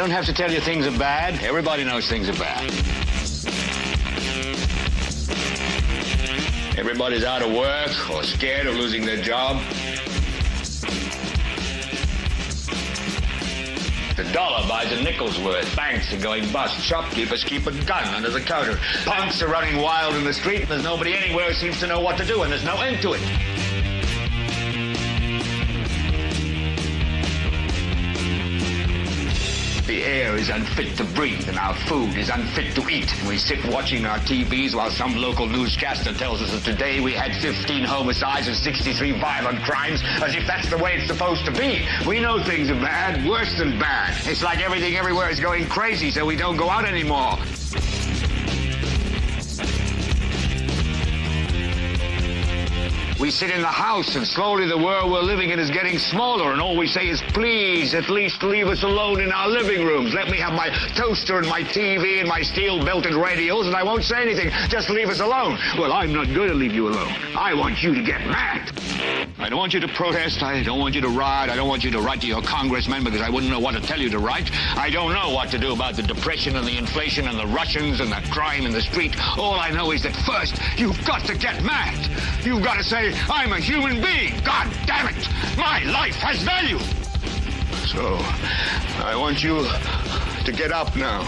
don't have to tell you things are bad. Everybody knows things are bad. Everybody's out of work or scared of losing their job. The dollar buys a nickel's worth. Banks are going bust. Shopkeepers keep a gun under the counter. Punks are running wild in the street, and there's nobody anywhere who seems to know what to do, and there's no end to it. The air is unfit to breathe, and our food is unfit to eat. And we sit watching our TVs while some local newscaster tells us that today we had 15 homicides and 63 violent crimes, as if that's the way it's supposed to be. We know things are bad, worse than bad. It's like everything everywhere is going crazy, so we don't go out anymore. We sit in the house, and slowly the world we're living in is getting smaller, and all we say is, please, at least leave us alone in our living rooms. Let me have my toaster and my TV and my steel-belted radios, and I won't say anything. Just leave us alone. Well, I'm not going to leave you alone. I want you to get mad. I don't want you to protest. I don't want you to riot. I don't want you to write to your congressman, because I wouldn't know what to tell you to write. I don't know what to do about the depression and the inflation and the Russians and the crime in the street. All I know is that first, you've got to get mad. You've got to say, I'm a human being. God damn it. My life has value. So, I want you to get up now.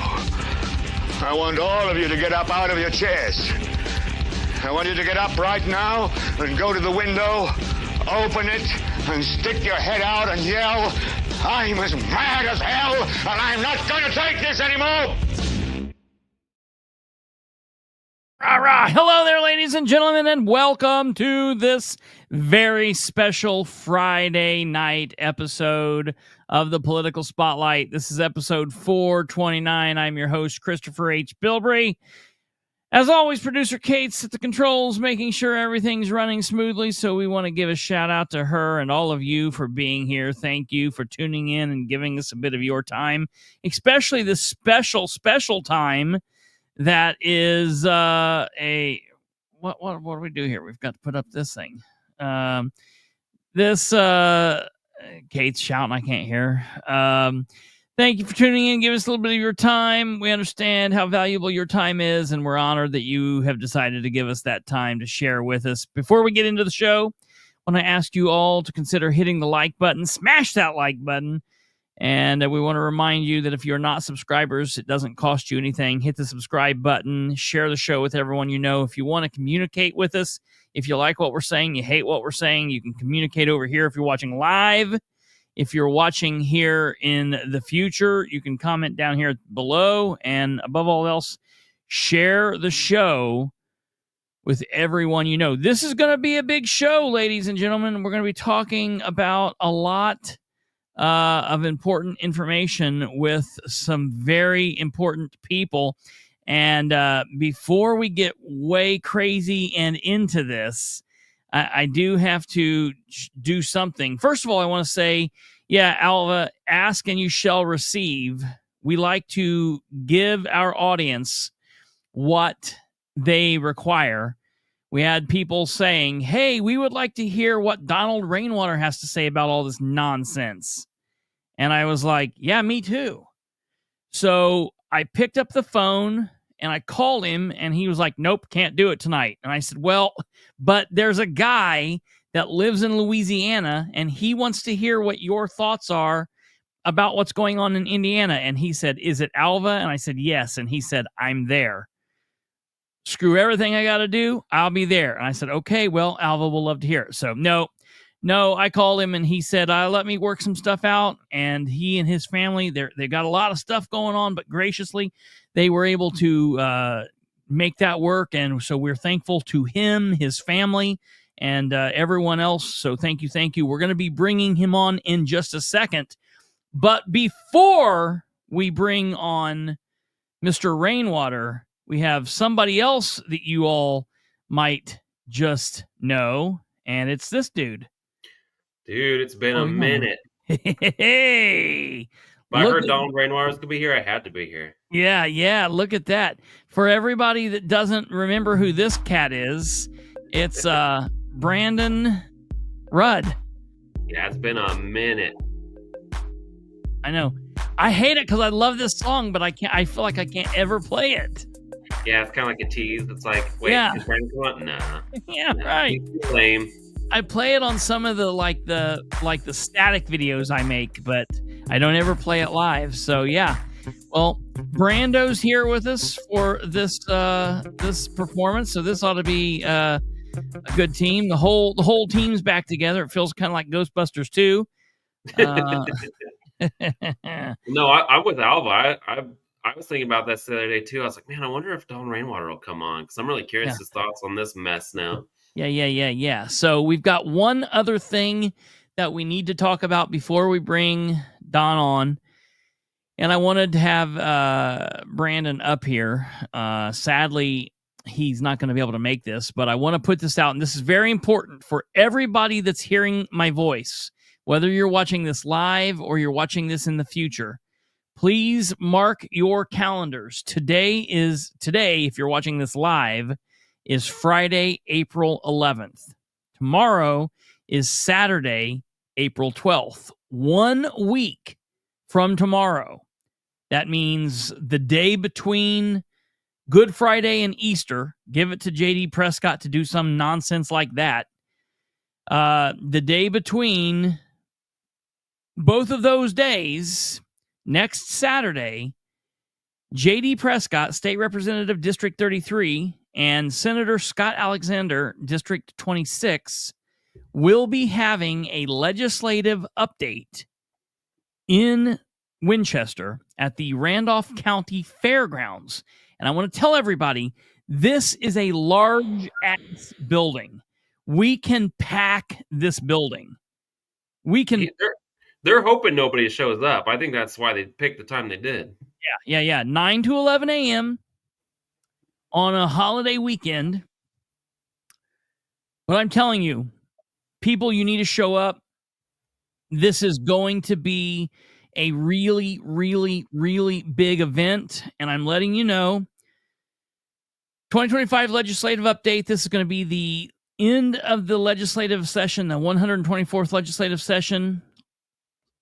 I want all of you to get up out of your chairs. I want you to get up right now and go to the window, open it, and stick your head out and yell, I'm as mad as hell, and I'm not going to take this anymore. All right. Hello there, ladies and gentlemen, and welcome to this very special Friday night episode of the Political Spotlight. This is episode 429. I'm your host, Christopher H. Bilbrey. As always, producer Kate's at the controls, making sure everything's running smoothly, so we want to give a shout out to her and all of you for being here. Thank you for tuning in and giving us a bit of your time, especially this special time that is what do we do here? We've got to put up this thing. Kate's shouting, I can't hear. Thank you for tuning in. Give us a little bit of your time. We understand how valuable your time is, and we're honored that you have decided to give us that time to share with us. Before we get into the show, I want to ask you all to consider hitting the like button. Smash that like button. And we want to remind you that if you're not subscribers, it doesn't cost you anything. Hit the subscribe button. Share the show with everyone you know. If you want to communicate with us, if you like what we're saying, you hate what we're saying, you can communicate over here if you're watching live. If you're watching here in the future, you can comment down here below. And above all else, share the show with everyone you know. This is going to be a big show, ladies and gentlemen. We're going to be talking about a lot of important information with some very important people. And before we get way crazy and into this, I do have to do something. First of all, I want to say, yeah, Alva, ask and you shall receive. We like to give our audience what they require. We had people saying, hey, we would like to hear what Donald Rainwater has to say about all this nonsense. And I was like, yeah, me too. So I picked up the phone and I called him and he was like, nope, can't do it tonight. And I said, well, but there's a guy that lives in Louisiana and he wants to hear what your thoughts are about what's going on in Indiana. And he said, is it Alva? And I said, yes. And he said, I'm there. Screw everything I got to do. I'll be there. And I said, okay, well, Alva will love to hear it. So no, I called him and he said, let me work some stuff out. And he and his family, they got a lot of stuff going on, but graciously they were able to make that work. And so we're thankful to him, his family, and everyone else. So thank you. We're going to be bringing him on in just a second. But before we bring on Mr. Rainwater, we have somebody else that you all might just know, and it's this dude. Dude, it's been a minute. Hey! If I heard Donald Rainwater was going to be here, I had to be here. Yeah, look at that. For everybody that doesn't remember who this cat is, it's Brandon Rudd. Yeah, it's been a minute. I know. I hate it because I love this song, but I can't. I feel like I can't ever play it. Yeah, it's kind of like a tease. It's like, wait, Yeah. is Brandon come on? Nah. Yeah, right. He's lame. I play it on some of the the static videos I make, but I don't ever play it live. So yeah. Well, Brando's here with us for this this performance, so this ought to be a good team. The whole team's back together. It feels kind of like Ghostbusters 2. No, I'm with Alva. I was thinking about this the other day too. I was like, man, I wonder if Don Rainwater will come on because I'm really curious his thoughts on this mess now. Yeah. So we've got one other thing that we need to talk about before we bring Don on. And I wanted to have Brandon up here. Sadly, he's not going to be able to make this, but I want to put this out. And this is very important for everybody that's hearing my voice, whether you're watching this live or you're watching this in the future. Please mark your calendars. Today, if you're watching this live, is Friday, April 11th. Tomorrow is Saturday, April 12th. 1 week from tomorrow. That means the day between Good Friday and Easter. Give it to J.D. Prescott to do some nonsense like that. The day between both of those days, next Saturday, J.D. Prescott, State Representative District 33, and Senator Scott Alexander, District 26, will be having a legislative update in Winchester at the Randolph County Fairgrounds. And I want to tell everybody, this is a large-ass building. We can pack this building. We can... They're hoping nobody shows up. I think that's why they picked the time they did. Yeah. 9 to 11 a.m. on a holiday weekend. But I'm telling you, people, you need to show up. This is going to be a really, really, really big event, and I'm letting you know. 2025 legislative update. This is going to be the end of the legislative session, the 124th legislative session.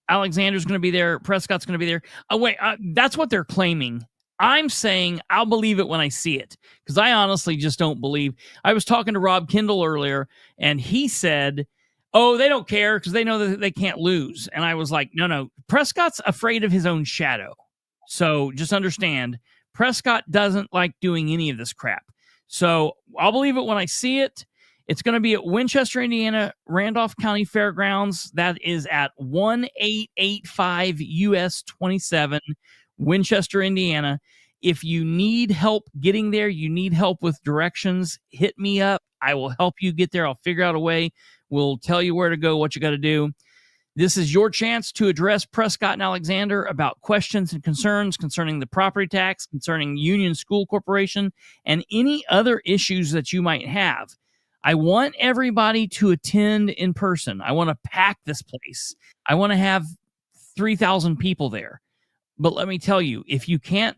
Alexander's going to be there. Prescott's going to be there. Oh, wait, that's what they're claiming. I'm saying I'll believe it when I see it, because I honestly just don't believe. I was talking to Rob Kendall earlier, and he said, oh, they don't care because they know that they can't lose. And I was like, no. Prescott's afraid of his own shadow. So just understand, Prescott doesn't like doing any of this crap. So I'll believe it when I see it. It's going to be at Winchester, Indiana, Randolph County Fairgrounds. That is at 1885 US 27, Winchester, Indiana. If you need help getting there, you need help with directions, hit me up. I will help you get there. I'll figure out a way. We'll tell you where to go, what you got to do. This is your chance to address Prescott and Alexander about questions and concerns concerning the property tax, concerning Union School Corporation, and any other issues that you might have. I want everybody to attend in person. I want to pack this place. I want to have 3,000 people there. But let me tell you, if you can't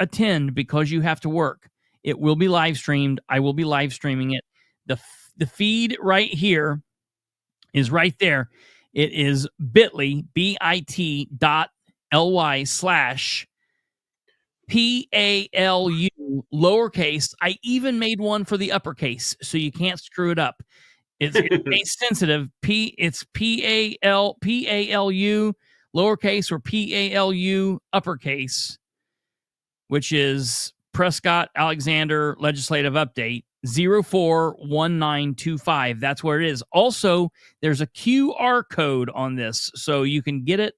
attend because you have to work, it will be live streamed. I will be live streaming it. The feed right here is right there. It is bit.ly, bit.ly/PALU lowercase. I even made one for the uppercase, so you can't screw it up. It's case sensitive. It's PALU lowercase or PALU uppercase, which is Prescott Alexander Legislative Update 041925. That's where it is. Also, there's a QR code on this, so you can get it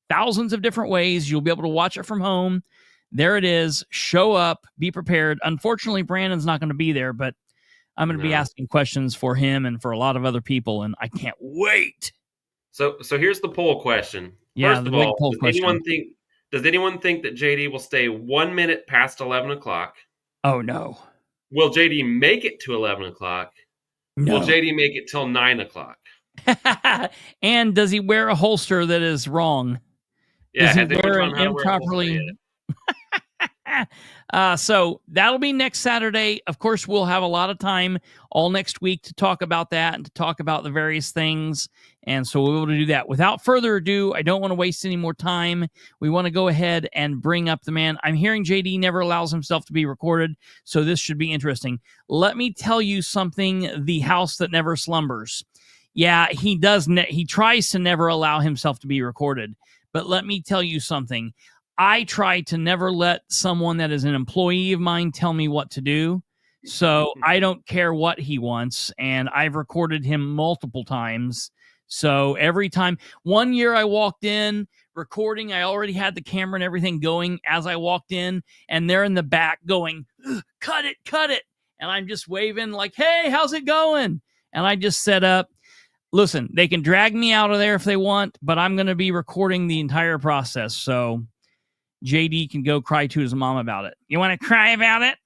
thousands of different ways. You'll be able to watch it from home. There it is. Show up. Be prepared. Unfortunately, Brandon's not going to be there, but I'm going to be asking questions for him and for a lot of other people, and I can't wait. So here's the poll question. Yeah, First of all, does anyone think that JD will stay 1 minute past 11 o'clock? Oh, no. Will JD make it to 11 o'clock? No. Will JD make it till 9 o'clock? And does he wear a holster that is wrong? Yeah, does he wear an improperly? So that'll be next Saturday. Of course, we'll have a lot of time all next week to talk about that and to talk about the various things. And so we'll be able to do that. Without further ado, I don't want to waste any more time. We want to go ahead and bring up the man. I'm hearing JD never allows himself to be recorded, so this should be interesting. Let me tell you something, the house that never slumbers. Yeah, he does. He tries to never allow himself to be recorded. But let me tell you something. I try to never let someone that is an employee of mine tell me what to do. So I don't care what he wants. And I've recorded him multiple times. So every time, one year I walked in recording, I already had the camera and everything going as I walked in, and they're in the back going, cut it, cut it. And I'm just waving like, hey, how's it going? And I just set up. Listen, they can drag me out of there if they want, but I'm going to be recording the entire process. So JD can go cry to his mom about it. You want to cry about it?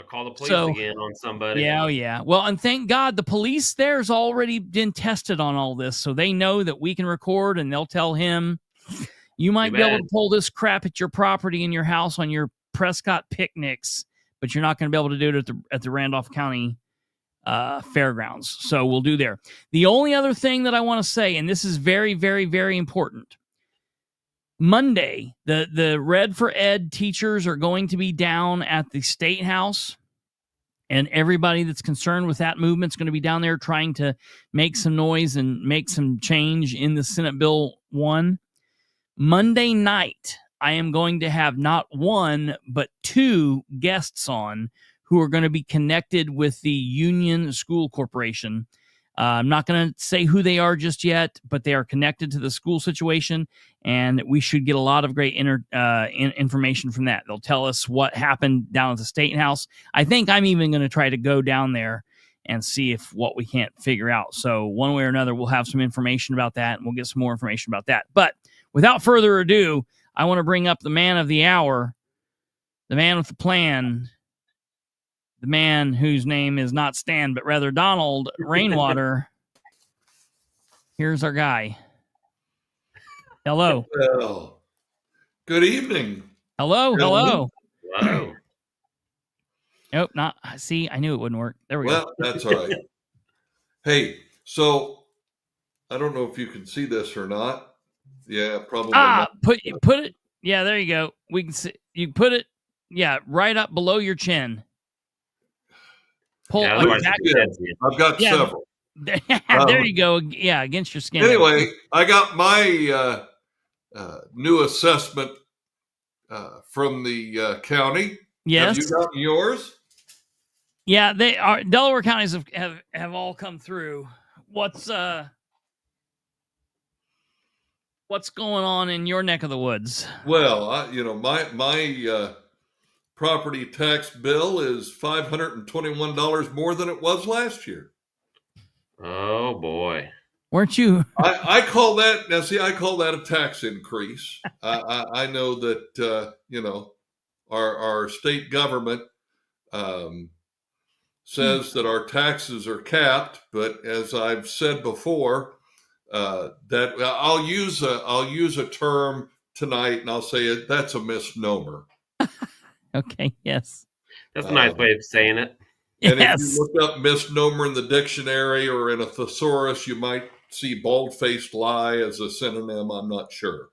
Call the police again on somebody. Yeah, yeah. Well, and thank God the police there's already been tested on all this, so they know that we can record, and they'll tell him, you might be able to pull this crap at your property in your house on your Prescott picnics, but you're not going to be able to do it at the Randolph County fairgrounds. So we'll do there. The only other thing that I want to say, and this is very, very, very important. Monday, the Red for Ed teachers are going to be down at the State House, and everybody that's concerned with that movement is going to be down there trying to make some noise and make some change in the Senate Bill 1. Monday night, I am going to have not one, but 2 guests on who are going to be connected with the Union School Corporation. I'm not going to say who they are just yet, but they are connected to the school situation, and we should get a lot of great information from that. They'll tell us what happened down at the State House. I think I'm even going to try to go down there and see if what we can't figure out. So one way or another, we'll have some information about that, and we'll get some more information about that. But without further ado, I want to bring up the man of the hour, the man with the plan, the man whose name is not Stan, but rather Donald Rainwater. Here's our guy. Hello. Well, good evening. Hello. Hello. Wow. Nope, not. See, I knew it wouldn't work. There we go. Well, that's all right. Hey, so I don't know if you can see this or not. Yeah, probably not. Put it. Yeah, there you go. We can see. You put it. Yeah, right up below your chin. Pull. Yeah, I've got several. There you go. Yeah, against your skin. Anyway, I got my new assessment from the county. Yes. Have you gotten yours? Yeah, they are. Delaware counties have all come through. What's going on in your neck of the woods? Well, my property tax bill is $521 more than it was last year. Oh boy! Weren't you? I call that now. See, I call that a tax increase. I know that our state government says that our taxes are capped, but as I've said before, that I'll use a term tonight, and I'll say it. That's a misnomer. Okay. Yes. That's a nice way of saying it. And yes. if you look up misnomer in the dictionary or in a thesaurus, you might see bald-faced lie as a synonym. I'm not sure.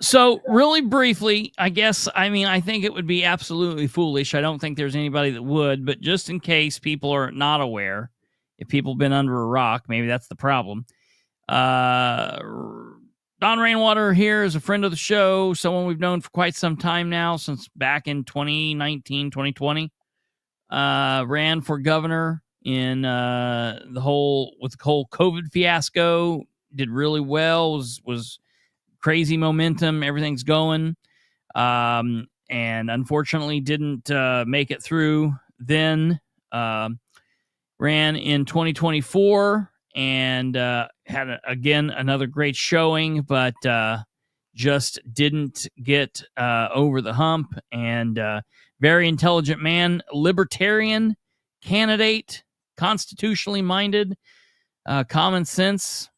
So really briefly, I think it would be absolutely foolish. I don't think there's anybody that would, but just in case people are not aware, if people have been under a rock, maybe that's the problem. Don Rainwater here is a friend of the show, someone we've known for quite some time now, since back in 2019, 2020. Ran for governor in the whole COVID fiasco. Did really well. Was crazy momentum. Everything's going. And unfortunately didn't make it through then. Ran in 2024 and had, again, another great showing, but just didn't get over the hump. And very intelligent man, libertarian candidate, constitutionally minded, common sense,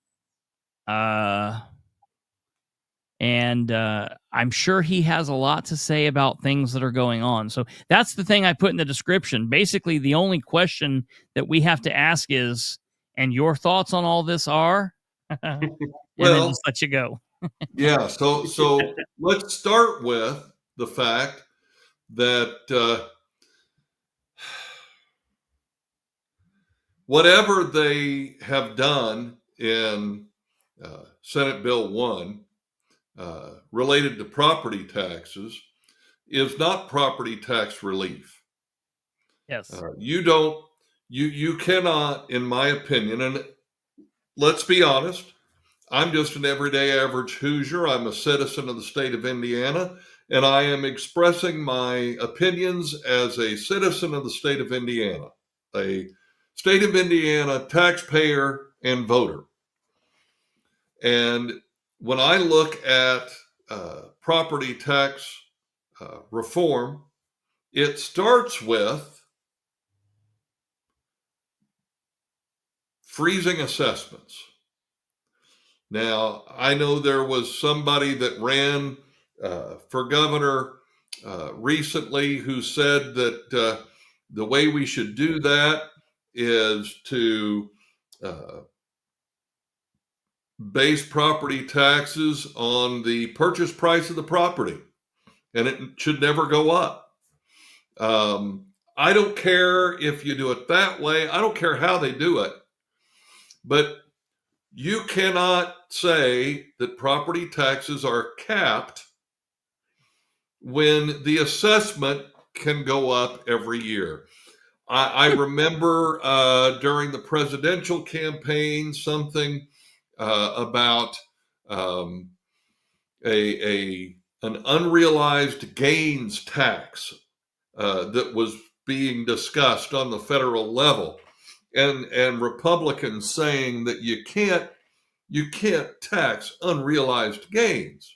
And I'm sure he has a lot to say about things that are going on. So that's the thing I put in the description. Basically, the only question that we have to ask is, and your thoughts on all this are, and then just let you go. Yeah. So let's start with the fact that whatever they have done in Senate Bill 1 related to property taxes is not property tax relief. Yes. You cannot, in my opinion, and let's be honest, I'm just an everyday average Hoosier. I'm a citizen of the state of Indiana, and I am expressing my opinions as a citizen of the state of Indiana, a state of Indiana taxpayer and voter. And when I look at property tax reform, it starts with freezing assessments. Now, I know there was somebody that ran for governor recently who said that the way we should do that is to base property taxes on the purchase price of the property, and it should never go up. I don't care if you do it that way. I don't care how they do it. But you cannot say that property taxes are capped when the assessment can go up every year. I remember during the presidential campaign something about an unrealized gains tax that was being discussed on the federal level. And Republicans saying that you can't tax unrealized gains.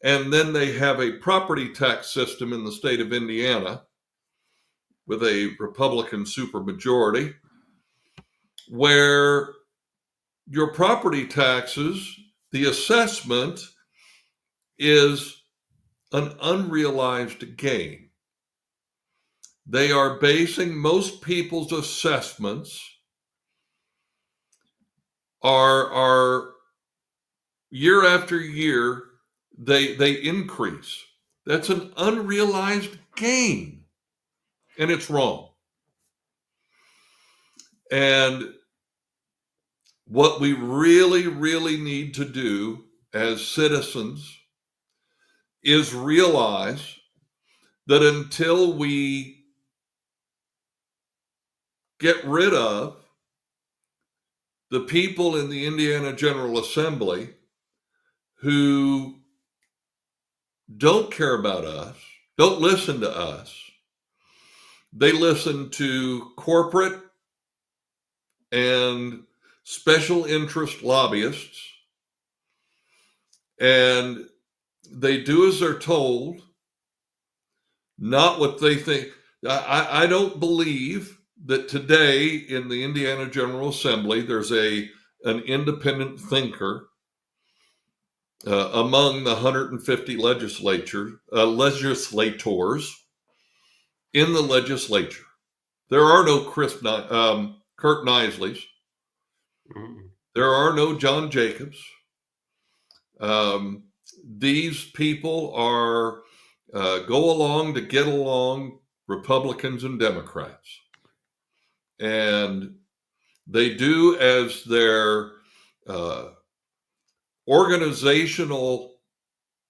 And then they have a property tax system in the state of Indiana with a Republican supermajority where your property taxes, the assessment is an unrealized gain. They are basing most people's assessments are year after year, they increase. That's an unrealized gain, and it's wrong. And what we really, really need to do as citizens is realize that until we get rid of the people in the Indiana General Assembly who don't care about us, don't listen to us, they listen to corporate and special interest lobbyists, and they do as they're told, not what they think. I don't believe that today in the Indiana General Assembly there's an independent thinker among the 150 legislators in the legislature. There are no Kurt Knisleys. There are no John Jacobs. These people are go along to get along, Republicans and Democrats. And they do as their organizational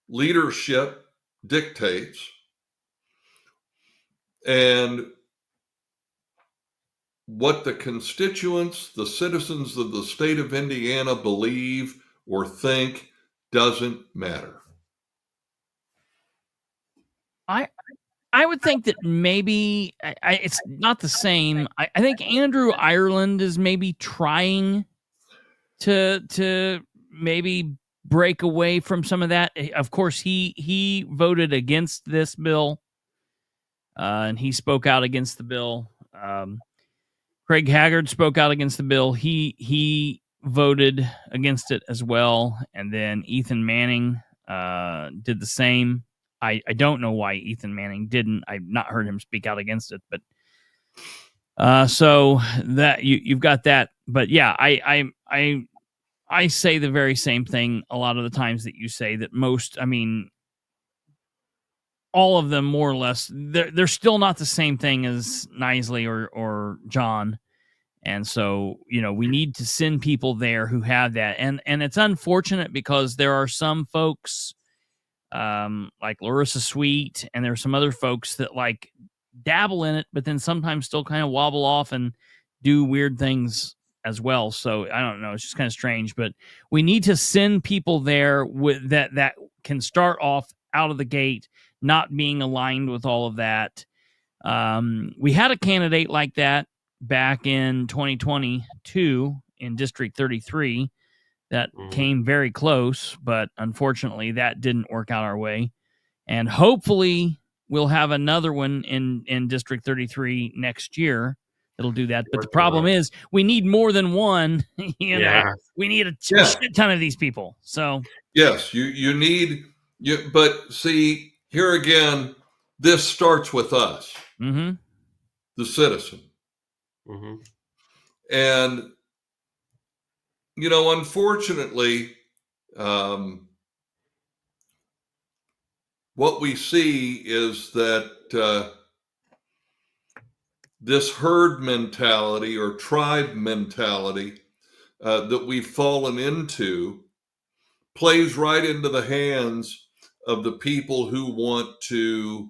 leadership dictates. And what the constituents, the citizens of the state of Indiana believe or think doesn't matter. I would think that maybe it's not the same. I think Andrew Ireland is maybe trying to maybe break away from some of that. Of course, he voted against this bill, and he spoke out against the bill. Craig Haggard spoke out against the bill. He voted against it as well. And then Ethan Manning did the same. I don't know why Ethan Manning didn't. I've not heard him speak out against it, but so that you've got that. But yeah, I say the very same thing a lot of the times that you say, that most, I mean, all of them more or less, they're still not the same thing as Nisley or John. And so, we need to send people there who have that. And it's unfortunate because there are some folks like Larissa Sweet, and there are some other folks that like dabble in it, but then sometimes still kind of wobble off and do weird things as well. So I don't know. It's just kind of strange, but we need to send people there with that can start off out of the gate, not being aligned with all of that. We had a candidate like that back in 2022 in District 33 that came very close, but unfortunately that didn't work out our way. And hopefully we'll have another one in District 33 next year that'll do that. But the problem is we need more than one. We need a shit ton of these people. So yes, you need but see, here again, this starts with us, the citizen. And unfortunately, what we see is that this herd mentality or tribe mentality that we've fallen into plays right into the hands of the people who want to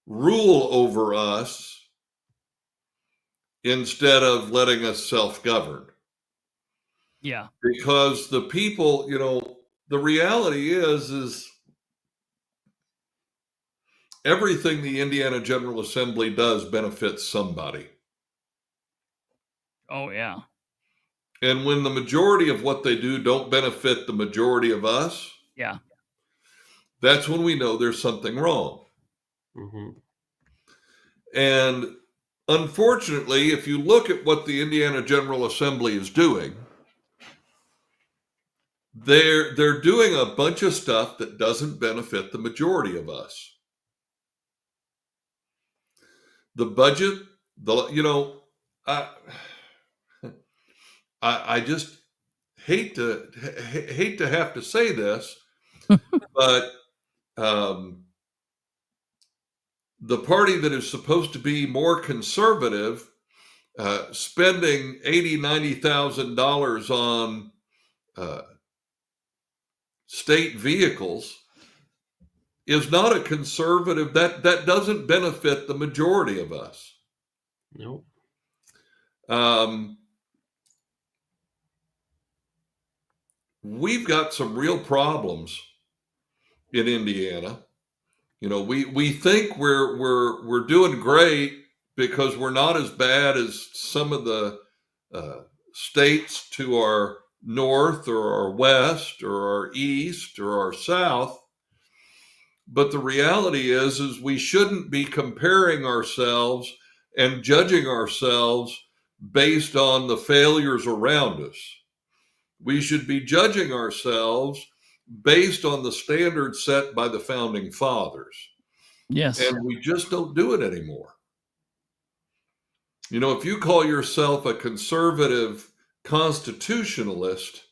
rule over us instead of letting us self-govern. Yeah. Because the people, the reality is everything the Indiana General Assembly does benefits somebody. Oh, yeah. And when the majority of what they do don't benefit the majority of us, that's when we know there's something wrong. And unfortunately, if you look at what the Indiana General Assembly is doing, they're doing a bunch of stuff that doesn't benefit the majority of us. The budget, I just hate to have to say this, but the party that is supposed to be more conservative, spending $80,000-$90,000 on state vehicles, is not a conservative. That doesn't benefit the majority of us. Nope. We've got some real problems in Indiana. We think we're doing great because we're not as bad as some of the states to our north or our west or our east or our south. But the reality is we shouldn't be comparing ourselves and judging ourselves based on the failures around us. We should be judging ourselves based on the standards set by the founding fathers. Yes. And we just don't do it anymore. If you call yourself a conservative constitutionalist,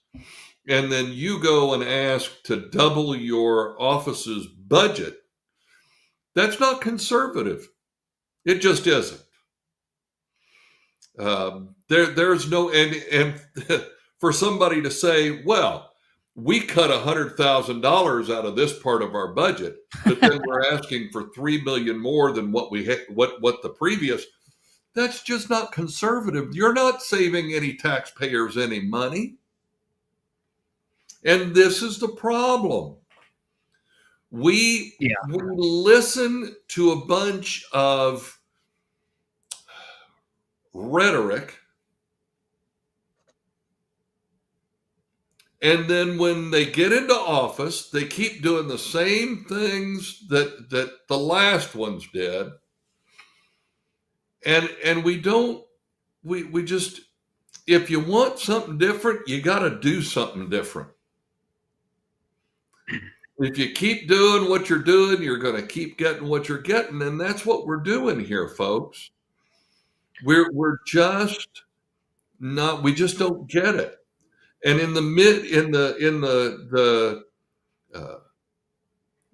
and then you go and ask to double your office's budget, that's not conservative. It just isn't. There's no, and for somebody to say, well, we cut $100,000 out of this part of our budget, but then we're asking for $3 million more than what we what the previous. That's just not conservative. You're not saving any taxpayers any money. And this is the problem. We listen to a bunch of rhetoric, and then when they get into office, they keep doing the same things that the last ones did. And we just, if you want something different, you got to do something different. If you keep doing what you're doing, you're going to keep getting what you're getting, and that's what we're doing here, folks. We're just not. We just don't get it. And in the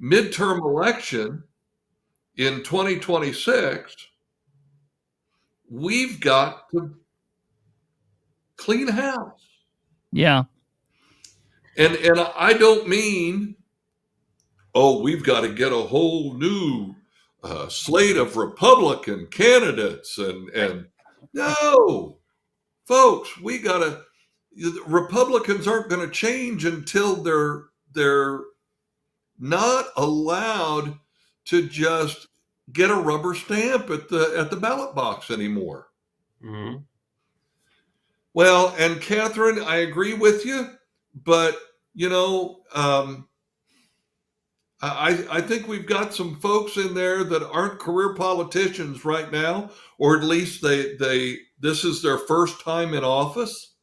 midterm election in 2026, we've got to clean house. Yeah. And I don't mean, oh, we've got to get a whole new slate of Republican candidates. And no, folks, we got to. Republicans aren't going to change until they're not allowed to just get a rubber stamp at the ballot box anymore. Mm-hmm. Well, and Catherine, I agree with you, but I think we've got some folks in there that aren't career politicians right now, or at least this is their first time in office.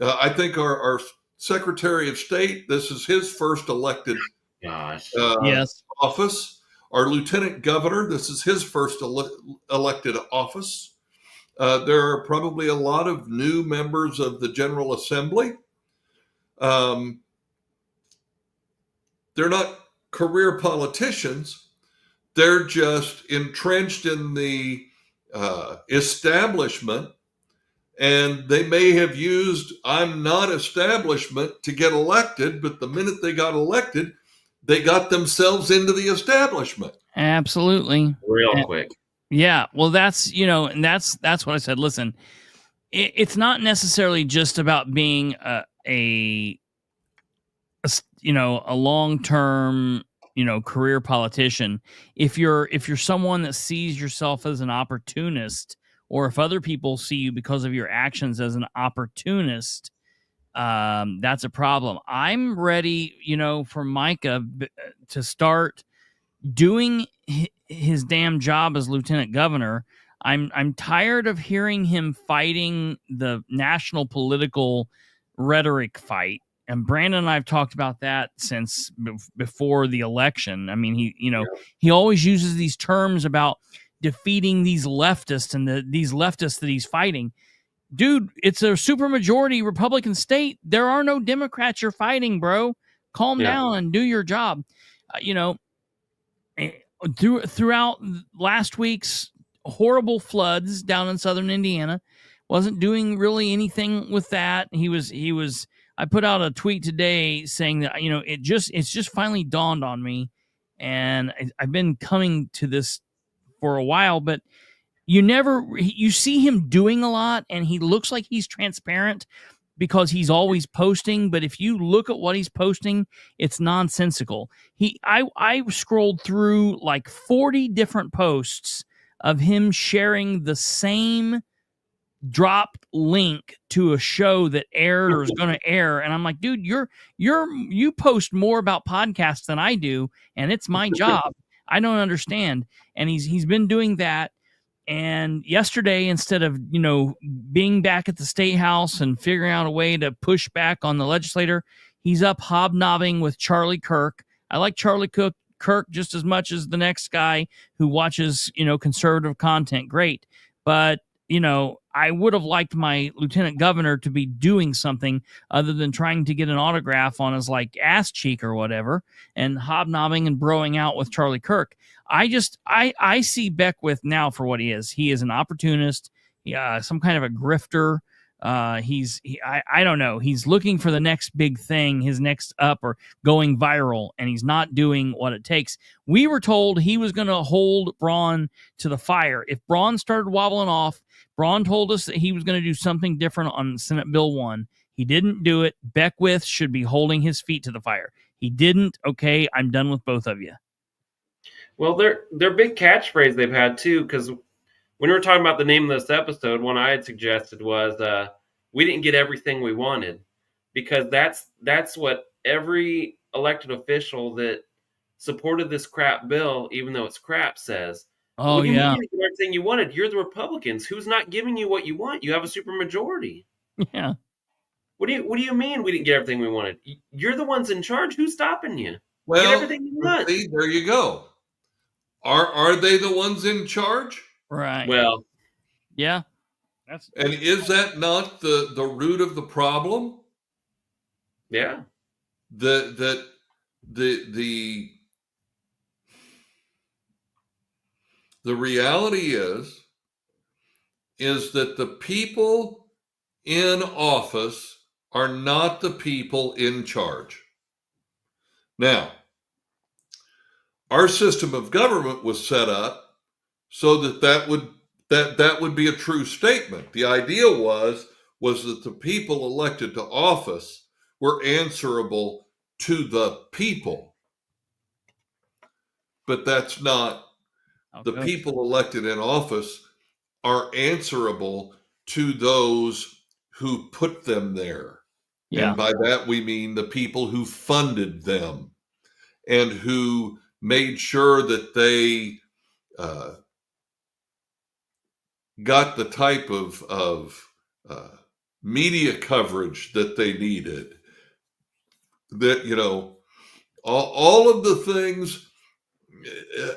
I think our Secretary of State, this is his first elected yes. office. Our Lieutenant Governor, this is his first elected office. There are probably a lot of new members of the General Assembly. They're not career politicians. They're just entrenched in the establishment, and they may have used "I'm not establishment" to get elected, but the minute they got elected, they got themselves into the establishment. Absolutely. Real quick. Yeah. Well, that's, and that's what I said. Listen, it's not necessarily just about being a long-term, career politician. If you're someone that sees yourself as an opportunist, or if other people see you because of your actions as an opportunist, that's a problem. I'm ready, for Micah to start doing his damn job as lieutenant governor. I'm tired of hearing him fighting the national political rhetoric fight. And Brandon and I have talked about that since before the election. I mean, he always uses these terms about defeating these leftists and these leftists that he's fighting. Dude, it's a supermajority Republican state. There are no Democrats you're fighting, bro. Calm down and do your job. Throughout last week's horrible floods down in southern Indiana, wasn't doing really anything with that. He was. I put out a tweet today saying that it's just finally dawned on me, and I've been coming to this for a while, but you see him doing a lot, and he looks like he's transparent because he's always posting. But if you look at what he's posting, it's nonsensical. I scrolled through like 40 different posts of him sharing the same dropped link to a show that aired or is going to air, and I'm like, dude, you post more about podcasts than I do, and it's my job. I don't understand. And he's been doing that. And yesterday, instead of being back at the State House and figuring out a way to push back on the legislator, he's up hobnobbing with Charlie Kirk. I like Charlie Kirk just as much as the next guy who watches conservative content. Great, but I would have liked my lieutenant governor to be doing something other than trying to get an autograph on his ass cheek or whatever, and hobnobbing and broing out with Charlie Kirk. I see Beckwith now for what he is. He is an opportunist, some kind of a grifter. I don't know. He's looking for the next big thing, his next up or going viral, and he's not doing what it takes. We were told he was going to hold Braun to the fire. If Braun started wobbling off, Braun told us that he was going to do something different on Senate Bill 1. He didn't do it. Beckwith should be holding his feet to the fire. He didn't. Okay, I'm done with both of you. Well, their big catchphrase they've had too, because when we were talking about the name of this episode, one I had suggested was we didn't get everything we wanted, because that's what every elected official that supported this crap bill, even though it's crap, says. Oh, well, you yeah. mean you get everything you wanted. You're the Republicans. Who's not giving you what you want? You have a supermajority. Yeah. What do you mean we didn't get everything we wanted? You're the ones in charge. Who's stopping you? Well, everything you want. see, there you go. Are they the ones in charge? Right. Well, Yeah. That's And is that not the root of the problem? yeah. That the reality is that the people in office are not the people in charge. Now, our system of government was set up so that would be a true statement. The idea was that the people elected to office were answerable to the people. But that's not. The good. people elected in office are answerable to those who put them there. Yeah. And by that we mean the people who funded them and who made sure that they got the type of media coverage that they needed. That, all of the things,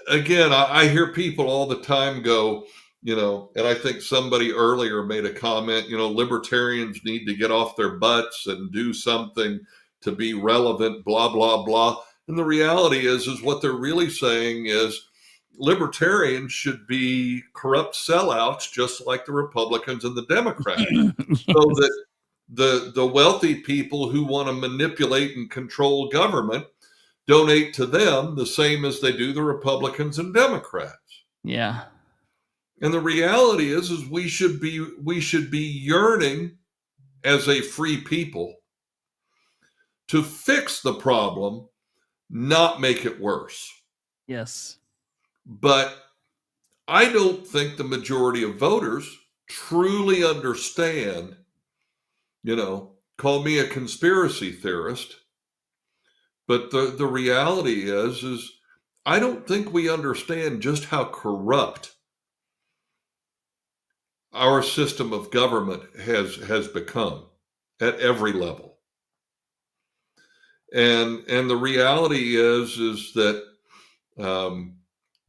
again, I hear people all the time go, and I think somebody earlier made a comment, libertarians need to get off their butts and do something to be relevant, blah, blah, blah. And the reality is what they're really saying is libertarians should be corrupt sellouts, just like the Republicans and the Democrats. So that the wealthy people who want to manipulate and control government donate to them the same as they do the Republicans and Democrats. Yeah. And the reality is we should be yearning as a free people to fix the problem, not make it worse. Yes. But I don't think the majority of voters truly understand, call me a conspiracy theorist, but the reality is I don't think we understand just how corrupt our system of government has become at every level. And the reality is that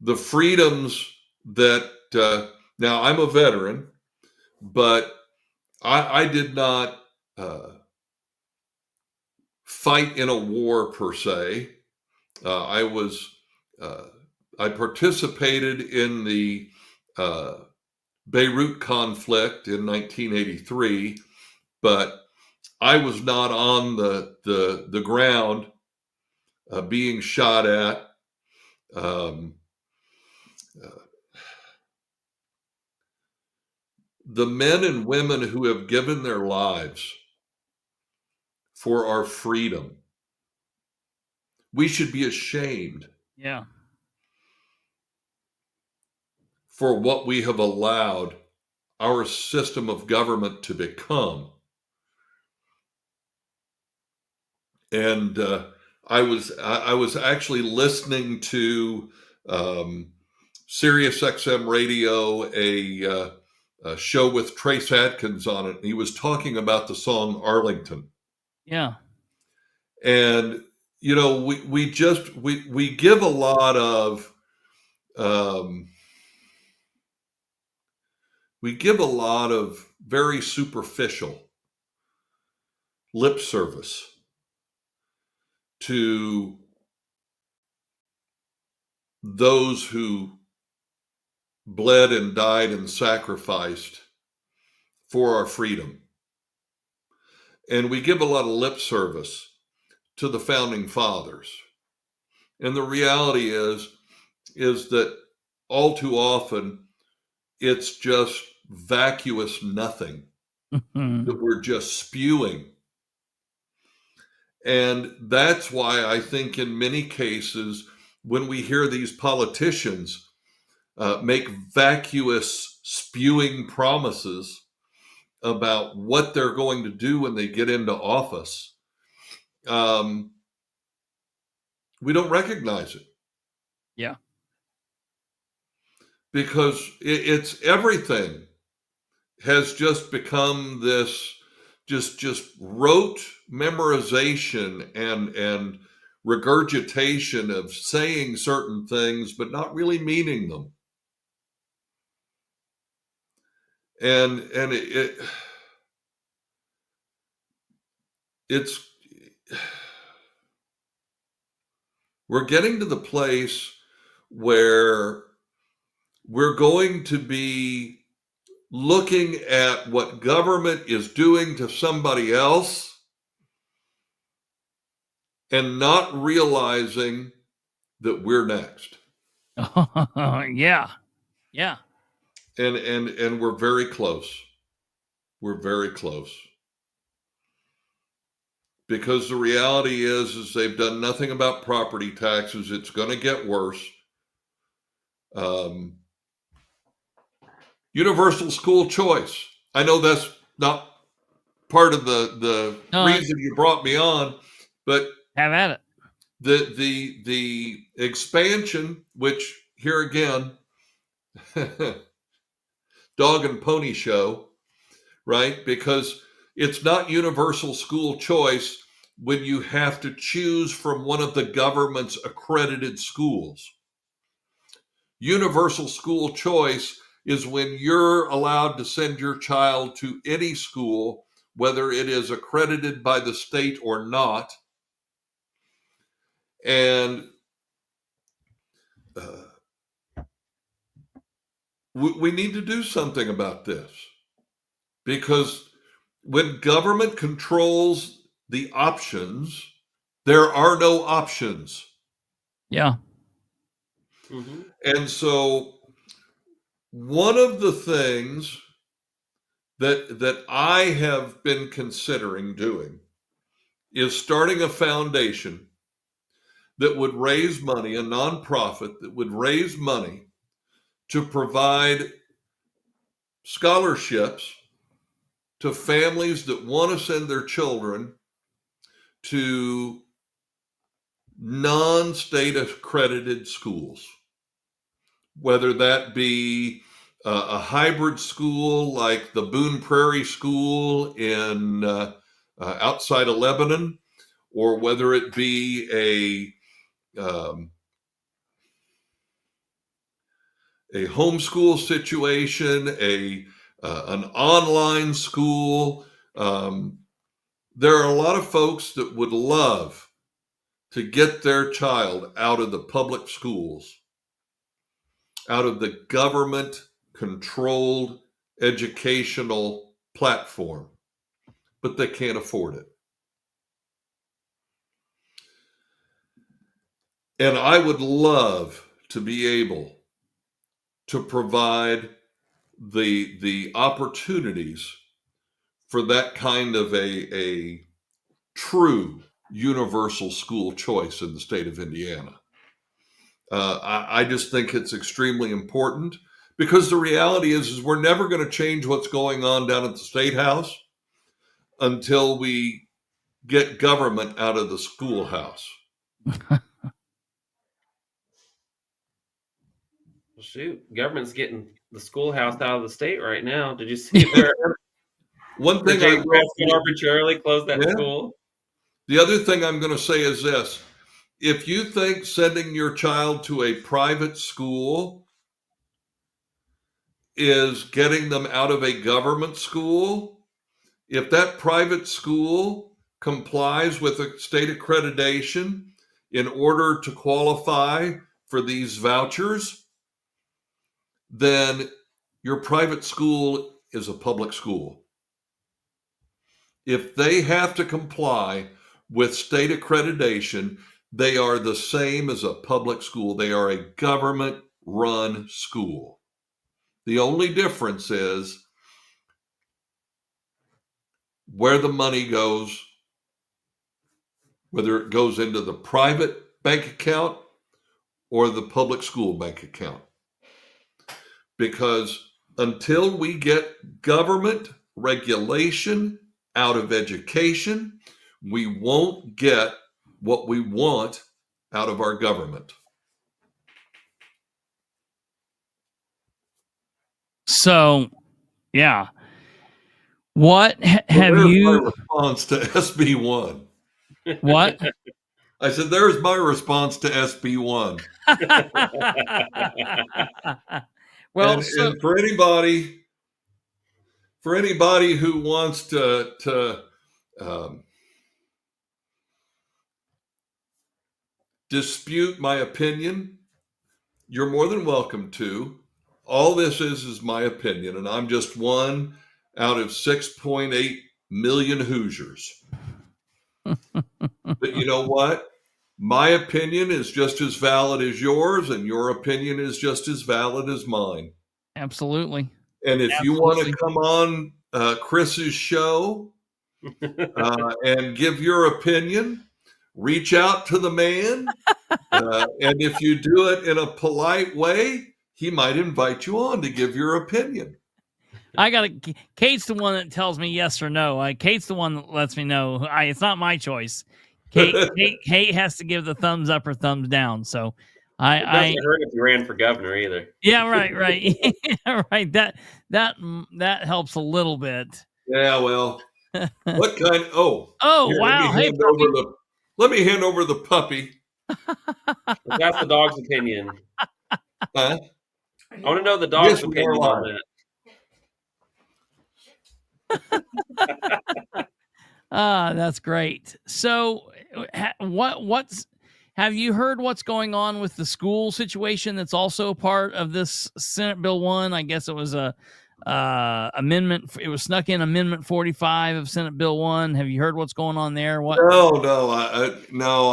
the freedoms that now I'm a veteran, but I did not fight in a war per se. I participated in the Beirut conflict in 1983, but I was not on the ground being shot at. The men and women who have given their lives for our freedom, we should be ashamed. Yeah. For what we have allowed our system of government to become. And I was actually listening to Sirius XM Radio, a show with Trace Adkins on it. And he was talking about the song Arlington. Yeah. And we give a lot of very superficial lip service to those who bled and died and sacrificed for our freedom. And we give a lot of lip service to the founding fathers. And the reality is that all too often it's just vacuous nothing that we're just spewing. And that's why I think in many cases, when we hear these politicians make vacuous spewing promises about what they're going to do when they get into office, we don't recognize it. Yeah. Because it's everything has just become this just rote memorization and regurgitation of saying certain things, but not really meaning them. And it's we're getting to the place where we're going to be looking at what government is doing to somebody else and not realizing that we're next. Yeah. And we're very close. We're very close. Because the reality is they've done nothing about property taxes. It's going to get worse. Universal school choice. I know that's not part of the reason you brought me on, but have at it. The expansion, which here again, dog and pony show, right? Because it's not universal school choice when you have to choose from one of the government's accredited schools. Universal school choice is when you're allowed to send your child to any school, whether it is accredited by the state or not. And we need to do something about this, because when government controls the options, there are no options. Yeah. Mm-hmm. And so one of the things that I have been considering doing is starting a foundation that would raise money, a nonprofit that would raise money to provide scholarships to families that want to send their children to non-state accredited schools, whether that be a hybrid school like the Boone Prairie School in outside of Lebanon, or whether it be a homeschool situation, an online school. There are a lot of folks that would love to get their child out of the public schools, out of the government-controlled educational platform, but they can't afford it. And I would love to be able to provide the opportunities for that kind of a true universal school choice in the state of Indiana. I just think it's extremely important, because the reality is we're never going to change what's going on down at the State House until we get government out of the schoolhouse. Shoot, government's getting the schoolhouse out of the state right now. Did you see where One thing Virginia arbitrarily closed that school? The other thing I'm going to say is this. If you think sending your child to a private school is getting them out of a government school, if that private school complies with a state accreditation in order to qualify for these vouchers, then your private school is a public school. If they have to comply with state accreditation, they are the same as a public school. They are a government-run school. The only difference is where the money goes, whether it goes into the private bank account or the public school bank account. Because until we get government regulation out of education, we won't get what we want out of our government. So, yeah. What have you... response to SB1? What? I said, there's my response to SB1. Well, and for anybody who wants to dispute my opinion, you're more than welcome to. All this is my opinion, and I'm just one out of 6.8 million Hoosiers. But you know what? My opinion is just as valid as yours, and your opinion is just as valid as mine. Absolutely. And if you want to come on Chris's show and give your opinion, reach out to the man. And if you do it in a polite way, he might invite you on to give your opinion. Kate's the one that tells me yes or no. Kate's the one that lets me know. It's not my choice. Kate has to give the thumbs up or thumbs down. So it doesn't hurt if you ran for governor either. Yeah, right. Yeah, right. That helps a little bit. Yeah, well, what kind? Oh, here, wow. Let me hand over the puppy. That's the dog's opinion. Huh? I want to know the dog's opinion on that. That's great. So, have you heard what's going on with the school situation? That's also part of this Senate Bill 1. I guess it was a amendment. It was snuck in Amendment 45 of Senate Bill 1. Have you heard what's going on there? What? No,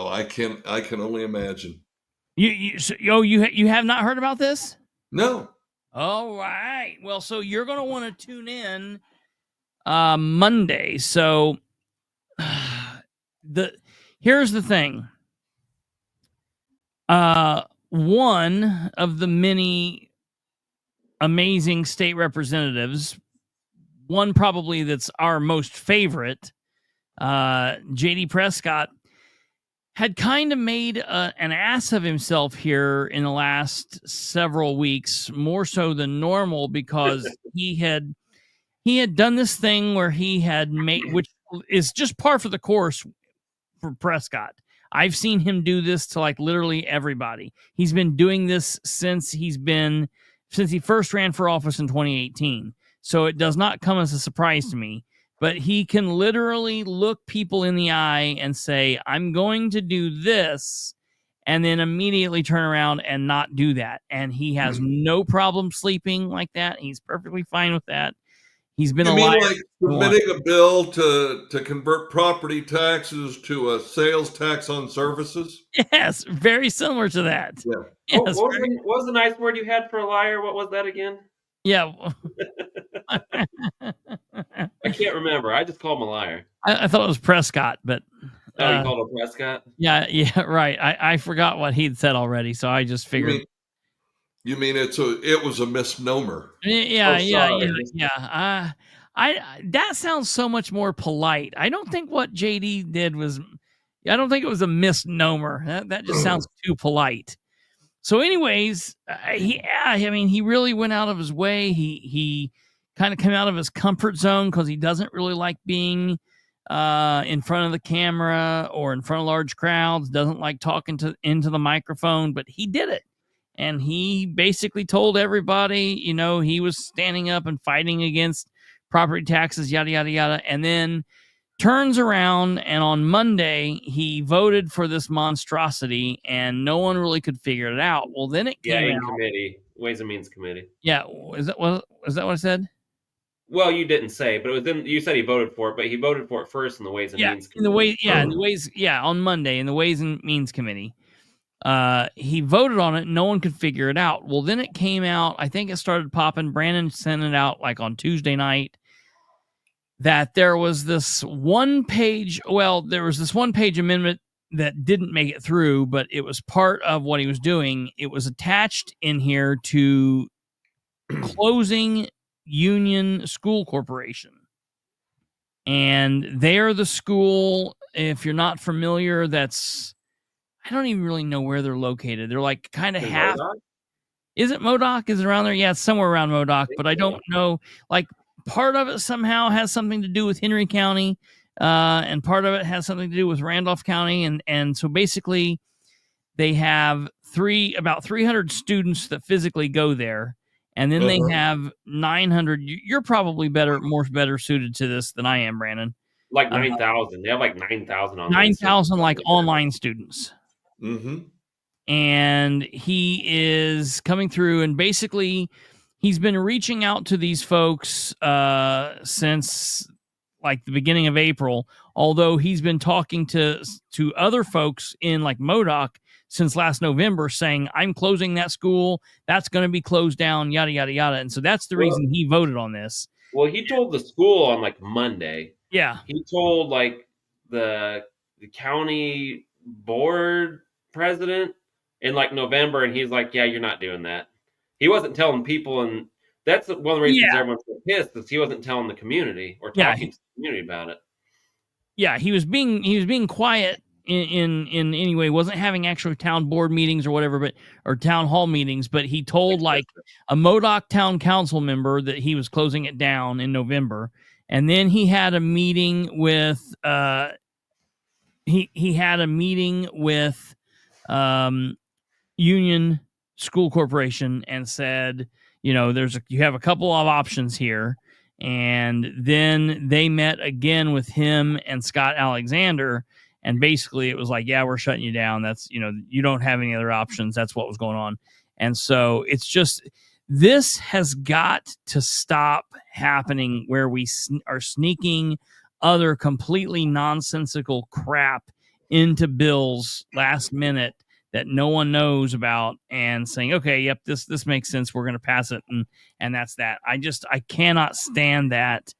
I can only imagine. You have not heard about this? No. All right. Well, so you're going to want to tune in Monday. So here's the thing. One of the many amazing state representatives, one probably that's our most favorite, J.D. Prescott, had kind of made an ass of himself here in the last several weeks, more so than normal, because he had done this thing where he had made, which is just par for the course for Prescott. I've seen him do this to like literally everybody. He's been doing this since he first ran for office in 2018. So it does not come as a surprise to me. But he can literally look people in the eye and say, I'm going to do this, and then immediately turn around and not do that. And he has no problem sleeping like that. He's perfectly fine with that. He's been like submitting a bill to convert property taxes to a sales tax on services? Yes, very similar to that. Yeah. Yes, what was the nice word you had for a liar? What was that again? Yeah. I can't remember. I just called him a liar. I thought it was Prescott, but you called him Prescott? Yeah, right. I forgot what he'd said already, so I just figured. You mean it was a misnomer? Yeah. That sounds so much more polite. I don't think what JD did was. I don't think it was a misnomer. That just sounds too polite. So, anyways, he really went out of his way. He kind of came out of his comfort zone because he doesn't really like being in front of the camera or in front of large crowds. Doesn't like talking into the microphone, but he did it. And he basically told everybody, he was standing up and fighting against property taxes, yada, yada, yada. And then turns around, and on Monday, he voted for this monstrosity, and no one really could figure it out. Well, then it came out. Committee, Ways and Means Committee. Yeah, is that what I said? Well, you didn't say, but it was you said he voted for it, but he voted for it first in the Ways and Means Committee. On Monday in the Ways and Means Committee. He voted on it, and no one could figure it out. Well, then it came out, I think it started popping. Brandon sent it out like on Tuesday night, that there was this one-page amendment that didn't make it through, but it was part of what he was doing. It was attached in here to closing Union School Corporation. And they're the school, if you're not familiar, I don't even really know where they're located. They're like kind of half. Modoc? Is it Modoc? Is it around there? Yeah, it's somewhere around Modoc, but I don't know. Like, part of it somehow has something to do with Henry County. and part of it has something to do with Randolph County, and so basically they have about 300 students that physically go there, and then they have 900. You're probably better suited to this than I am, Brandon. Like 9,000. They have like 9,000 online. 9,000 like online students. Mm-hmm. And he is coming through, and basically he's been reaching out to these folks since like the beginning of April, although he's been talking to other folks in like Modoc since last November, saying, I'm closing that school, that's going to be closed down, yada, yada, yada. And so that's the reason he voted on this. Well, he told the school on like Monday. Yeah. He told like the county board president in like November, and he's like, yeah, you're not doing that. He wasn't telling people, and that's one of the reasons everyone's so pissed, is he wasn't telling the community or talking to the community about it. Yeah, he was being quiet in any way. Wasn't having actual town board meetings or whatever, or town hall meetings, but he told like a Modoc town council member that he was closing it down in November. And then he had a meeting with Union School Corporation and said, you have a couple of options here. And then they met again with him and Scott Alexander, and basically it was like, yeah, we're shutting you down. That's, you don't have any other options. That's what was going on. And so it's just, this has got to stop happening, where we are sneaking other completely nonsensical crap into bills last minute that no one knows about, and saying, okay, yep, this makes sense, we're going to pass it, and that's that. I cannot stand that,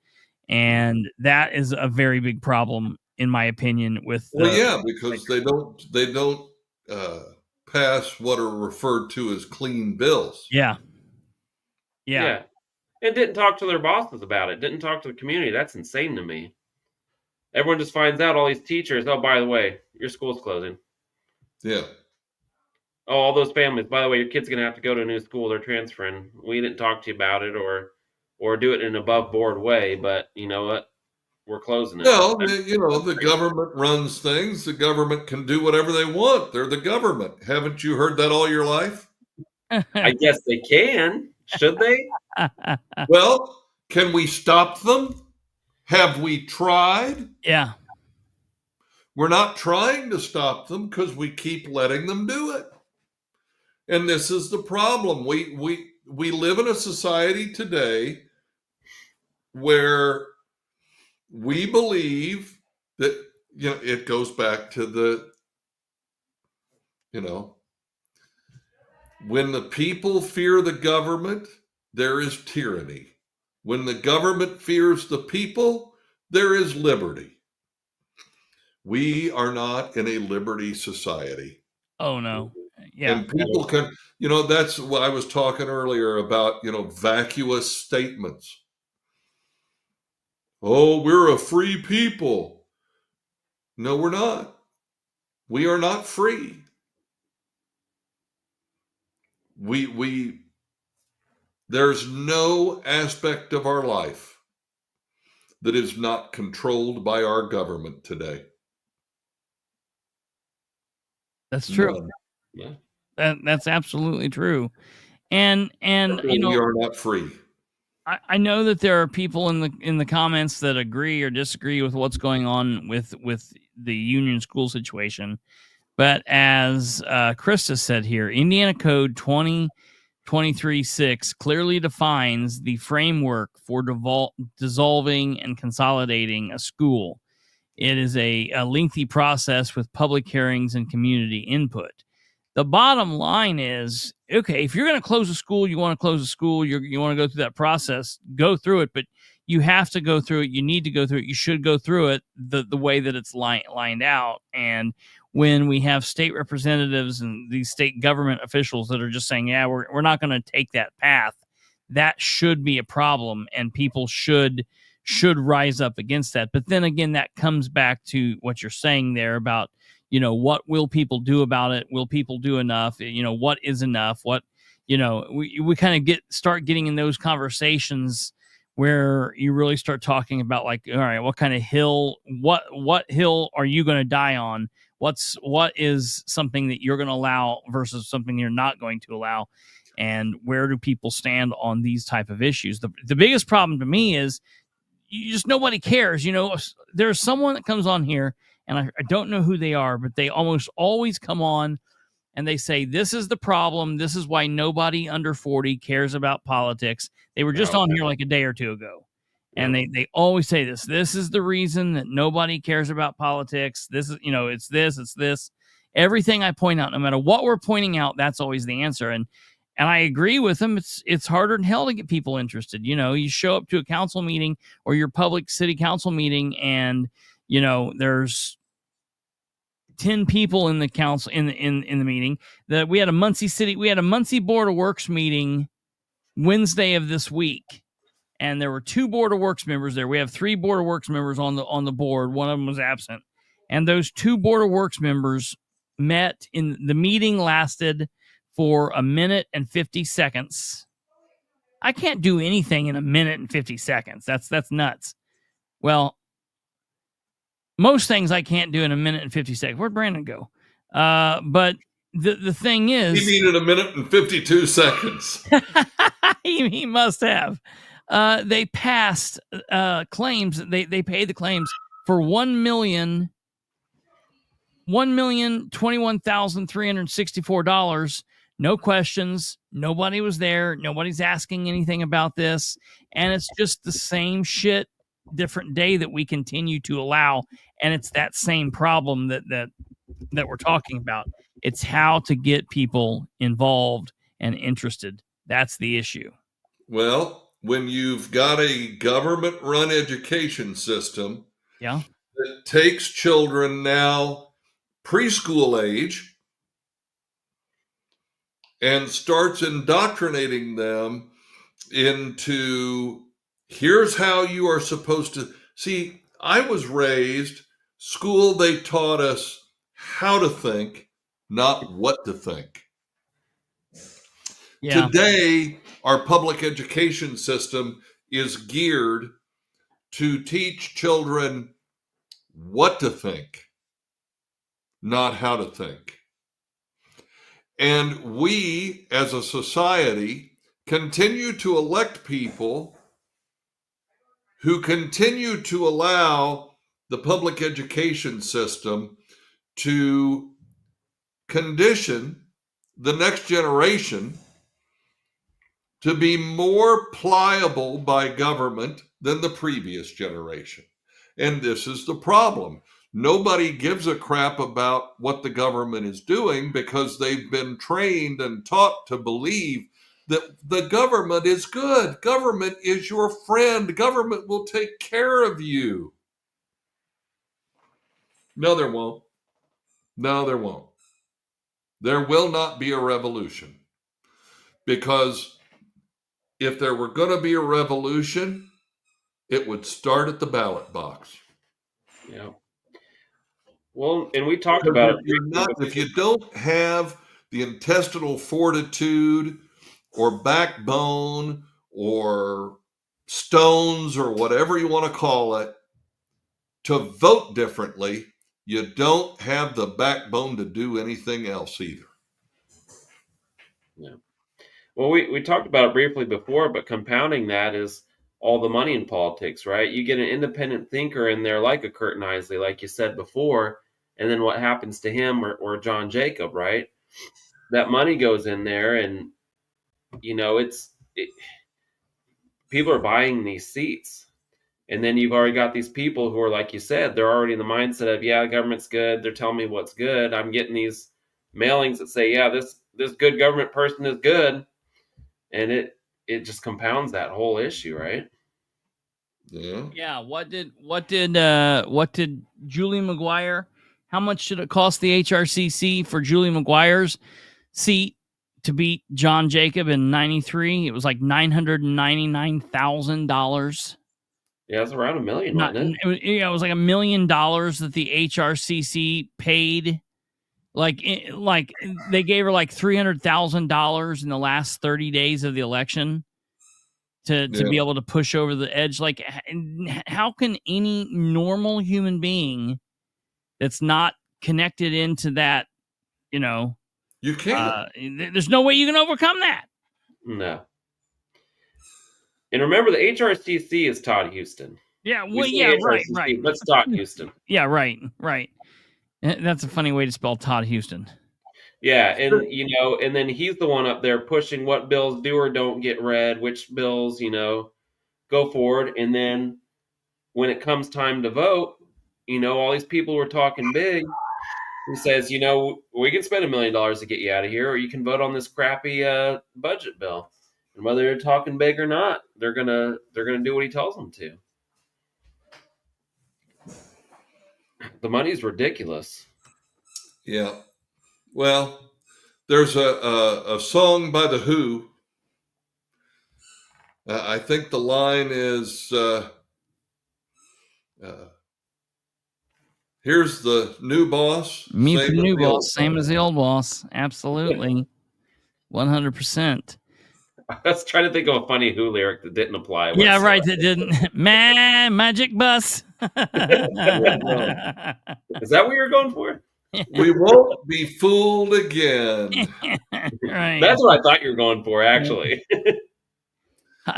and that is a very big problem in my opinion with because they don't pass what are referred to as clean bills. Yeah. And didn't talk to their bosses about it. Didn't talk to the community. That's insane to me. Everyone just finds out, all these teachers, oh, by the way, your school's closing. Yeah. Oh, all those families, by the way, your kid's going to have to go to a new school. They're transferring. We didn't talk to you about it or do it in an above board way, but you know what? We're closing it. No, the government runs things. The government can do whatever they want. They're the government. Haven't you heard that all your life? I guess they can. Should they? Well, can we stop them? Have we tried? Yeah. We're not trying to stop them because we keep letting them do it. And this is the problem. We live in a society today where we believe that, it goes back to when the people fear the government, there is tyranny. When the government fears the people, there is liberty. We are not in a liberty society. Oh, no. Yeah. And people can, that's what I was talking earlier about, vacuous statements. Oh, we're a free people. No, we're not. We are not free. There's no aspect of our life that is not controlled by our government today. That's true. Yeah. That's absolutely true. And we are not free. I know that there are people in the comments that agree or disagree with what's going on with the Union school situation. But as Krista said here, Indiana Code 2023-6 clearly defines the framework for dissolving and consolidating a school. It is a lengthy process with public hearings and community input. The bottom line is, okay, if you're going to close a school, you want to close a school, you want to go through that process, go through it, but you have to go through it. You need to go through it. You should go through it the way that it's lined out. And when we have state representatives and these state government officials that are just saying, yeah, we're not going to take that path, that should be a problem, and people should rise up against that. But then again, that comes back to what you're saying there about, what will people do about it? Will people do enough? What is enough? What, we kind of start getting in those conversations where you really start talking about like, all right, what kind of hill, what hill are you going to die on? What is something that you're going to allow versus something you're not going to allow? And where do people stand on these type of issues? The biggest problem to me is nobody cares. There's someone that comes on here, and I don't know who they are, but they almost always come on and they say, this is the problem. This is why nobody under 40 cares about politics. They were just on here like a day or two ago. And they always say this. This is the reason that nobody cares about politics. This is, it's this. Everything I point out, no matter what we're pointing out, that's always the answer. And I agree with them. It's harder than hell to get people interested. You show up to a council meeting or your public city council meeting, and there's 10 people in the council in the meeting. That we had a Muncie Board of Works meeting Wednesday of this week, and there were 2 Board of Works members there. We have 3 Board of Works members on the board. One of them was absent, and those 2 Board of Works members met. In the meeting lasted for 1 minute and 50 seconds. I can't do anything in 1 minute and 50 seconds. That's nuts. Well, most things I can't do in 1 minute and 50 seconds. Where'd Brandon go? But the thing is, he needed 1 minute and 52 seconds. he must have. They passed claims. They paid the claims for $1,021,364. No questions. Nobody was there. Nobody's asking anything about this. And it's just the same shit, different day that we continue to allow. And it's that same problem that we're talking about. It's how to get people involved and interested. That's the issue. Well, when you've got a government-run education system that takes children now preschool age and starts indoctrinating them into, here's how you are supposed to see. I was raised, school, they taught us how to think, not what to think. Yeah. Today, our public education system is geared to teach children what to think, not how to think. And we, as a society, continue to elect people who continue to allow the public education system to condition the next generation to be more pliable by government than the previous generation. And this is the problem. Nobody gives a crap about what the government is doing because they've been trained and taught to believe that the government is good. Government is your friend. Government will take care of you. No, there won't. No, there won't. There will not be a revolution. Because if there were going to be a revolution, it would start at the ballot box. Yeah. Well, and we talked about it. If you don't have the intestinal fortitude or backbone or stones or whatever you want to call it to vote differently, you don't have the backbone to do anything else either. Yeah. Well, we talked about it briefly before, but compounding that is all the money in politics, right? You get an independent thinker in there like a Kurt Knisley, like you said before, and then what happens to him or John Jacob, right? That money goes in there and, people are buying these seats. And then you've already got these people who are, like you said, they're already in the mindset of, yeah, the government's good. They're telling me what's good. I'm getting these mailings that say, yeah, this good government person is good. And it just compounds that whole issue, right? Yeah. Yeah. What did Julie McGuire? How much should it cost the HRCC for Julie McGuire's seat to beat John Jacob in '93? It was like $999,000. Yeah, it's around $1 million, wasn't it? It was like $1 million that the HRCC paid. Like they gave her like $300,000 in the last 30 days of the election. to be able to push over the edge. Like, how can any normal human being that's not connected into that, you can't. There's no way you can overcome that. No. And remember, the HRCC is Todd Houston. Yeah, We well, say yeah, right. HRCC, but it's Todd Houston. Yeah, right. That's a funny way to spell Todd Houston. Yeah, and and then he's the one up there pushing what bills do or don't get read, which bills, go forward. And then when it comes time to vote, all these people were talking big. He says, we can spend $1 million to get you out of here, or you can vote on this crappy budget bill. And whether they're talking big or not, they're gonna do what he tells them to. The money's ridiculous. Yeah. Well, there's a song by The Who. I think the line is, here's the new boss. Me for the new boss, same as the old boss. Absolutely. 100%. I was trying to think of a funny Who lyric that didn't apply. Yeah, right. That didn't. Magic bus. Is that what you were going for? We won't be fooled again. Right. That's what I thought you were going for, actually.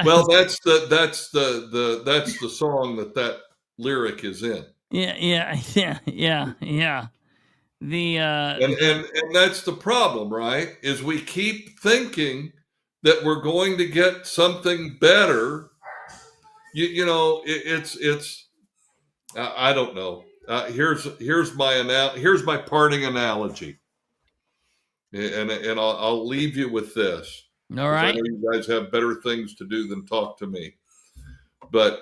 Well, that's the song that lyric is in. Yeah. The and that's the problem, right? Is we keep thinking that we're going to get something better. It's I don't know. Here's my parting analogy, and I'll leave you with this. All right. I know you guys have better things to do than talk to me, but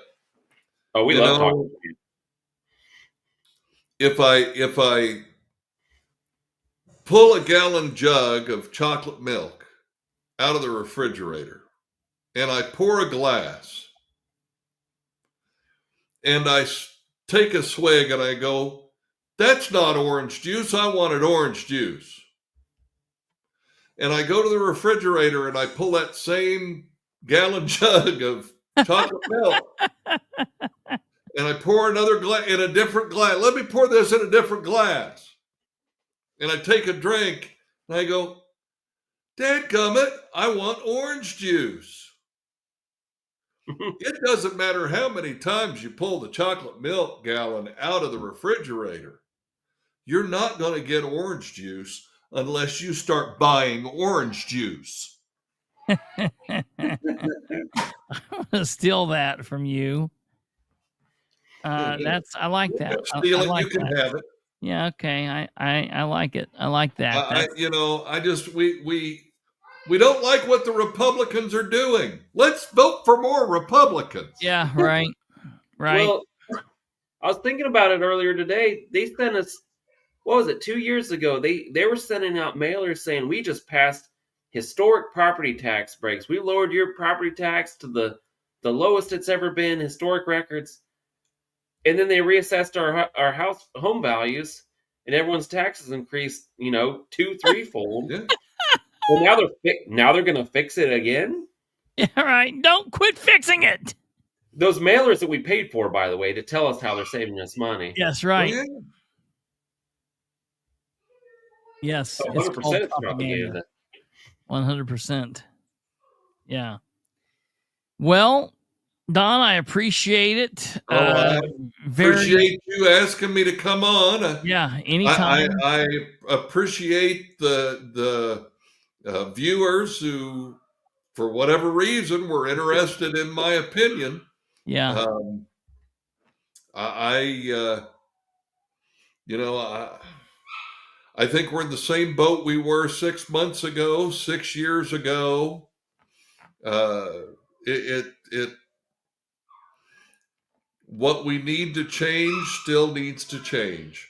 we love talking to you. If I pull a gallon jug of chocolate milk out of the refrigerator and I pour a glass and I take a swig and I go, that's not orange juice. I wanted orange juice. And I go to the refrigerator and I pull that same gallon jug of chocolate milk and I pour another glass in a different glass. Let me pour this in a different glass. And I take a drink and I go, dadgummit, I want orange juice. It doesn't matter how many times you pull the chocolate milk gallon out of the refrigerator. You're not going to get orange juice unless you start buying orange juice. I'm going to steal that from you. I like that. Steal it, like you can that. have it. Yeah, okay. I like it. I like that. We don't like what the Republicans are doing. Let's vote for more Republicans. Yeah, right. Well, I was thinking about it earlier today. They sent us, 2 years ago? They were sending out mailers saying, we just passed historic property tax breaks. We lowered your property tax to the lowest it's ever been, historic records. And then they reassessed our home values, and everyone's taxes increased, 2-3-fold. Yeah. Well, now they're going to fix it again. Yeah, right. Don't quit fixing it. Those mailers that we paid for, by the way, to tell us how they're saving us money. Yes, right. Yeah. Yes, 100% it's propaganda. 100%. Yeah. Well, Don, I appreciate it. I appreciate you asking me to come on. Yeah, anytime. I appreciate the viewers who, for whatever reason, were interested in my opinion. Yeah. I think we're in the same boat we were 6 months ago, 6 years ago. What we need to change still needs to change.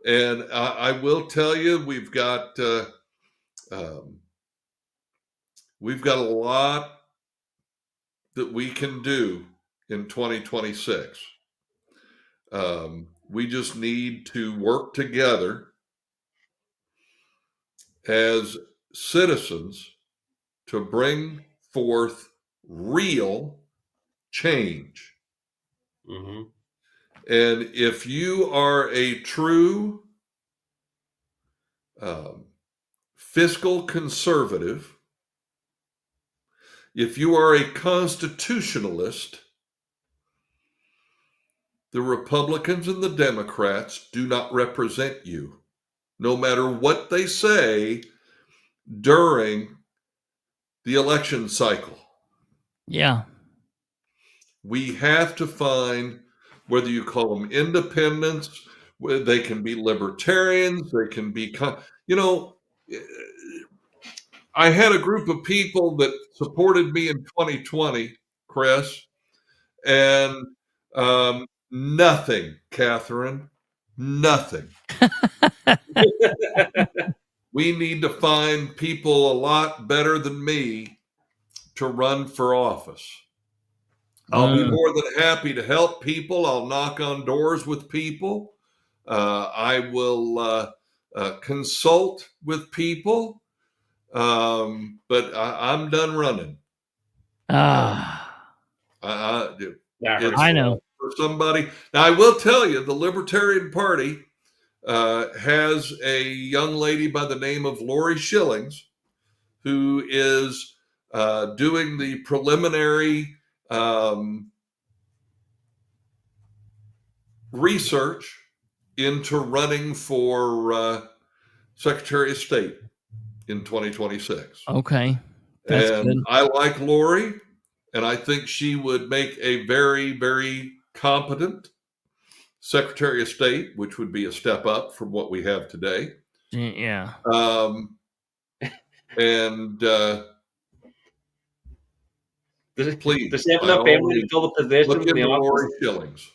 And I will tell you, we've got a lot that we can do in 2026. We just need to work together as citizens to bring forth real change. Mm-hmm. And if you are a true fiscal conservative, if you are a constitutionalist, the Republicans and the Democrats do not represent you, no matter what they say during the election cycle. Yeah. We have to find, whether you call them independents, whether they can be libertarians, they can be, I had a group of people that supported me in 2020, Chris, and nothing, Catherine, nothing. We need to find people a lot better than me to run for office. I'll be more than happy to help people. I'll knock on doors with people. I will consult with people. But I'm done running. I know. For somebody. Now, I will tell you, the Libertarian Party has a young lady by the name of Lori Shillings, who is doing the preliminary research into running for Secretary of State in 2026. Okay. That's and good. I like Lori, and I think she would make a very, very competent Secretary of State, which would be a step up from what we have today. Yeah. Please, does she have enough family to fill the positions look in the into office? Lori Shillings.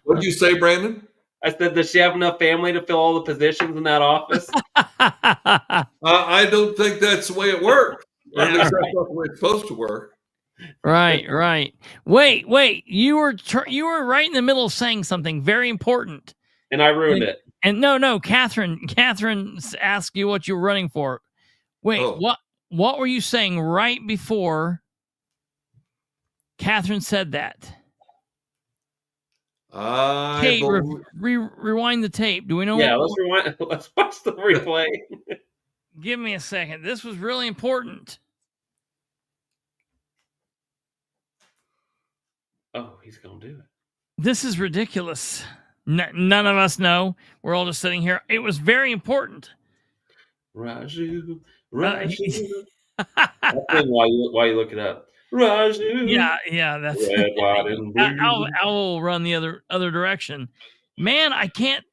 What did you say, Brandon? I said, does she have enough family to fill all the positions in that office? I don't think that's the way it works. Or at least that's not the way it's supposed to work. Right. Wait. You were right in the middle of saying something very important, and I ruined it. And no, Catherine asked you what you were running for. Wait, what were you saying right before Catherine said that? Kate, rewind the tape. Do we know? Yeah, let's rewind. Let's watch the replay. Give me a second. This was really important. Oh, he's gonna do it. This is ridiculous. None of us know. We're all just sitting here. It was very important. Raju. That's while you look it up. Raju. Yeah, that's red, white, and blue. I will run the other direction. Man, I can't.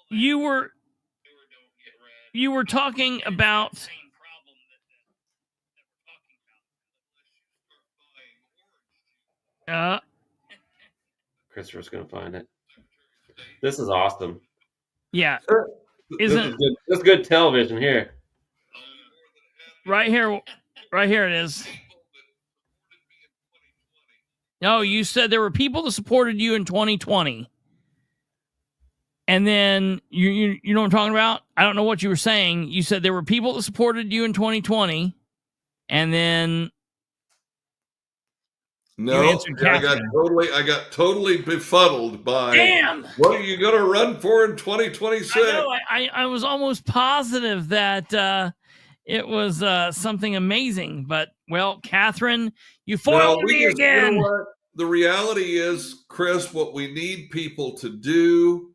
You were talking about. Christopher's gonna find it. This is awesome. Yeah, this is good. This is good television here. Right here it is. No, you said there were people that supported you in 2020. And then you know what I'm talking about? I don't know what you were saying. You said there were people that supported you in 2020. And then I got totally befuddled by damn. What are you going to run for in 2026? I know. I was almost positive that it was something amazing, but Catherine, you foiled me again. You know what? The reality is, Chris, what we need people to do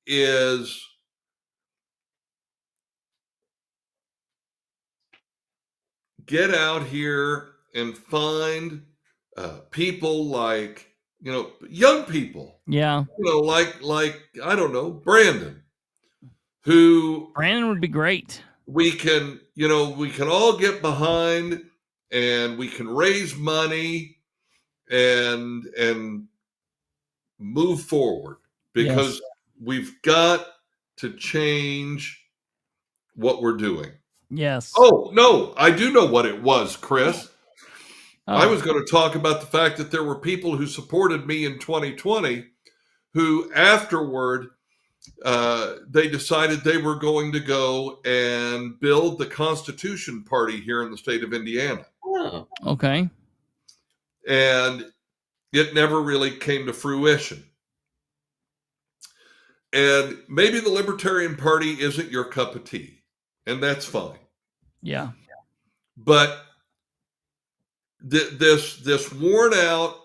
is get out here and find people like, young people. Yeah. Like I don't know, Brandon, who Brandon would be great. We can all get behind, and we can raise money and move forward, because we've got to change what we're doing. Yes. Oh, no, I do know what it was, Chris. I was going to talk about the fact that there were people who supported me in 2020 who afterward they decided they were going to go and build the Constitution Party here in the state of Indiana. Oh. Okay. And it never really came to fruition. And maybe the Libertarian Party isn't your cup of tea, and that's fine. Yeah. But this worn out,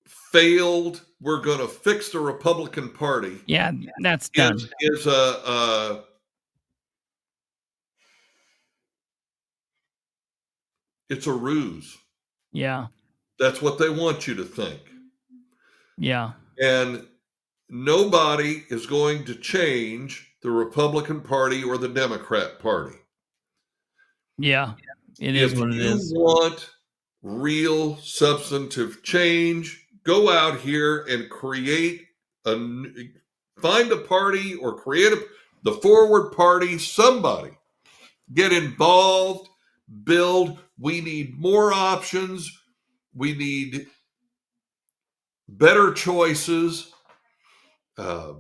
failed, we're going to fix the Republican Party. Yeah, that's done. Is it's a ruse. Yeah. That's what they want you to think. Yeah. And nobody is going to change the Republican Party or the Democrat Party. Yeah. It is what it is. If you want real substantive change, go out here and find a party or create the Forward Party, somebody. Get involved, build. We need more options. We need better choices, or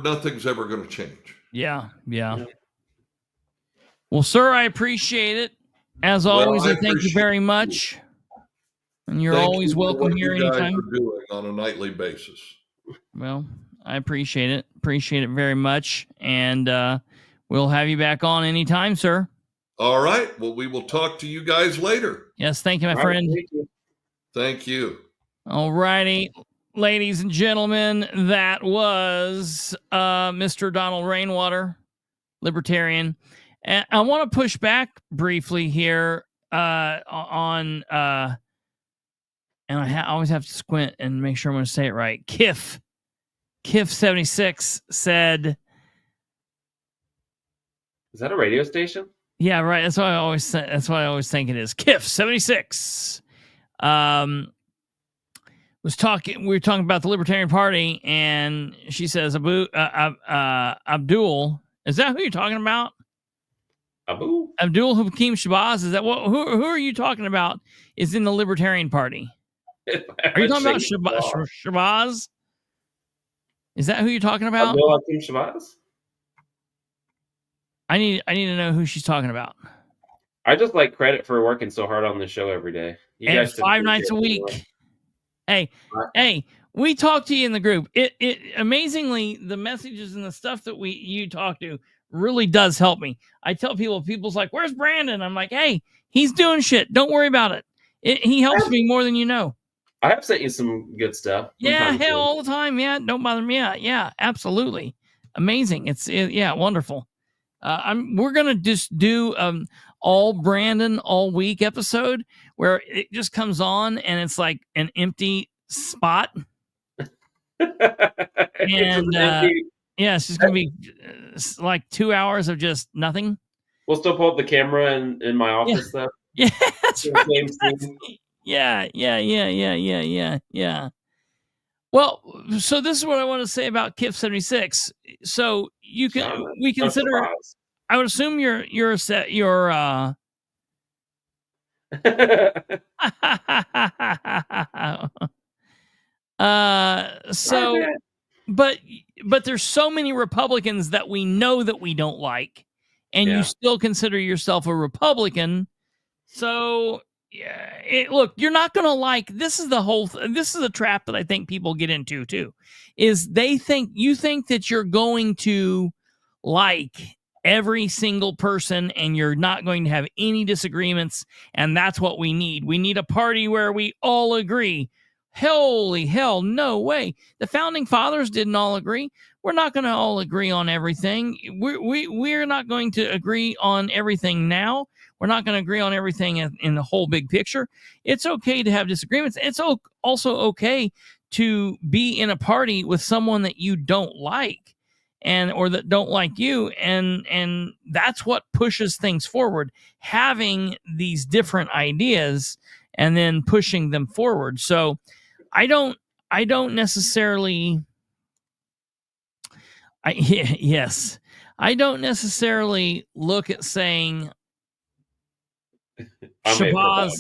nothing's ever going to change. Yeah. Well, sir, I appreciate it. As always, I thank you very much. And you're always welcome here anytime. What you guys are doing on a nightly basis. Well, I appreciate it. Appreciate it very much. And we'll have you back on anytime, sir. All right. Well, we will talk to you guys later. Yes, thank you, my friend. Thank you. Thank you. All righty. Ladies and gentlemen, that was Mr. Donald Rainwater, Libertarian. And I want to push back briefly here on, and I always have to squint and make sure I'm going to say it right. Kiff76 said, Is that a radio station? yeah, right. That's what I always say. That's what I always think it is. Kiff76 was talking. We were talking about the Libertarian Party, and she says, Abdul, is that who you're talking about? Abdul Hakim Shabazz. Is that what? Who are you talking about? Is in the Libertarian Party? Are you talking about Shabazz? Is that who you're talking about? Abdul Hakim Shabazz? I need to know who she's talking about. I just like credit for working so hard on this show every day. You and guys 5 nights a week. Hey, we talk to you in the group. It amazingly, the messages and the stuff that you talk to really does help me. I tell people's like, "Where's Brandon?" I'm like, "Hey, he's doing shit. Don't worry about it. He helps me more than you know." I have sent you some good stuff. Yeah, hell, all the time. Yeah, don't bother me. Yeah, absolutely, amazing. It's wonderful. We're gonna just do all Brandon all week episode where it just comes on and it's like an empty spot. And yeah, it's just gonna be like 2 hours of just nothing. We'll still pull up the camera in my office though. Yeah, that's right. Yeah. Well, so this is what I want to say about Kiff76. So we consider. I would assume you're set. You're so, but there's so many Republicans that we know that we don't like, and you still consider yourself a Republican. So, look, you're not going to like, this is the trap that I think people get into too, is you think that you're going to like every single person and you're not going to have any disagreements. And that's what we need. We need a party where we all agree. Holy hell, no way. The founding fathers didn't all agree. We're not going to all agree on everything. We're not going to agree on everything now. We're not going to agree on everything in the whole big picture. It's okay to have disagreements. It's also okay to be in a party with someone that you don't like or that don't like you. And that's what pushes things forward, having these different ideas and then pushing them forward. So I don't necessarily, I don't necessarily look at saying Shabazz.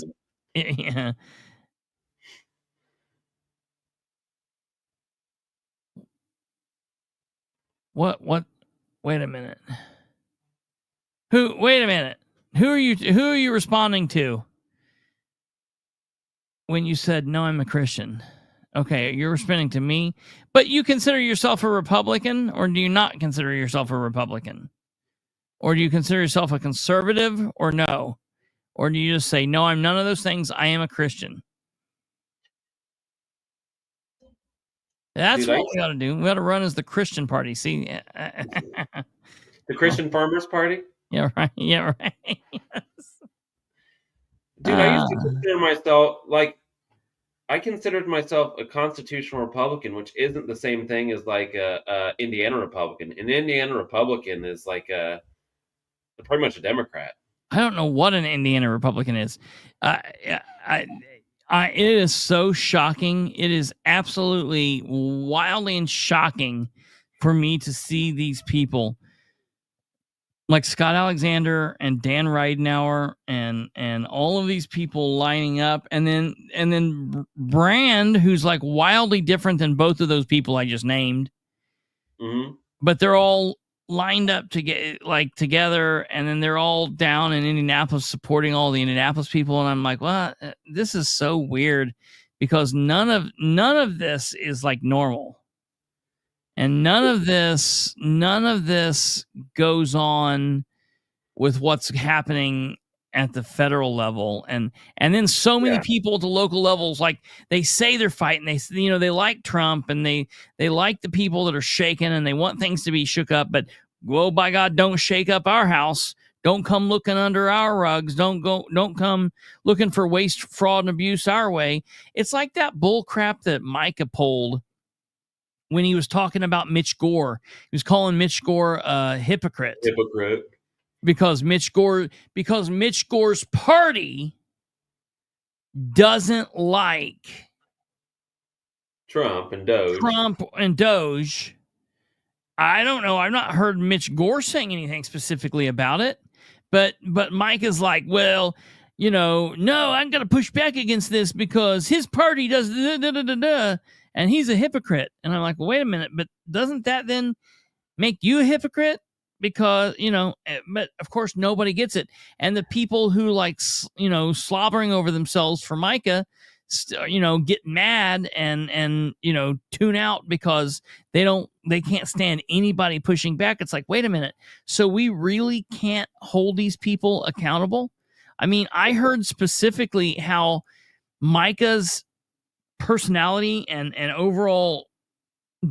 Yeah. What? Wait a minute. Wait a minute. Who are you responding to when you said, no, I'm a Christian? Okay, you're responding to me, but you consider yourself a Republican, or do you not consider yourself a Republican? Or do you consider yourself a conservative, or no? Or do you just say, no, I'm none of those things, I am a Christian? That's what we got to do. We got to run as the Christian party. See? The Christian Farmers Party? Yeah, right. Yeah, right. Dude, I used to consider myself, like, I considered myself a constitutional Republican, which isn't the same thing as like a Indiana Republican. An Indiana Republican is like pretty much a Democrat. I don't know what an Indiana Republican is. It is so shocking. It is absolutely wildly and shocking for me to see these people like Scott Alexander and Dan Ridenour and all of these people lining up, and then Brand, who's like wildly different than both of those people I just named. Mm-hmm. But they're all lined up to get like together, and then they're all down in Indianapolis supporting all the Indianapolis people, and I'm like, well, this is so weird, because none of this is like normal. And none of this goes on with what's happening at the federal level, and then so many people at the local levels, like they say they're fighting, they like Trump, and they like the people that are shaking, and they want things to be shook up, but well, by God, don't shake up our house. Don't come looking under our rugs. Don't come looking for waste, fraud, and abuse our way. It's like that bull crap that Micah pulled when he was talking about Mitch Gore. He was calling Mitch Gore a hypocrite. Because Mitch Gore's party doesn't like Trump and Doge. I don't know. I've not heard Mitch Gore saying anything specifically about it. But Mike is like, well, no, I'm going to push back against this because his party does da-da-da-da-da, and he's a hypocrite. And I'm like, well, wait a minute, but doesn't that then make you a hypocrite? Because, but of course nobody gets it. And the people who like, slobbering over themselves for Micah, get mad and tune out because they can't stand anybody pushing back. It's like, wait a minute. So we really can't hold these people accountable? I mean, I heard specifically how Micah's personality and overall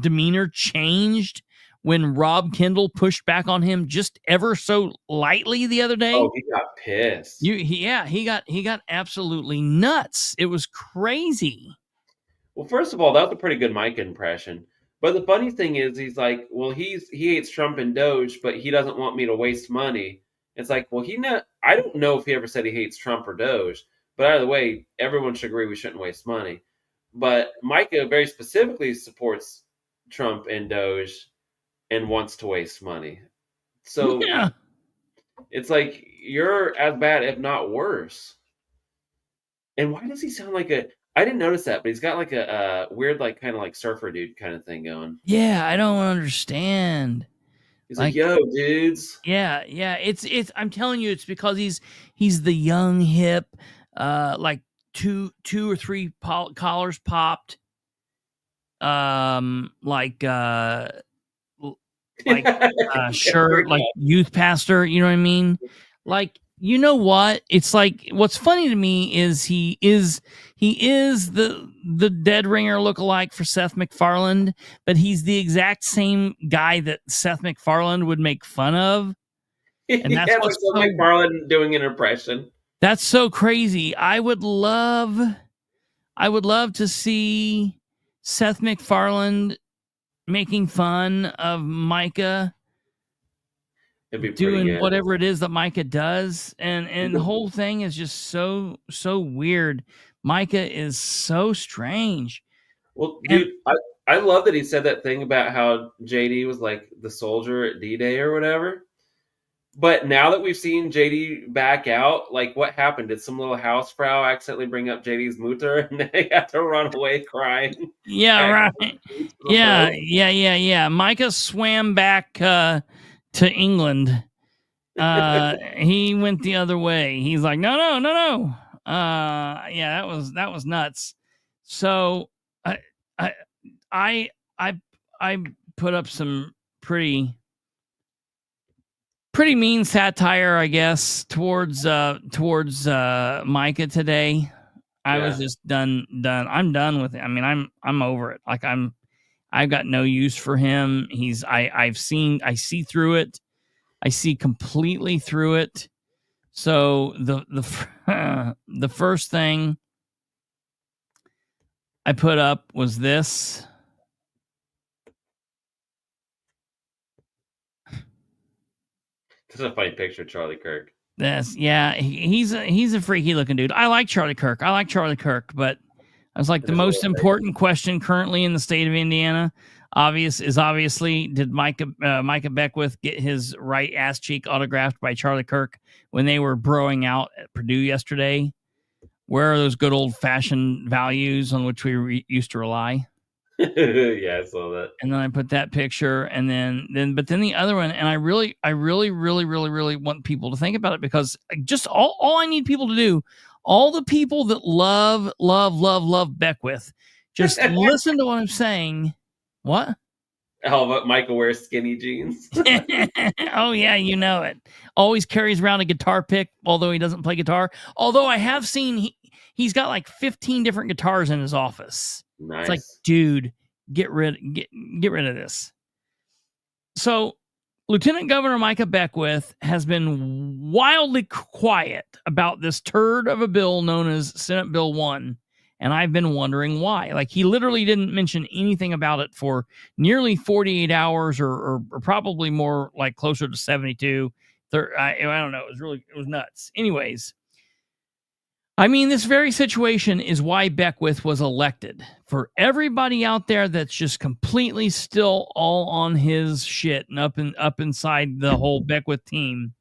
demeanor changed when Rob Kendall pushed back on him just ever so lightly the other day. Oh, he got pissed. He got absolutely nuts. It was crazy. Well, first of all, that was a pretty good Micah impression. But the funny thing is, he's like, well, he hates Trump and Doge, but he doesn't want me to waste money. It's like, well, I don't know if he ever said he hates Trump or Doge. But either way, everyone should agree we shouldn't waste money. But Micah very specifically supports Trump and Doge and wants to waste money. So it's like, you're as bad, if not worse. And why does he sound like I didn't notice that, but he's got like a weird, like kind of like surfer dude kind of thing going. Yeah, I don't understand. He's like, yo, dudes. Yeah. It's I'm telling you, it's because he's the young hip, like two or three collars popped, shirt, like youth pastor, you know what I mean? Like, you know what? It's like, what's funny to me is he is the dead ringer lookalike for Seth MacFarlane, but he's the exact same guy that Seth MacFarlane would make fun of. And that's what's Seth MacFarlane doing an impression. That's so crazy. I would love to see Seth MacFarlane making fun of Micah doing whatever it is that Micah does, and the whole thing is just so weird. Micah is so strange. Well, dude, I love that he said that thing about how JD was like the soldier at D-Day or whatever. But now that we've seen JD back out, like what happened? Did some little housefrau accidentally bring up JD's mutter and they had to run away crying? Yeah, Back right. to the Yeah, boat? yeah. Micah swam back to England. He went the other way. He's like, no. Yeah, that was nuts. So I put up some pretty mean satire, I guess, towards Micah today. I was just done. I'm done with it. I mean, I'm over it. Like I've got no use for him. I see through it. I see completely through it. So the first thing I put up was this. This is a funny picture, Charlie Kirk. He's a freaky looking dude. I like Charlie Kirk, but I was like, the most important question currently in the state of Indiana, obviously, did Micah Beckwith get his right ass cheek autographed by Charlie Kirk when they were broing out at Purdue yesterday? Where are those good old fashioned values on which we used to rely? Yeah, I saw that. And then I put that picture, and then the other one, and I really want people to think about it, because just all I need people to do, all the people that love Beckwith, just listen to what I'm saying. What? Oh, but Michael wears skinny jeans. Oh yeah, you know it. Always carries around a guitar pick, although he doesn't play guitar. Although I have seen he's got like 15 different guitars in his office. Nice. It's like, dude, get rid of this. So, Lieutenant Governor Micah Beckwith has been wildly quiet about this turd of a bill known as Senate Bill 1. And I've been wondering why. Like, he literally didn't mention anything about it for nearly 48 hours or probably more, like closer to 72. I don't know. It was nuts. Anyways, I mean, this very situation is why Beckwith was elected. For everybody out there that's just completely still all on his shit and up inside the whole Beckwith team,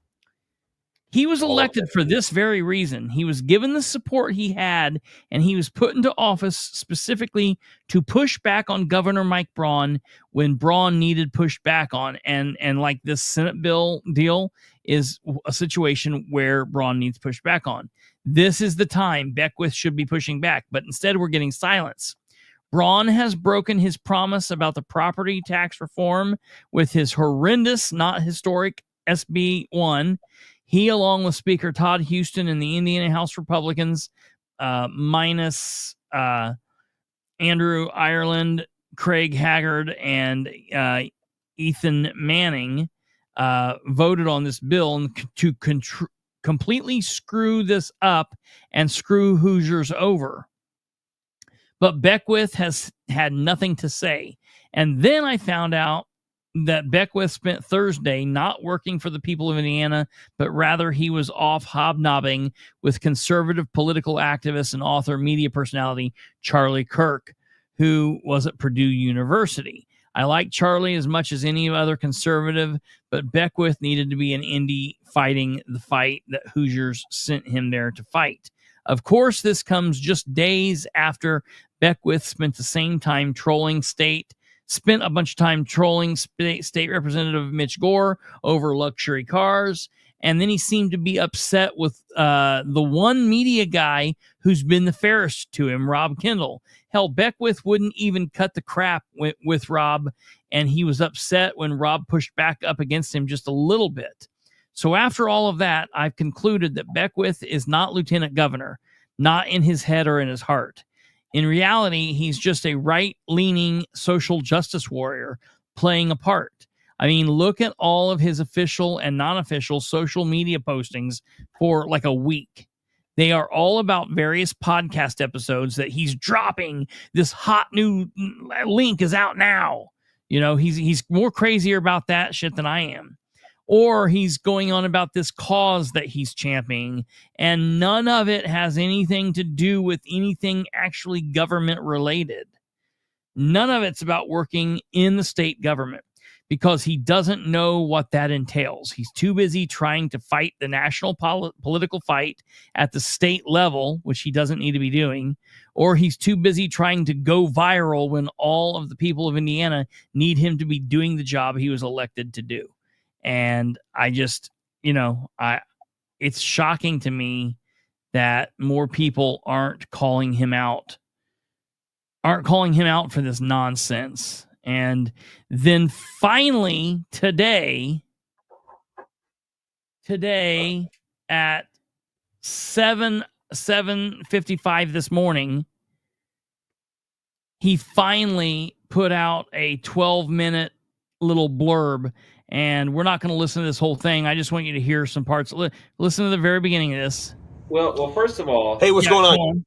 he was elected for this very reason. He was given the support he had, and he was put into office specifically to push back on Governor Mike Braun when Braun needed pushed back on. And like this Senate bill deal is a situation where Braun needs pushed back on. This is the time Beckwith should be pushing back, but instead we're getting silence. Braun has broken his promise about the property tax reform with his horrendous, not historic SB 1. He, along with Speaker Todd Houston and the Indiana House Republicans, minus Andrew Ireland, Craig Haggard, and Ethan Manning, voted on this bill to completely screw this up and screw Hoosiers over. But Beckwith has had nothing to say. And then I found out that Beckwith spent Thursday not working for the people of Indiana, but rather he was off hobnobbing with conservative political activist and author media personality Charlie Kirk, who was at Purdue University. I like Charlie as much as any other conservative, but Beckwith needed to be in Indy fighting the fight that Hoosiers sent him there to fight. Of course, this comes just days after Beckwith spent a bunch of time trolling state Representative Mitch Gore over luxury cars. And then he seemed to be upset with the one media guy who's been the fairest to him, Rob Kendall. Hell, Beckwith wouldn't even cut the crap with Rob, and he was upset when Rob pushed back up against him just a little bit. So after all of that, I've concluded that Beckwith is not lieutenant governor, not in his head or in his heart. In reality, he's just a right-leaning social justice warrior playing a part. I mean, look at all of his official and non-official social media postings for like a week. They are all about various podcast episodes that he's dropping. This hot new link is out now. You know, he's more crazier about that shit than I am. Or he's going on about this cause that he's championing, and none of it has anything to do with anything actually government related. None of it's about working in the state government. because he doesn't know what that entails. He's too busy trying to fight the national political fight at the state level, which he doesn't need to be doing, or he's too busy trying to go viral when all of the people of Indiana need him to be doing the job he was elected to do. And I just, it's shocking to me that more people aren't calling him out for this nonsense. And then finally today at 7:55 this morning, he finally put out a 12-minute little blurb, and we're not going to listen to this whole thing. I just want you to hear some parts. Listen to the very beginning of this. Well, first of all, hey, what's going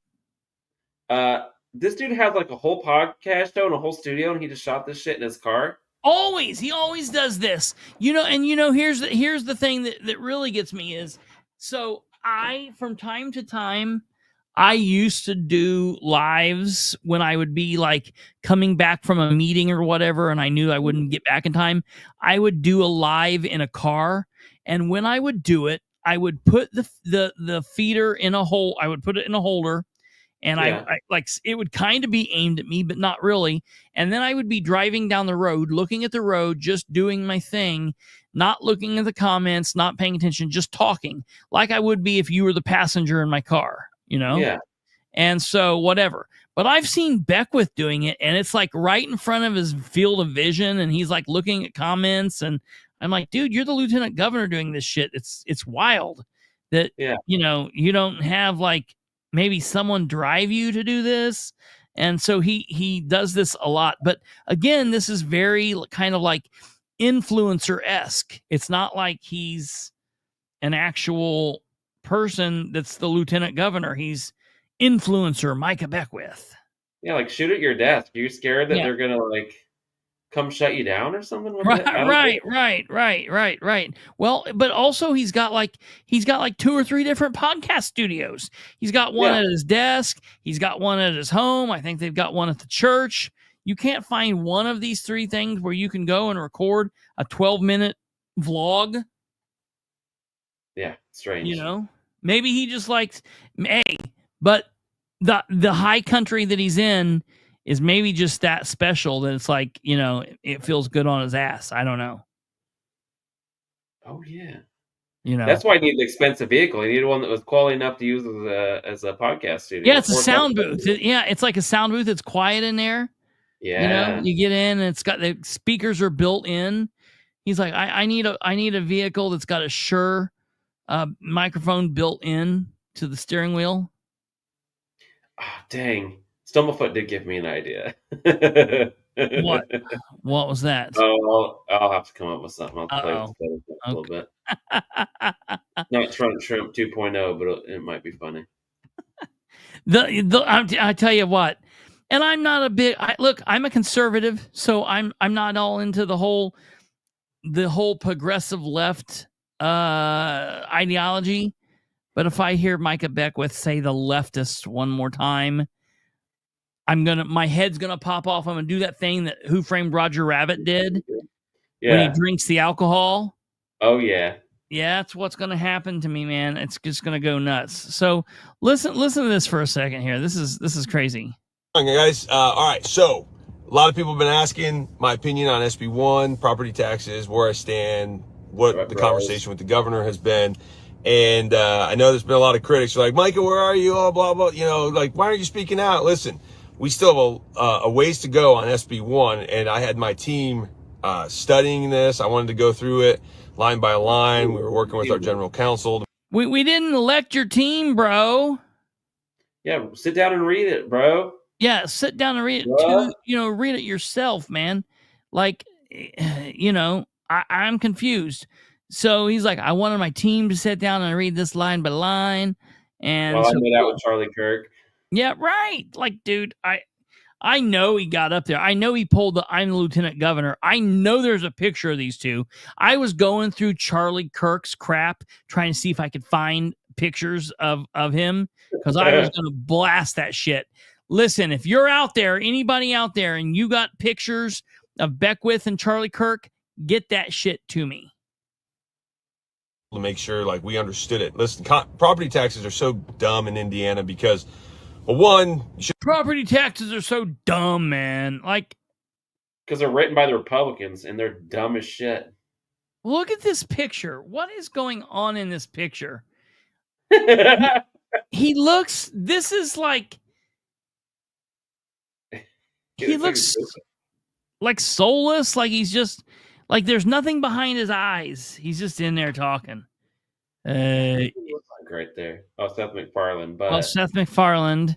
on? This dude has like a whole podcast show and a whole studio, and he just shot this shit in his car. He always does this, here's the thing that really gets me is, so from time to time, I used to do lives when I would be like coming back from a meeting or whatever, and I knew I wouldn't get back in time. I would do a live in a car, and when I would do it, I would put the feeder in a hole. I would put it in a holder. And I like, it would kind of be aimed at me, but not really. And then I would be driving down the road, looking at the road, just doing my thing, not looking at the comments, not paying attention, just talking like I would be if you were the passenger in my car, Yeah. And so whatever. But I've seen Beckwith doing it, and it's like right in front of his field of vision, and he's like looking at comments, and I'm like, dude, you're the lieutenant governor doing this shit. It's wild that, you don't have like maybe someone drive you to do this. And so he does this a lot. But again, this is very kind of like influencer-esque. It's not like he's an actual person that's the lieutenant governor. He's influencer Micah Beckwith. Yeah, like shoot at your desk. Are you scared that they're gonna like come shut you down or something with it? Right. Well, but also he's got like 2 or 3 different podcast studios. He's got one at his desk. He's got one at his home. I think they've got one at the church. You can't find one of these 3 things where you can go and record a 12-minute vlog. Yeah, strange. Maybe he just likes, but the high country that he's in is maybe just that special that it's like, it feels good on his ass. I don't know. Oh, yeah. That's why he needed an expensive vehicle. He needed one that was quality enough to use as a podcast studio. Yeah, it's a sound booth. It's like a sound booth. It's quiet in there. Yeah. You get in and it's got the speakers are built in. He's like, I need a vehicle that's got a Shure microphone built in to the steering wheel. Oh, dang. Stumblefoot did give me an idea. What was that? Oh, I'll have to come up with something. I'll play with it a little bit. Not Trump Shrimp 2.0, but it might be funny. I tell you what, and I'm not a big. I'm a conservative, so I'm not all into the whole progressive left ideology. But if I hear Micah Beckwith say the leftists one more time, my head's gonna pop off. I'm gonna do that thing that Who Framed Roger Rabbit did when he drinks the alcohol. Oh yeah. Yeah, that's what's gonna happen to me, man. It's just gonna go nuts. So listen to this for a second here. This is crazy. Okay, guys. All right. So a lot of people have been asking my opinion on SB1, property taxes, where I stand, what the conversation with the governor has been. And I know there's been a lot of critics like, Micah, where are you? Oh, blah, blah. Like, why aren't you speaking out? Listen, we still have a ways to go on SB1. And I had my team studying this. I wanted to go through it line by line. We were working with our general counsel. We didn't elect your team, bro. Yeah, sit down and read it, bro. Yeah, sit down and read it too. Read it yourself, man. Like, I'm confused. So he's like, I wanted my team to sit down and read this line by line. And I made out with Charlie Kirk. Yeah, right. Like, dude, I know he got up there. I know he pulled the I'm the lieutenant governor. I know there's a picture of these two. I was going through Charlie Kirk's crap, trying to see if I could find pictures of him, because I was going to blast that shit. Listen, if you're out there, anybody out there, and you got pictures of Beckwith and Charlie Kirk, get that shit to me. To make sure like we understood it. Listen, property taxes are so dumb in Indiana because, well, one, property taxes are so dumb, man. Like, because they're written by the Republicans and they're dumb as shit. Look at this picture. What is going on in this picture? He looks. This is like. He looks like soulless. Like he's just. Like there's nothing behind his eyes. He's just in there talking. Like right there. Oh, Seth MacFarlane. But Seth MacFarlane.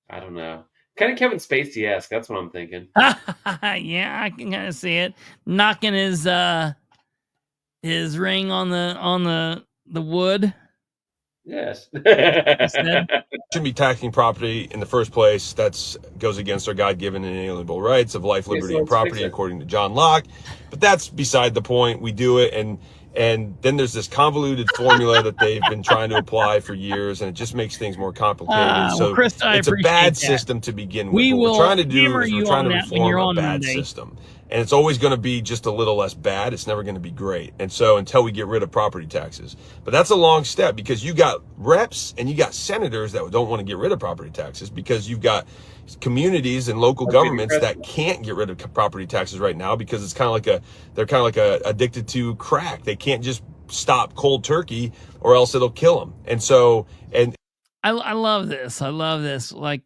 I don't know. Kind of Kevin Spacey-esque. That's what I'm thinking. Yeah, I can kind of see it. Knocking his ring on the wood. Yes. Shouldn't be taxing property in the first place. That's goes against our God-given and inalienable rights of life, liberty, and property, according to John Locke. But that's beside the point. We do it, and then there's this convoluted formula that they've been trying to apply for years, and it just makes things more complicated. So Chris, it's a bad system to begin with. What we're trying to do is we're trying to reform a bad system. And it's always going to be just a little less bad. It's never going to be great. And so until we get rid of property taxes. But that's a long step because you got reps and you got senators that don't want to get rid of property taxes because you've got communities and local governments that can't get rid of property taxes right now because it's kind of like they're kind of like addicted to crack. They can't just stop cold turkey or else it'll kill them. And so, and I love this. I love this. Like,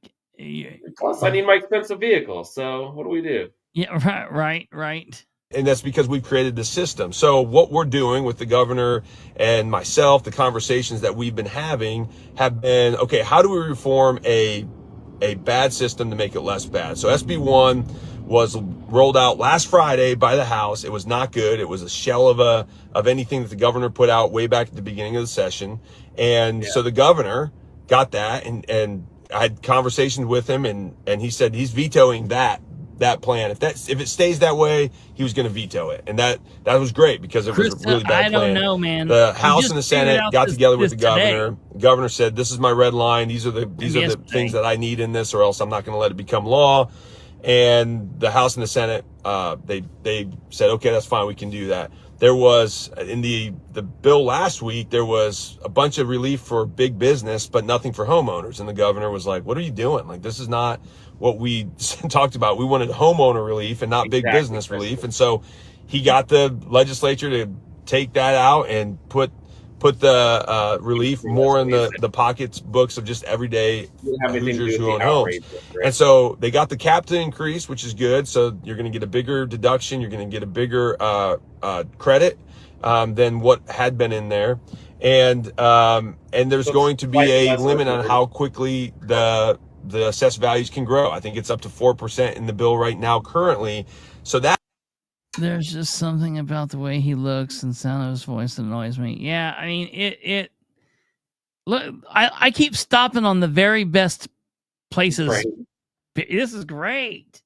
plus I need my expensive vehicle. So what do we do? Yeah, right. And that's because we've created the system. So what we're doing with the governor and myself, the conversations that we've been having have been, okay, how do we reform a bad system to make it less bad? So SB 1 was rolled out last Friday by the House. It was not good. It was a shell of anything that the governor put out way back at the beginning of the session. And so the governor got that and I had conversations with him and he said he's vetoing that plan. If it stays that way, he was going to veto it. And that was great because it was a really bad plan. I don't know, man. The House and the Senate got together with the governor. The governor said, this is my red line. These are the things that I need in this or else I'm not going to let it become law. And the House and the Senate, they said, okay, that's fine. We can do that. There was in the bill last week, there was a bunch of relief for big business, but nothing for homeowners. And the governor was like, what are you doing? Like, this is not what we talked about. We wanted homeowner relief and not big business relief. And so he got the legislature to take that out and put the relief more in the pockets books of just everyday Hoosiers who own homes. And so they got the cap to increase, which is good. So you're going to get a bigger deduction. You're going to get a bigger credit than what had been in there. And there's going to be a limit on how quickly the assessed values can grow. I think it's up to 4% in the bill right now currently. So that there's just something about the way he looks and sound of his voice that annoys me. Yeah, I mean it look, I keep stopping on the very best places. Right. This is great.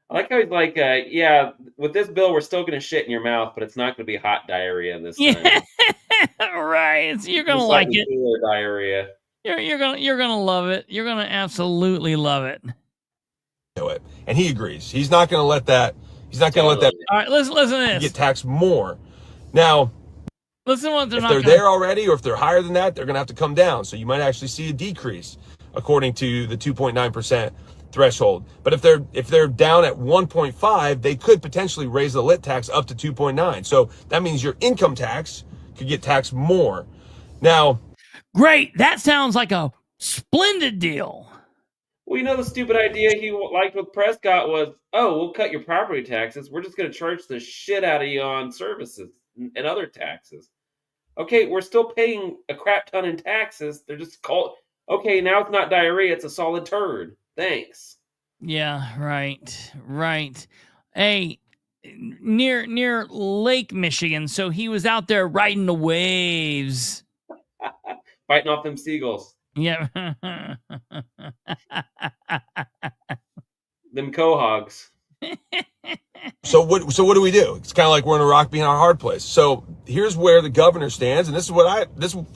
I like how he's like, yeah, with this bill, we're still going to shit in your mouth, but it's not going to be hot diarrhea this time. Right. You're going to like it. Diarrhea. You're gonna love it. You're gonna absolutely love it. And he agrees. He's not gonna let that. He's not gonna let that. All right, listen to this. Get taxed more. Now, listen to what if they're there already, or if they're higher than that, they're gonna have to come down. So you might actually see a decrease, according to the 2.9% threshold. But if they're down at 1.5, they could potentially raise the lit tax up to 2.9. So that means your income tax could get taxed more. Now. Great. That sounds like a splendid deal. Well, you know, the stupid idea he liked with Prescott was, oh, we'll cut your property taxes. We're just going to charge the shit out of you on services and other taxes. Okay, we're still paying a crap ton in taxes. They're just called, okay, now it's not diarrhea. It's a solid turd. Thanks. Yeah, right. Hey, near Lake Michigan. So he was out there riding the waves. Fighting off them seagulls. Yeah. Them quahogs. So what do we do? It's kind of like we're in a rock being a hard place. So here's where the governor stands. And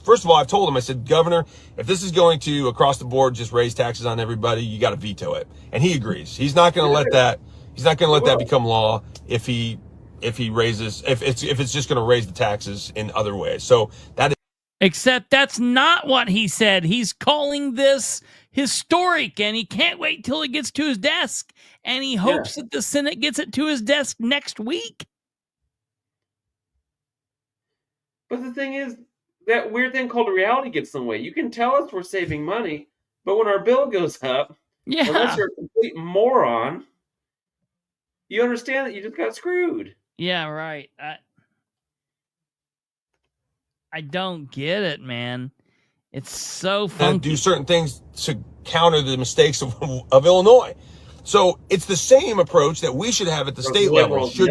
first of all, I've told him, I said, Governor, if this is going to across the board just raise taxes on everybody, you got to veto it. And he agrees. He's not going to let that. He's not going to let that become law if it's just going to raise the taxes in other ways. So that is. Except that's not what he said. He's calling this historic, and he can't wait till it gets to his desk. And he hopes that the Senate gets it to his desk next week. But the thing is, that weird thing called reality gets in the way. You can tell us we're saving money, but when our bill goes up, unless you're a complete moron, you understand that you just got screwed. Yeah, right. I don't get it, man. It's so funky. And do certain things to counter the mistakes of Illinois. So it's the same approach that we should have at the state level. Should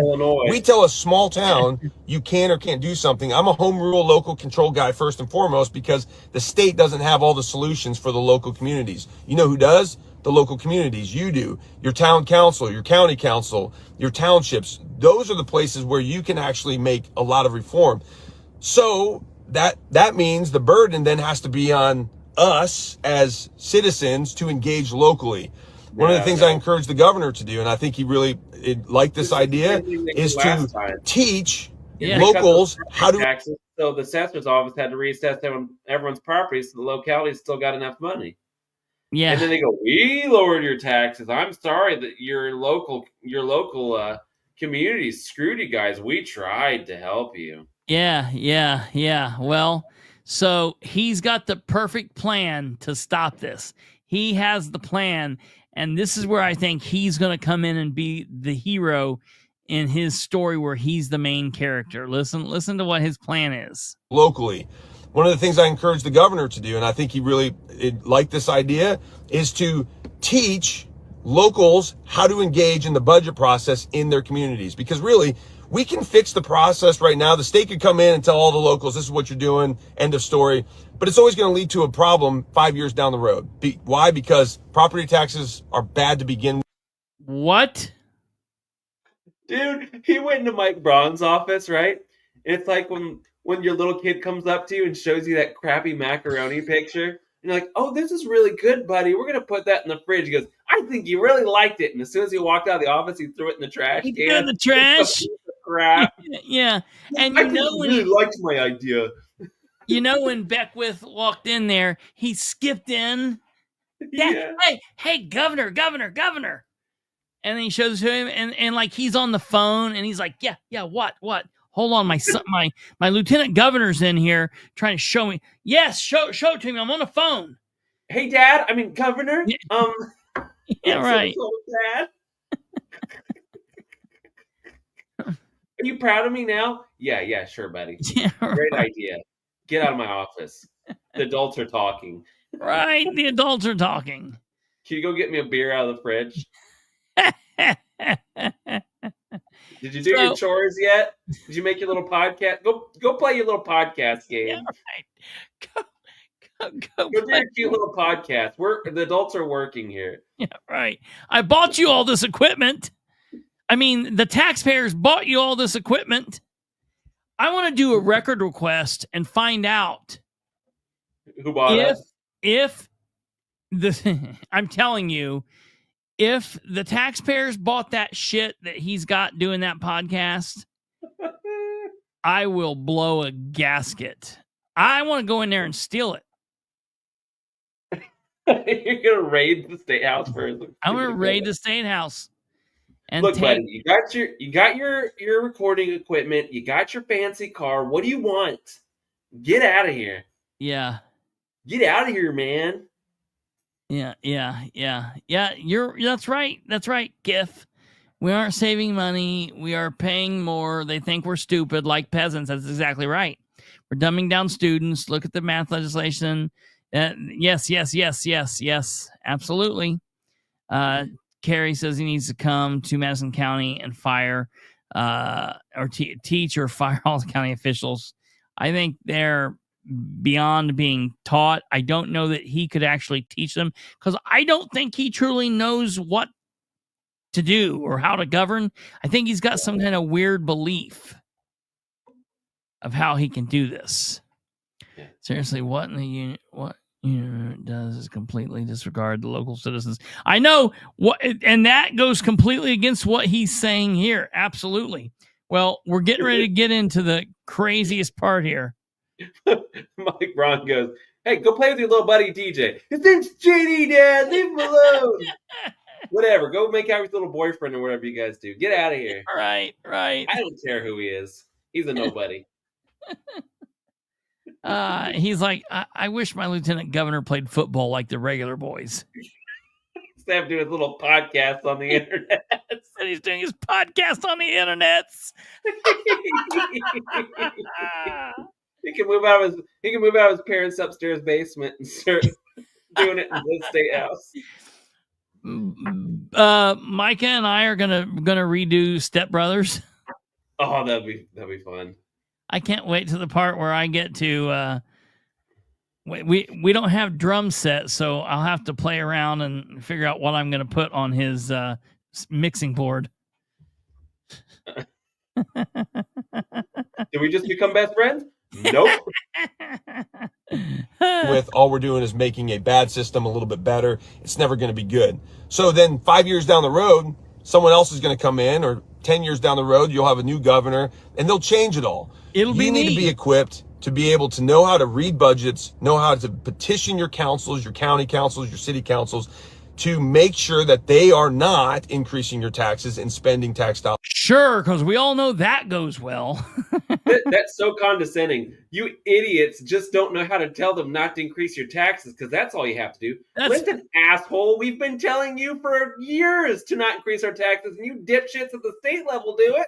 we tell a small town you can or can't do something? I'm a home rule local control guy first and foremost, because the state doesn't have all the solutions for the local communities. You know who does? The local communities. You do. Your town council, your county council, your townships. Those are the places where you can actually make a lot of reform. So that means the burden then has to be on us as citizens to engage locally. One of the things I encourage the governor to do, and I think he really liked this idea, is to teach locals how to. Taxes, so the assessor's office had to reassess everyone's property, so the locality's still got enough money. Yeah, and then they go, "We lowered your taxes. I'm sorry that your local community screwed you guys. We tried to help you." Yeah. Well, so he's got the perfect plan to stop this. He has the plan, and this is where I think he's going to come in and be the hero in his story, where he's the main character. Listen to what his plan is. Locally. One of the things I encourage the governor to do, and I think he really liked this idea, is to teach locals how to engage in the budget process in their communities. Because really, we can fix the process right now. The state could come in and tell all the locals, this is what you're doing, end of story. But it's always going to lead to a problem 5 years down the road. Why? Because property taxes are bad to begin with. What? Dude, he went into Mike Braun's office, right? It's like when your little kid comes up to you and shows you that crappy macaroni picture. And you're like, "Oh, this is really good, buddy. We're going to put that in the fridge." He goes, "I think you really liked it." And as soon as he walked out of the office, he threw it in the trash can. He threw it in the trash? Crap. Yeah. And I really liked my idea. You know, when Beckwith walked in there, he skipped in. Yeah. Hey, governor. And then he shows to him, and like he's on the phone, and he's like, yeah, what? Hold on, my lieutenant governor's in here trying to show me. Yes, show it to me. I'm on the phone. Hey, governor. Yeah, right. Dad. Are you proud of me now? Yeah, sure, buddy. Yeah, Great idea. Get out of my office. The adults are talking. Right, the adults are talking. Can you go get me a beer out of the fridge? Did you do your chores yet? Did you make your little podcast? Go play your little podcast game. Yeah, right. Go do your cute little podcast. The adults are working here. Yeah, right. I bought you all this equipment. I mean, the taxpayers bought you all this equipment. I want to do a record request and find out who bought it. I'm telling you, if the taxpayers bought that shit that he's got doing that podcast, I will blow a gasket. I want to go in there and steal it. You're gonna raid the state house first. I'm gonna raid the state house. And look, buddy, you got your recording equipment. You got your fancy car. What do you want? Get out of here. Yeah. Get out of here, man. Yeah. That's right, GIF. We aren't saving money. We are paying more. They think we're stupid, like peasants. That's exactly right. We're dumbing down students. Look at the math legislation. Yes. Absolutely. Kerry says he needs to come to Madison County and fire or teach or fire all the county officials. I think they're beyond being taught. I don't know that he could actually teach them, because I don't think he truly knows what to do or how to govern. I think he's got some kind of weird belief of how he can do this. Seriously, what in the unit? What? It does is completely disregard the local citizens. I know what, and that goes completely against what he's saying here. Absolutely. Well, we're getting ready to get into the craziest part here. Mike Braun goes, "Hey, go play with your little buddy DJ. His name's JD, Dad. Leave him alone." Whatever. Go make out with your little boyfriend or whatever you guys do. Get out of here. Right. I don't care who he is. He's a nobody. He's like, I wish my lieutenant governor played football like the regular boys. Instead of doing his little podcast on the internet. And he's doing his podcast on the internets. He can move out of his parents' upstairs basement and start doing it in the state house. Micah and I are gonna redo Step Brothers. Oh, that'd be fun. I can't wait to the part where I get to. We don't have drum set, so I'll have to play around and figure out what I'm going to put on his mixing board. Did we just become best friends? Nope. With all we're doing is making a bad system a little bit better. It's never going to be good. So then 5 years down the road, someone else is going to come in, or 10 years down the road, you'll have a new governor, and they'll change it all. You need to be equipped to be able to know how to read budgets, know how to petition your councils, your county councils, your city councils, to make sure that they are not increasing your taxes and spending tax dollars. Sure, because we all know that goes well. That's so condescending. You idiots just don't know how to tell them not to increase your taxes, because that's all you have to do. Listen, asshole, we've been telling you for years to not increase our taxes, and you dipshits at the state level do it.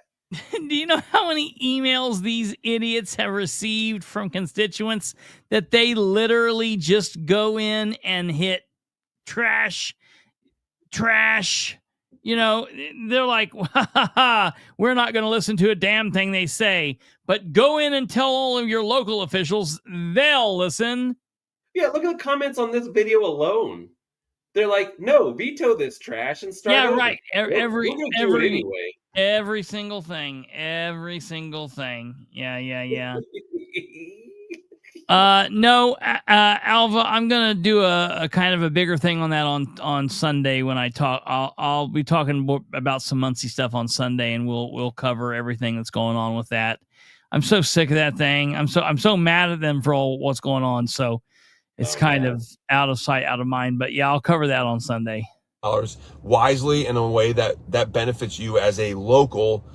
Do you know how many emails these idiots have received from constituents that they literally just go in and hit trash? You know, they're like, we're not going to listen to a damn thing they say, but go in and tell all of your local officials, they'll listen. Yeah, look at the comments on this video alone. They're like, no, veto this trash and start over. Right. Every single thing. Yeah. No, Alva, I'm gonna do a kind of a bigger thing on that on Sunday when I talk. I'll be talking more about some Muncie stuff on Sunday, and we'll cover everything that's going on with that. I'm so sick of that thing. I'm so mad at them for all what's going on. So it's kind of out of sight, out of mind. But yeah, I'll cover that on Sunday. Wisely in a way that benefits you as a local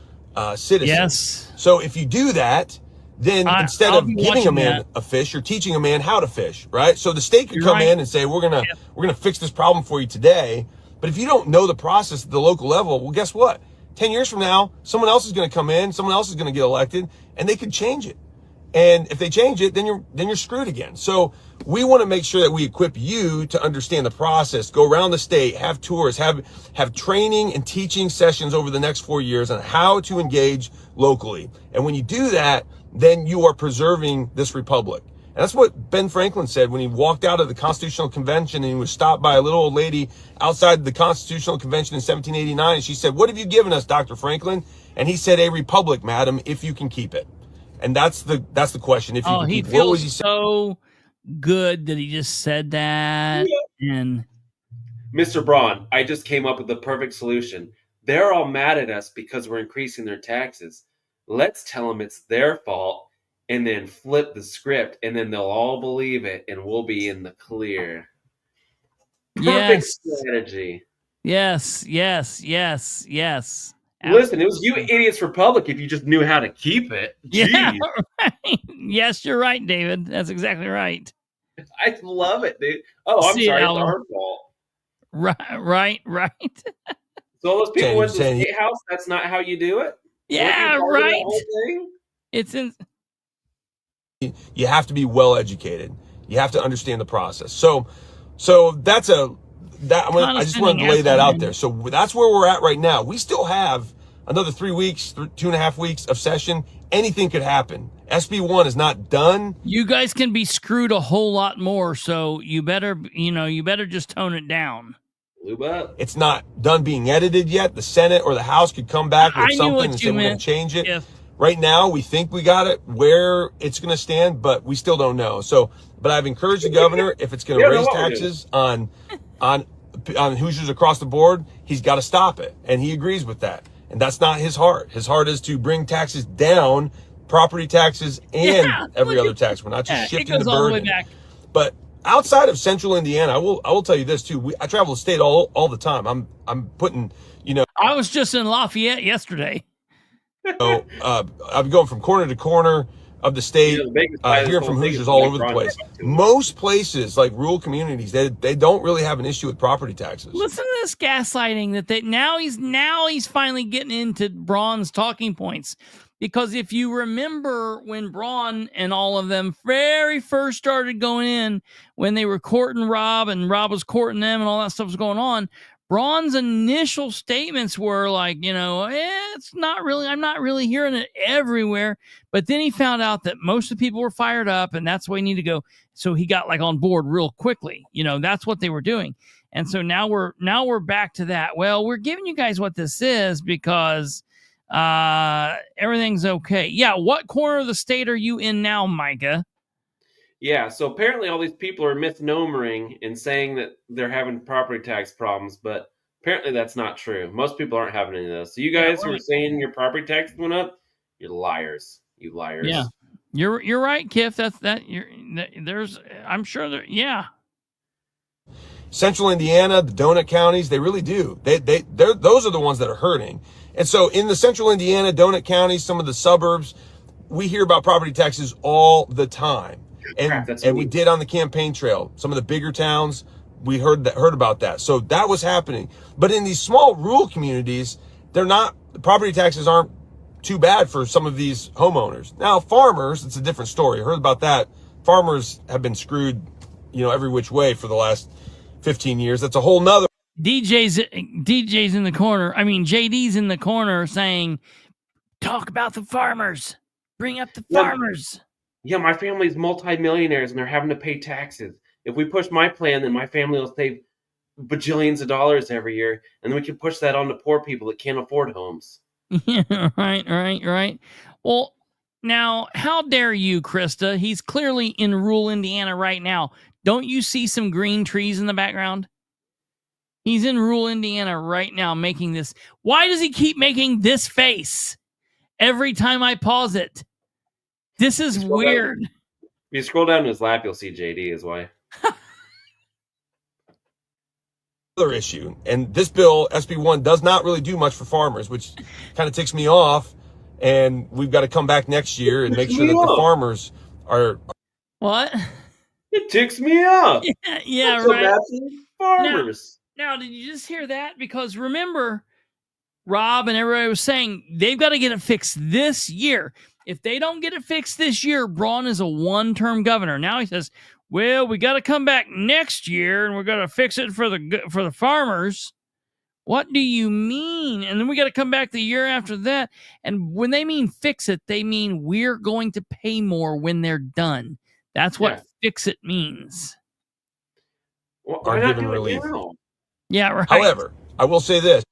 citizen. Yes. So if you do that, then instead of giving a man a fish, you're teaching a man how to fish, right? So the state could come in and say, we're gonna fix this problem for you today. But if you don't know the process at the local level, well, guess what? 10 years from now, someone else is going to come in, someone else is going to get elected, and they could change it. And if they change it, then you're screwed again. So we want to make sure that we equip you to understand the process, go around the state, have tours, have training and teaching sessions over the next 4 years on how to engage locally. And when you do that, then you are preserving this republic. And that's what Ben Franklin said when he walked out of the Constitutional Convention and he was stopped by a little old lady outside the Constitutional Convention in 1789. And she said, "What have you given us, Dr. Franklin?" And he said, "A republic, madam, if you can keep it." And that's the question. If you can keep it. What was he saying? So good that he just said that. Yeah. And Mr. Braun, I just came up with the perfect solution. They're all mad at us because we're increasing their taxes. Let's tell them it's their fault and then flip the script, and then they'll all believe it and we'll be in the clear. Perfect strategy. Yes. Listen, it was you idiots Republic if you just knew how to keep it. Jeez. Yeah, right. Yes, you're right, David. That's exactly right. I love it, dude. Oh, I'm sorry. It's our fault. Right. So all those people went to the state house, that's not how you do it? Yeah, right. It's in. You have to be well educated. You have to understand the process. So that's I just wanted to lay that out there. So that's where we're at right now. We still have another 3 weeks, 2.5 weeks of session. Anything could happen. SB1 is not done. You guys can be screwed a whole lot more. So you better just tone it down. Lube up. It's not done being edited yet. The Senate or the House could come back with something and say we're going to change it. Right now, we think we got it where it's going to stand, but we still don't know. So, but I've encouraged the governor, if it's going to raise taxes on Hoosiers across the board, he's got to stop it. And he agrees with that. And that's not his heart. His heart is to bring taxes down, property taxes and every other tax. We're not just shifting the burden. But outside of central Indiana, I will tell you this too. I travel the state all the time. I'm putting, I was just in Lafayette yesterday. So I'm going from corner to corner of the state, hearing from Hoosiers all over the place. Most places, like rural communities, they don't really have an issue with property taxes. Listen to this gaslighting that now he's finally getting into Braun's talking points. Because if you remember when Braun and all of them very first started going in, when they were courting Rob and Rob was courting them and all that stuff was going on, Braun's initial statements were like, it's not really, I'm not really hearing it everywhere. But then he found out that most of the people were fired up and that's the way you need to go. So he got like on board real quickly. That's what they were doing. And so now we're back to that. Well, we're giving you guys what this is because everything's okay. Yeah. What corner of the state are you in now, Micah? Yeah, so apparently all these people are misnomering and saying that they're having property tax problems, but apparently that's not true. Most people aren't having any of those. So you guys who are saying your property tax went up, you're liars. You liars. Yeah, you're right, Kiff. I'm sure there. Yeah. Central Indiana, the donut counties, they really do. Those are the ones that are hurting. And so in the central Indiana, donut counties, some of the suburbs, we hear about property taxes all the time. And we did on the campaign trail. Some of the bigger towns, we heard about that. So that was happening. But in these small rural communities, the property taxes aren't too bad for some of these homeowners. Now, farmers, it's a different story. I heard about that. Farmers have been screwed, every which way for the last 15 years. That's a whole nother. DJ's in the corner. I mean, JD's in the corner saying, talk about the farmers. Bring up the farmers. Yeah, my family's multimillionaires and they're having to pay taxes. If we push my plan, then my family will save bajillions of dollars every year, and then we can push that on to poor people that can't afford homes. Yeah, right. Well, now, how dare you, Krista? He's clearly in rural Indiana right now. Don't you see some green trees in the background? He's in rural Indiana right now making this. Why does he keep making this face every time I pause it? This is weird. If you scroll down to his lap, you'll see JD is why. Other issue, and this bill, SB1, does not really do much for farmers, which kind of ticks me off. And we've got to come back next year and make sure that the farmers are. What? It ticks me off. Yeah, so right. That's farmers. Now, did you just hear that? Because remember, Rob and everybody was saying they've got to get it fixed this year. If they don't get it fixed this year, Braun is a one-term governor. Now he says, well, we got to come back next year and we're going to fix it for the farmers. What do you mean? And then we got to come back the year after that. And when they mean fix it, they mean we're going to pay more when they're done. That's what fix it means. Well, are given relief. Yeah, right. However, I will say this.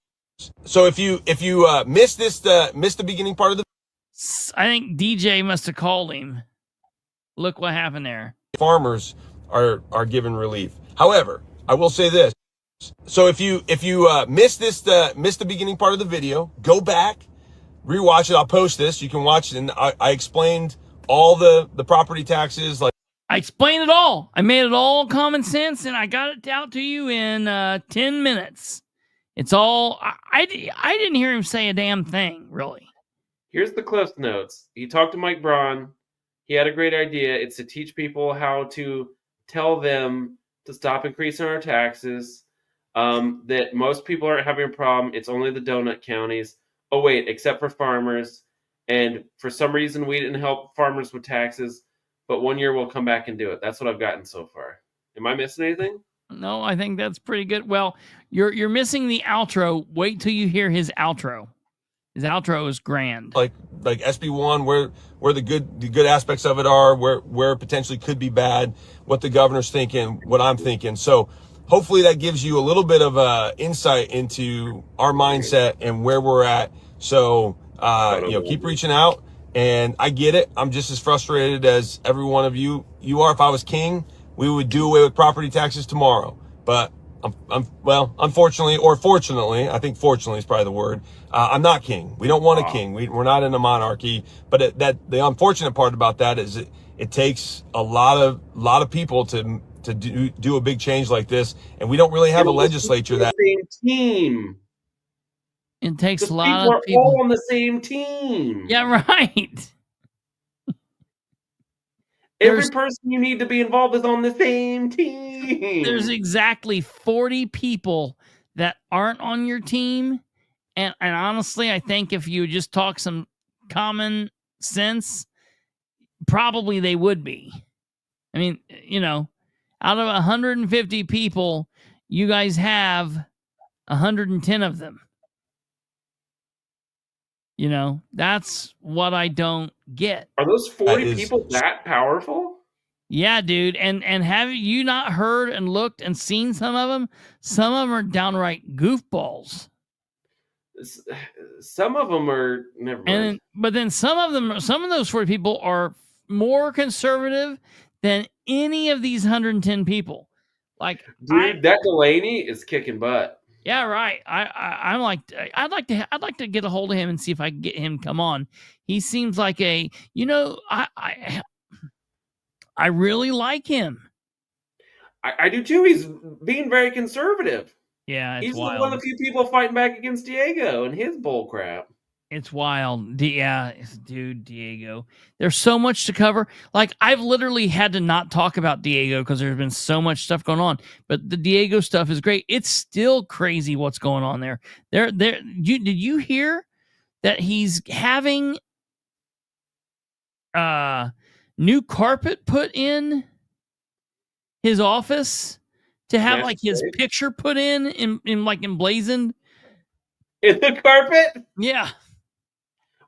So if you missed the beginning part of the, I think DJ must have called him. Look what happened there. Farmers are given relief. However, I will say this. So if you missed the beginning part of the video, go back, rewatch it. I'll post this. You can watch it. And I explained all the property taxes. Like I explained it all. I made it all common sense, and I got it out to you in 10 minutes. It's all. I didn't hear him say a damn thing, really. Here's the Cliff Notes. He talked to Mike Braun. He had a great idea. It's to teach people how to tell them to stop increasing our taxes, that most people aren't having a problem. It's only the donut counties. Oh, wait, except for farmers. And for some reason, we didn't help farmers with taxes, but one year we'll come back and do it. That's what I've gotten so far. Am I missing anything? No, I think that's pretty good. Well, you're missing the outro. Wait till you hear his outro. His outro is grand. Like SB1, where the good aspects of it are, where it potentially could be bad, what the governor's thinking, what I'm thinking. So hopefully that gives you a little bit of insight into our mindset and where we're at. So keep reaching out And I get it. I'm just as frustrated as every one of you are. If I was king, we would do away with property taxes tomorrow. But well, unfortunately, or fortunately, I think fortunately is probably the word. I'm not king. We don't want a king. We're not in a monarchy. But the unfortunate part about that is it takes a lot of people to do a big change like this, and we don't really have a legislature that same team. It takes a lot people of are people all on the same team. Yeah, right. Every person you need to be involved is on the same team. There's exactly 40 people that aren't on your team. And honestly, I think if you just talk some common sense, probably they would be. I mean, you know, out of 150 people, you guys have 110 of them. You know, that's what I don't get. Are those 40 people that powerful? Yeah, dude. And have you not heard and looked and seen some of them? Some of them are downright goofballs. Some of them are never mind. But then some of those 40 people are more conservative than any of these 110 people. Like, dude, that Delaney is kicking butt. Yeah, right. I'm like, I'd like to get a hold of him and see if I can get him to come on. He seems like I really like him. I do too. He's being very conservative. Yeah, it's he's wild. one of the few people fighting back against Diego and his bull crap. It's wild. Dude, Diego. There's so much to cover. Like, I've literally had to not talk about Diego because there's been so much stuff going on. But the Diego stuff is great. It's still crazy what's going on there. Did you hear that he's having new carpet put in his office to have like his picture put in like emblazoned in the carpet? Yeah.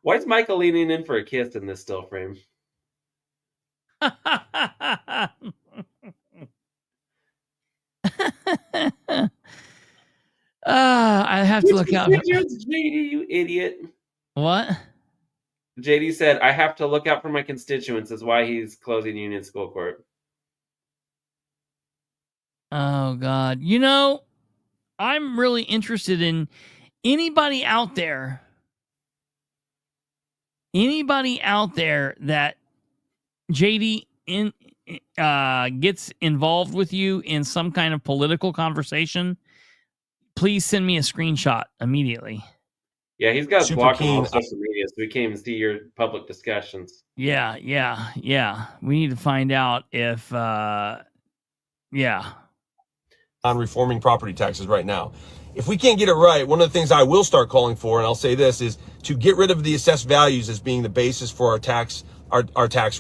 Why is Michael leaning in for a kiss in this still frame? I have to look out. JD, you idiot. What? JD said, I have to look out for my constituents is why he's closing Union School Court. Oh, God. You know, I'm really interested in anybody out there that JD gets involved with you in some kind of political conversation, please send me a screenshot immediately. Yeah, he's got blocked on all social media, so we can't even see your public discussions. Yeah. We need to find out if, on reforming property taxes right now. If we can't get it right, one of the things I will start calling for, and I'll say this, is to get rid of the assessed values as being the basis for our tax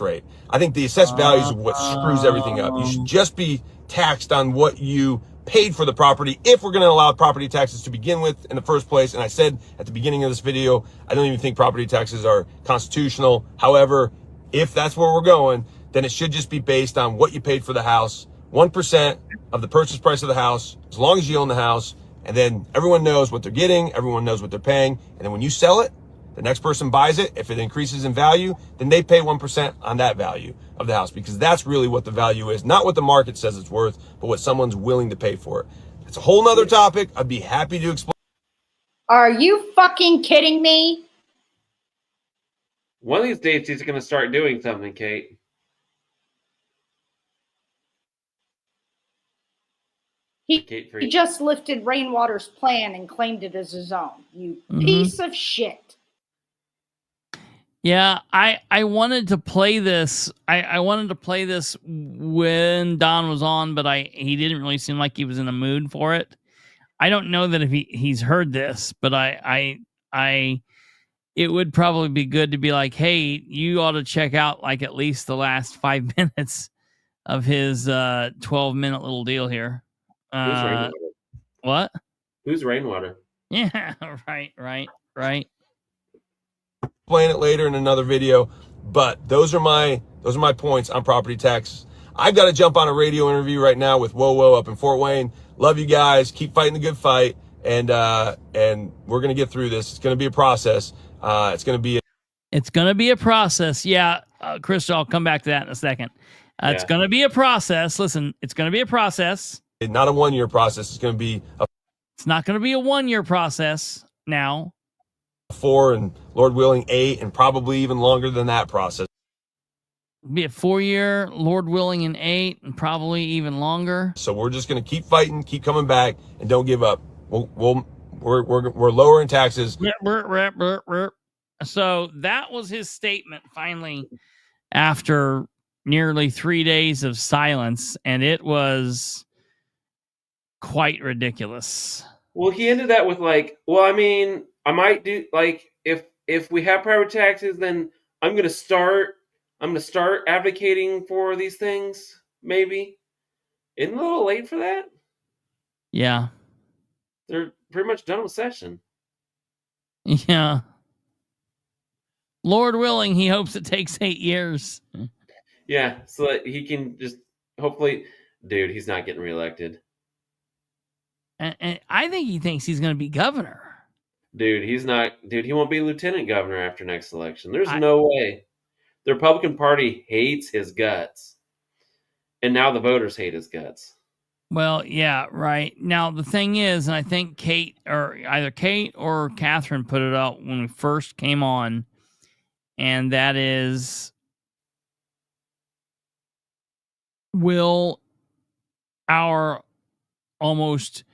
rate. I think the assessed values is what screws everything up. You should just be taxed on what you paid for the property if we're going to allow property taxes to begin with in the first place. And I said at the beginning of this video, I don't even think property taxes are constitutional. However, if that's where we're going, then it should just be based on what you paid for the house, 1% of the purchase price of the house, as long as you own the house. And then everyone knows what they're getting. Everyone knows what they're paying. And then when you sell it, the next person buys it. If it increases in value, then they pay 1% on that value of the house, because that's really what the value is. Not what the market says it's worth, but what someone's willing to pay for it. It's a whole nother topic. I'd be happy to explain. Are you fucking kidding me? One of these days he's going to start doing something, Kate. He just lifted Rainwater's plan and claimed it as his own. You piece of shit. Yeah, I wanted to play this. I wanted to play this when Don was on, but he didn't really seem like he was in a mood for it. I don't know that if he's heard this, but it would probably be good to be like, hey, you ought to check out like at least the last 5 minutes of his 12-minute little deal here. Who's Rainwater? What? Who's Rainwater? Yeah, right. Explain it later in another video, but those are my points on property tax. I've got to jump on a radio interview right now with Whoa up in Fort Wayne. Love you guys. Keep fighting the good fight, and we're gonna get through this. It's gonna be a process. It's gonna be. It's going to be a process. Yeah, Chris, I'll come back to that in a second. It's going to be a process. Listen, it's going to be a process. It's not a 1-year process. It's going to be It's not going to be a 1-year process now. 4 and Lord willing 8, and probably even longer than that process. It'll be a 4-year, Lord willing, and 8, and probably even longer. So we're just going to keep fighting, keep coming back, and don't give up. We're lowering taxes. So that was his statement finally after nearly 3 days of silence, and it was quite ridiculous. Well, he ended that with like, well, I mean, I might do like if we have private taxes, then I'm gonna start advocating for these things. Maybe isn't it a little late for that? Yeah, they're pretty much done with session. Yeah. Lord willing, he hopes it takes 8 years. Yeah, so that he can just hopefully, dude, he's not getting reelected. And I think he thinks he's going to be governor. Dude, he's not. Dude, he won't be lieutenant governor after next election. There's no way. The Republican Party hates his guts. And now the voters hate his guts. Well, yeah, right. Now, the thing is, and I think either Kate or Catherine put it out when we first came on, and that is, will our almost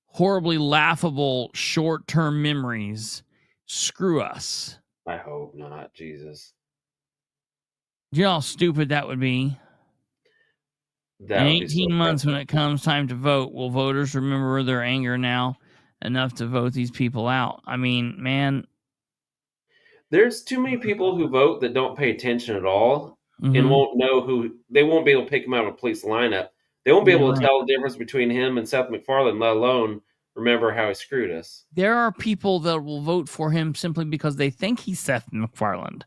horribly laughable short-term memories screw us? I hope not, Jesus. Do you know how stupid that would be? In 18 months, when it comes time to vote, will voters remember their anger now enough to vote these people out? I mean, man. There's too many people who vote that don't pay attention at all and won't know who. They won't be able to pick him out of a police lineup. They won't be able to tell the difference between him and Seth MacFarlane, let alone remember how he screwed us. There are people that will vote for him simply because they think he's Seth MacFarlane.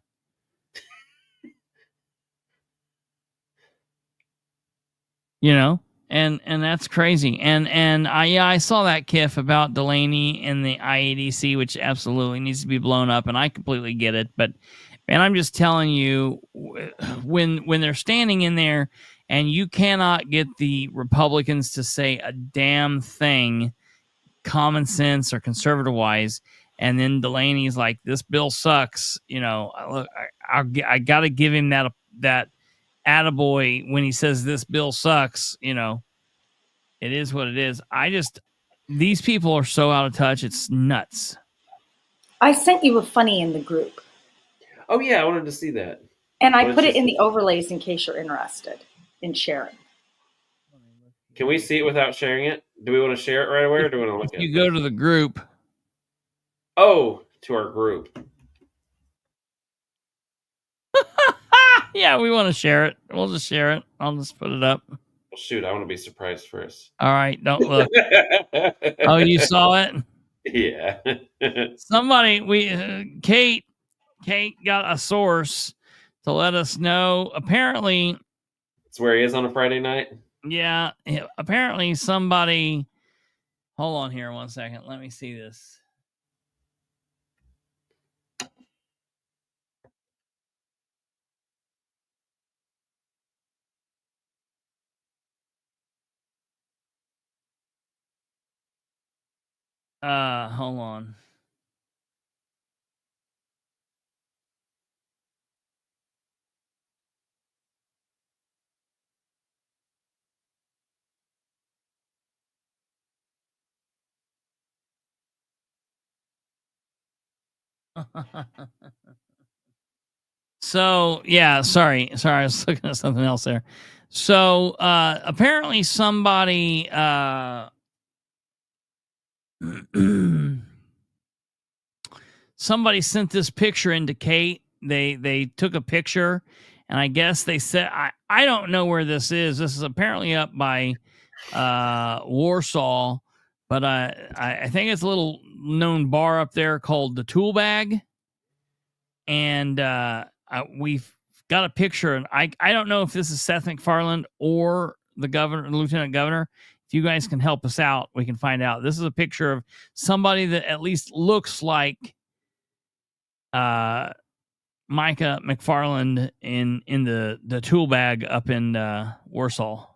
You know, and that's crazy. And I saw that kiff about Delaney and the IADC, which absolutely needs to be blown up, and I completely get it. But man, I'm just telling you, when they're standing in there and you cannot get the Republicans to say a damn thing, common sense or conservative wise, and then Delaney's like, "This bill sucks," you know, look, I got to give him that attaboy when he says this bill sucks. You know, it is what it is. These people are so out of touch. It's nuts. I sent you a funny in the group. Oh yeah, I wanted to see that. And I put it in the overlays in case you're interested in sharing. Can we see it without sharing it? Do we want to share it right away, or do we want to look at it? You go to the group. Oh, to our group. Yeah, we want to share it. We'll just share it. I'll just put it up. Well, shoot, I want to be surprised first. All right, don't look. Oh, you saw it? Yeah. Somebody, Kate got a source to let us know. Apparently, it's where he is on a Friday night. Yeah, apparently somebody. Hold on here 1 second. Let me see this. Hold on. So yeah, sorry, I was looking at something else there. So apparently somebody somebody sent this picture into Kate. They took a picture, and I guess they said, I don't know where this is. This is apparently up by Warsaw, but I think it's a little known bar up there called the Tool Bag, and we've got a picture, and I don't know if this is Seth MacFarlane or the governor, the lieutenant governor. If you guys can help us out, we can find out. This is a picture of somebody that at least looks like Micah McFarland in the tool bag up in Warsaw.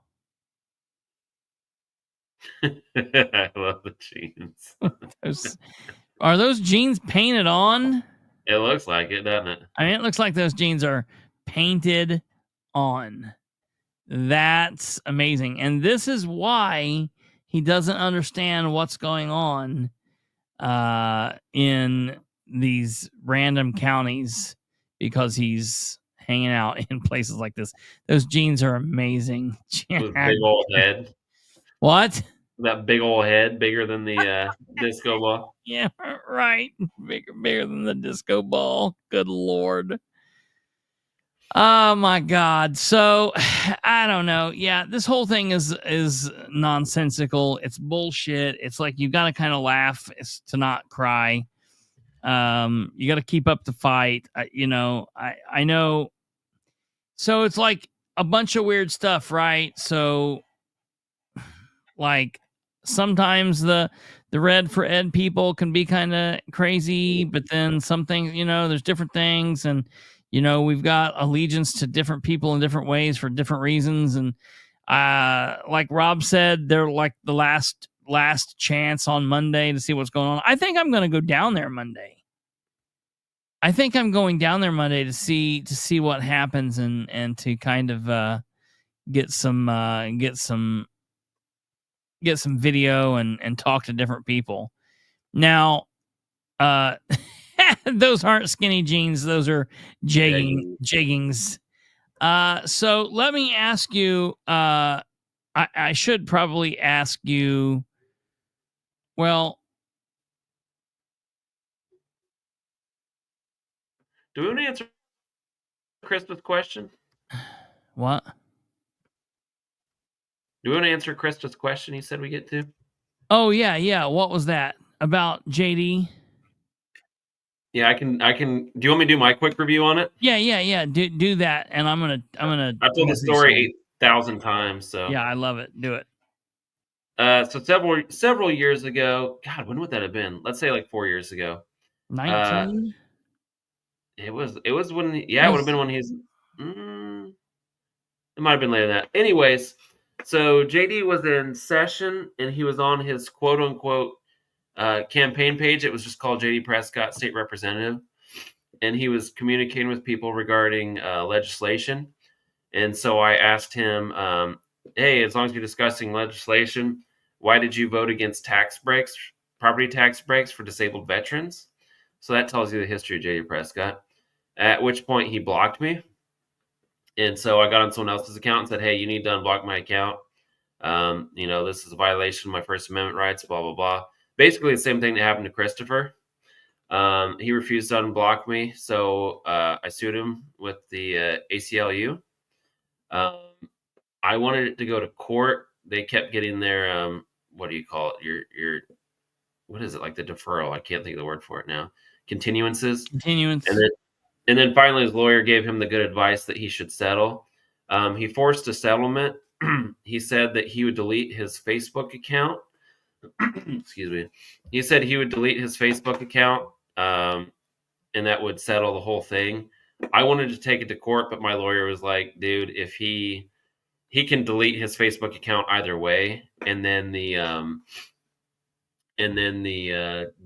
I love the jeans. Are those jeans painted on? It looks like it, doesn't it? I mean, it looks like those jeans are painted on. That's amazing. And this is why he doesn't understand what's going on in these random counties, because he's hanging out in places like this. Those jeans are amazing. With big old head. What? That big old head, bigger than the disco ball. Yeah, right. Bigger than the disco ball. Good Lord. Oh my God. So I don't know. Yeah, this whole thing is nonsensical. It's bullshit. It's like you got to kind of laugh to not cry. You got to keep up the fight. I know. So it's like a bunch of weird stuff, right? So like sometimes the Red for Ed people can be kind of crazy, but then some things, there's different things, and we've got allegiance to different people in different ways for different reasons. And like Rob said, they're like the last chance on Monday to see what's going on. I think I'm going to go down there Monday. I think I'm going down there Monday to see what happens and to kind of get some video and talk to different people. Now, those aren't skinny jeans; those are jeggings. So let me ask you. I should probably ask you. Well, do we want to answer Krista's question? What? Do we want to answer Krista's question he said we get to? Oh, yeah. What was that? About JD? Yeah, I can. Do you want me to do my quick review on it? Yeah. Do that, and I'm gonna. I've told the story 8,000 times, so yeah, I love it. Do it. So several years ago, God, when would that have been? Let's say like 4 years ago. 19. It was when. Yeah, it would have been when he's. It might have been later than that. Anyways, so JD was in session, and he was on his quote unquote campaign page. It was just called JD Prescott, State Representative, and he was communicating with people regarding legislation. And so I asked him, "Hey, as long as you're discussing legislation, why did you vote against property tax breaks for disabled veterans?" So that tells you the history of JD Prescott. At which point he blocked me. And so I got on someone else's account and said, "Hey, you need to unblock my account. This is a violation of my First Amendment rights, blah, blah, blah." Basically the same thing that happened to Christopher. He refused to unblock me, so I sued him with the ACLU. I wanted it to go to court. They kept getting their, what do you call it? Your what is it, like the deferral? I can't think of the word for it now. Continuance. And then finally his lawyer gave him the good advice that he should settle. He forced a settlement. He said that he would delete his Facebook account. Excuse me. He said he would delete his Facebook account, and that would settle the whole thing. I wanted to take it to court, but my lawyer was like, "Dude, if he can delete his Facebook account either way, and then the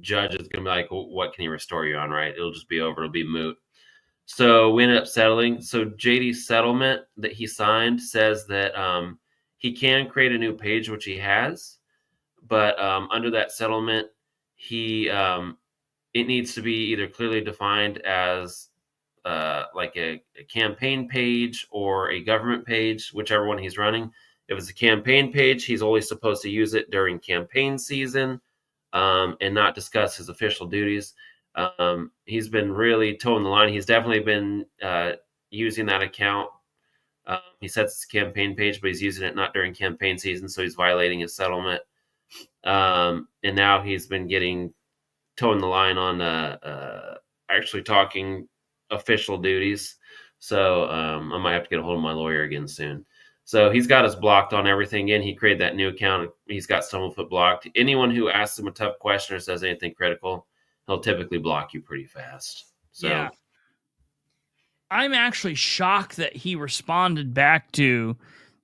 judge is gonna be like, well, what can he restore you on? Right? It'll just be over. It'll be moot." So we ended up settling. So JD's settlement that he signed says that he can create a new page, which he has, but under that settlement, it needs to be either clearly defined as like a campaign page or a government page, whichever one he's running. If it's a campaign page, he's only supposed to use it during campaign season and not discuss his official duties. He's been really toeing the line. He's definitely been using that account. He says it's a campaign page, but he's using it not during campaign season, so he's violating his settlement. And now he's been toeing the line on actually talking official duties. So I might have to get a hold of my lawyer again soon. So he's got us blocked on everything. Again, he created that new account. He's got Stumblefoot blocked. Anyone who asks him a tough question or says anything critical, he'll typically block you pretty fast. So, I'm actually shocked that he responded back to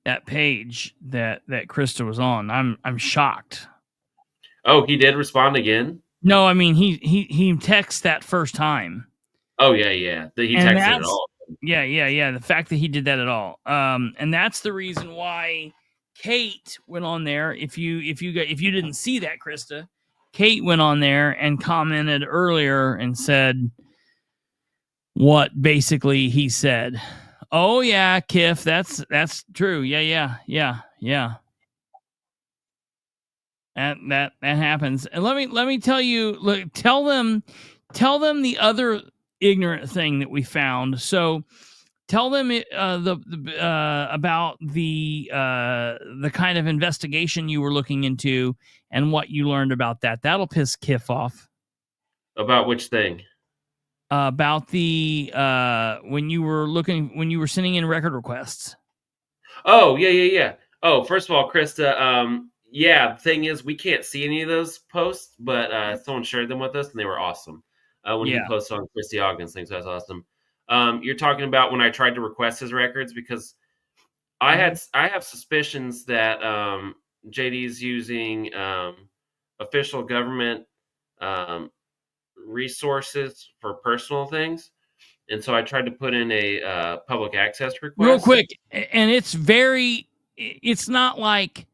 that page that Krista was on. I'm shocked. Oh, he did respond again? No, I mean he texts that first time. Oh yeah. He And texted it all. Yeah. The fact that he did that at all. And that's the reason why Kate went on there. If you didn't see that, Krista, Kate went on there and commented earlier and said what basically he said. Oh yeah, Kiff, that's true. Yeah. That happens. And let me tell you, look, tell them the other ignorant thing that we found. So tell them about the kind of investigation you were looking into and what you learned about that. That'll piss Kiff off. About which thing? About the when you were sending in record requests. Oh yeah. Oh, first of all, Krista, yeah, the thing is we can't see any of those posts, but someone shared them with us and they were awesome. When he posted on Christy Ogden's thing, so that's awesome. You're talking about when I tried to request his records, because I have suspicions that JD's using official government resources for personal things, and so I tried to put in a public access request real quick, and it's not like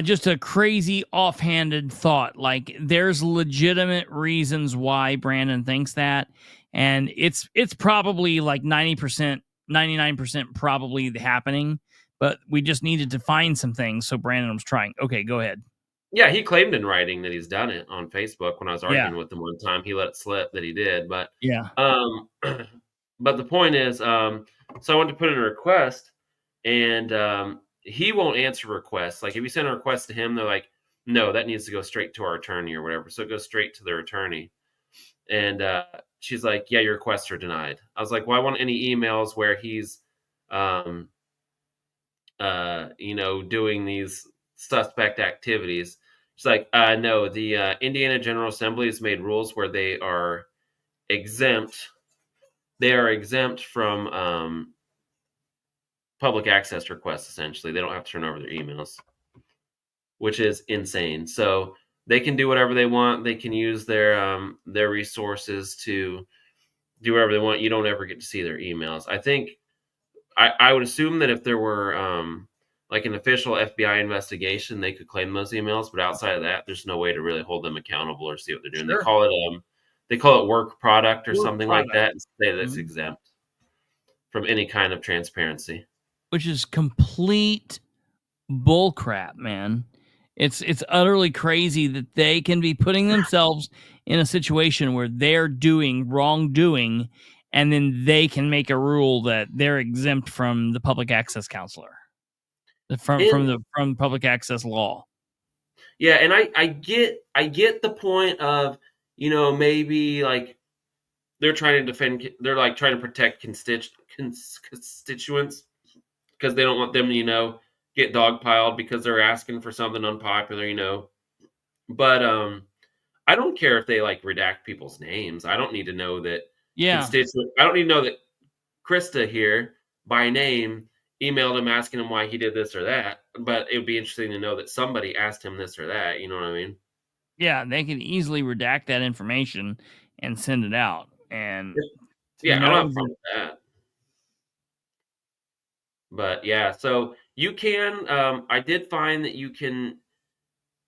just a crazy offhanded thought. Like, there's legitimate reasons why Brandon thinks that, and it's probably like 90%, 99% probably happening, but we just needed to find some things, so Brandon was trying. Okay, go ahead. Yeah, he claimed in writing that he's done it on Facebook. When I was arguing with him one time, he let it slip that he did. But but the point is, so I went to put in a request, and he won't answer requests. Like, if you send a request to him, they're like, no, that needs to go straight to our attorney or whatever. So it goes straight to their attorney. And she's like, yeah, your requests are denied. I was like, well, I want any emails where he's, doing these suspect activities. She's like, no, the Indiana General Assembly has made rules where they are exempt. They are exempt from public access requests, essentially. They don't have to turn over their emails, which is insane. So they can do whatever they want. They can use their resources to do whatever they want. You don't ever get to see their emails. I think I would assume that if there were like an official FBI investigation, they could claim those emails. But outside of that, there's no way to really hold them accountable or see what they're doing. Sure. They call it work product or something like that, and say that it's exempt from any kind of transparency. Which is complete bullcrap, man. It's utterly crazy that they can be putting themselves in a situation where they're doing wrongdoing, and then they can make a rule that they're exempt from the public access counselor, from public access law. Yeah, and I get the point of, maybe like they're trying to defend, they're like trying to protect constituents because they don't want them to, get dogpiled because they're asking for something unpopular, But I don't care if they like redact people's names. I don't need to know that. Yeah. I don't need to know that Krista here by name emailed him asking him why he did this or that. But it would be interesting to know that somebody asked him this or that. You know what I mean? Yeah, they can easily redact that information and send it out. And yeah, I don't have fun with that. But yeah, so you can. I did find that you can.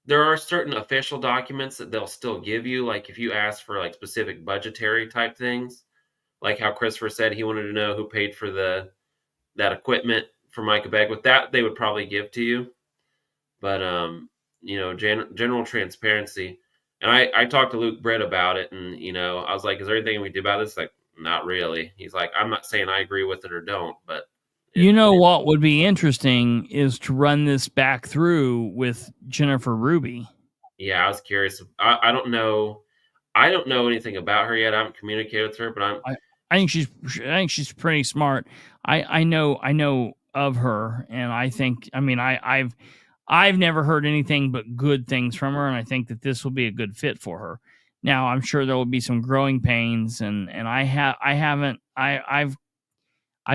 There are certain official documents that they'll still give you, like if you ask for like specific budgetary type things, like how Christopher said he wanted to know who paid for that equipment for Micah Beckwith. That they would probably give to you. But general transparency. And I talked to Luke Britt about it, and I was like, "Is there anything we do about this?" Like, not really. He's like, "I'm not saying I agree with it or don't, but." What would be interesting is to run this back through with Jennifer Ruby. Yeah, I was curious. I don't know. I don't know anything about her yet. I haven't communicated with her, but I think she's pretty smart. I know of her, and I think I've never heard anything but good things from her, and I think that this will be a good fit for her. Now, I'm sure there will be some growing pains, and I I've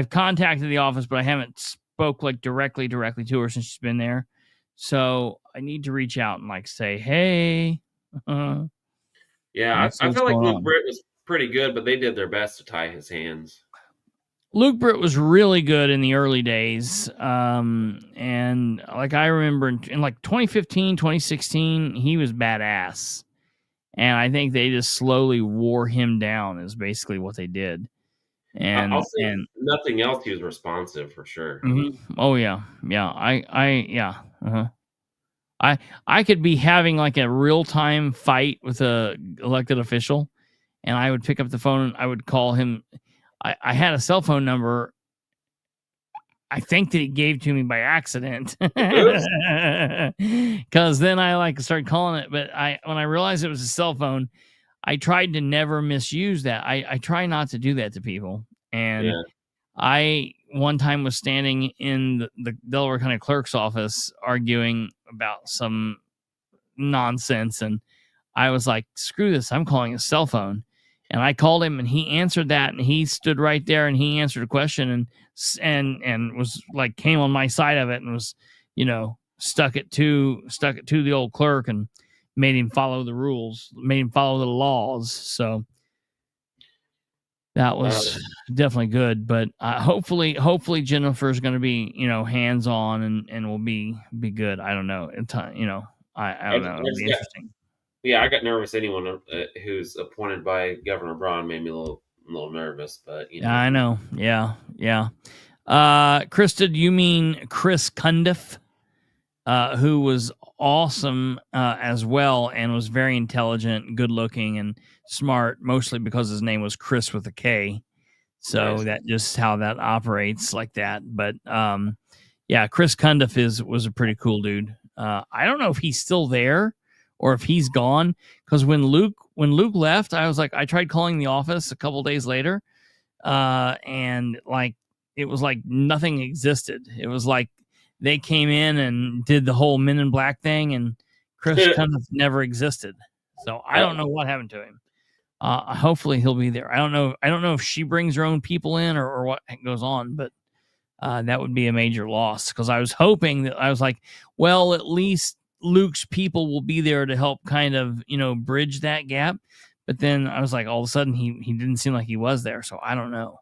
contacted the office, but I haven't spoke like directly to her since she's been there. So I need to reach out and like say, hey. Yeah, I feel like Luke Britt was pretty good, but they did their best to tie his hands. Luke Britt was really good in the early days. And like I remember in like 2015, 2016, he was badass. And I think they just slowly wore him down is basically what they did. And I'll say nothing else, he was responsive for sure. Mm-hmm. Oh yeah. I could be having like a real-time fight with a elected official, and I would pick up the phone and I would call him. I had a cell phone number. I think that he gave to me by accident, because then I like started calling it. But when I realized it was a cell phone, I tried to never misuse that. I try not to do that to people. And I one time was standing in the Delaware County Clerk's office arguing about some nonsense, and I was like, "Screw this! I'm calling a cell phone." And I called him, and he answered that, and he stood right there, and he answered a question, and was like came on my side of it, and was, stuck it to the old clerk, and made him follow the rules, made him follow the laws. So that was definitely good. But hopefully Jennifer's going to be hands on and will be good. I don't know. I don't know. It'll be interesting. Yeah, I got nervous. Anyone who's appointed by Governor Braun made me a little nervous, but I know. Yeah. Krista, do you mean Chris Cundiff, who was awesome as well, and was very intelligent, good looking, and smart, mostly because his name was Chris with a K. So nice. That just how that operates like that. But Chris Cundiff was a pretty cool dude. I don't know if he's still there or if he's gone, because when Luke left, I was like, I tried calling the office a couple days later, and like it was like nothing existed. It was like they came in and did the whole Men in Black thing, and Chris Cundiff never existed. So I don't know what happened to him. Hopefully he'll be there. I don't know if she brings her own people in or what goes on, but that would be a major loss, because I was hoping that I was like, well, at least Luke's people will be there to help kind of, bridge that gap. But then I was like, all of a sudden he didn't seem like he was there. So I don't know.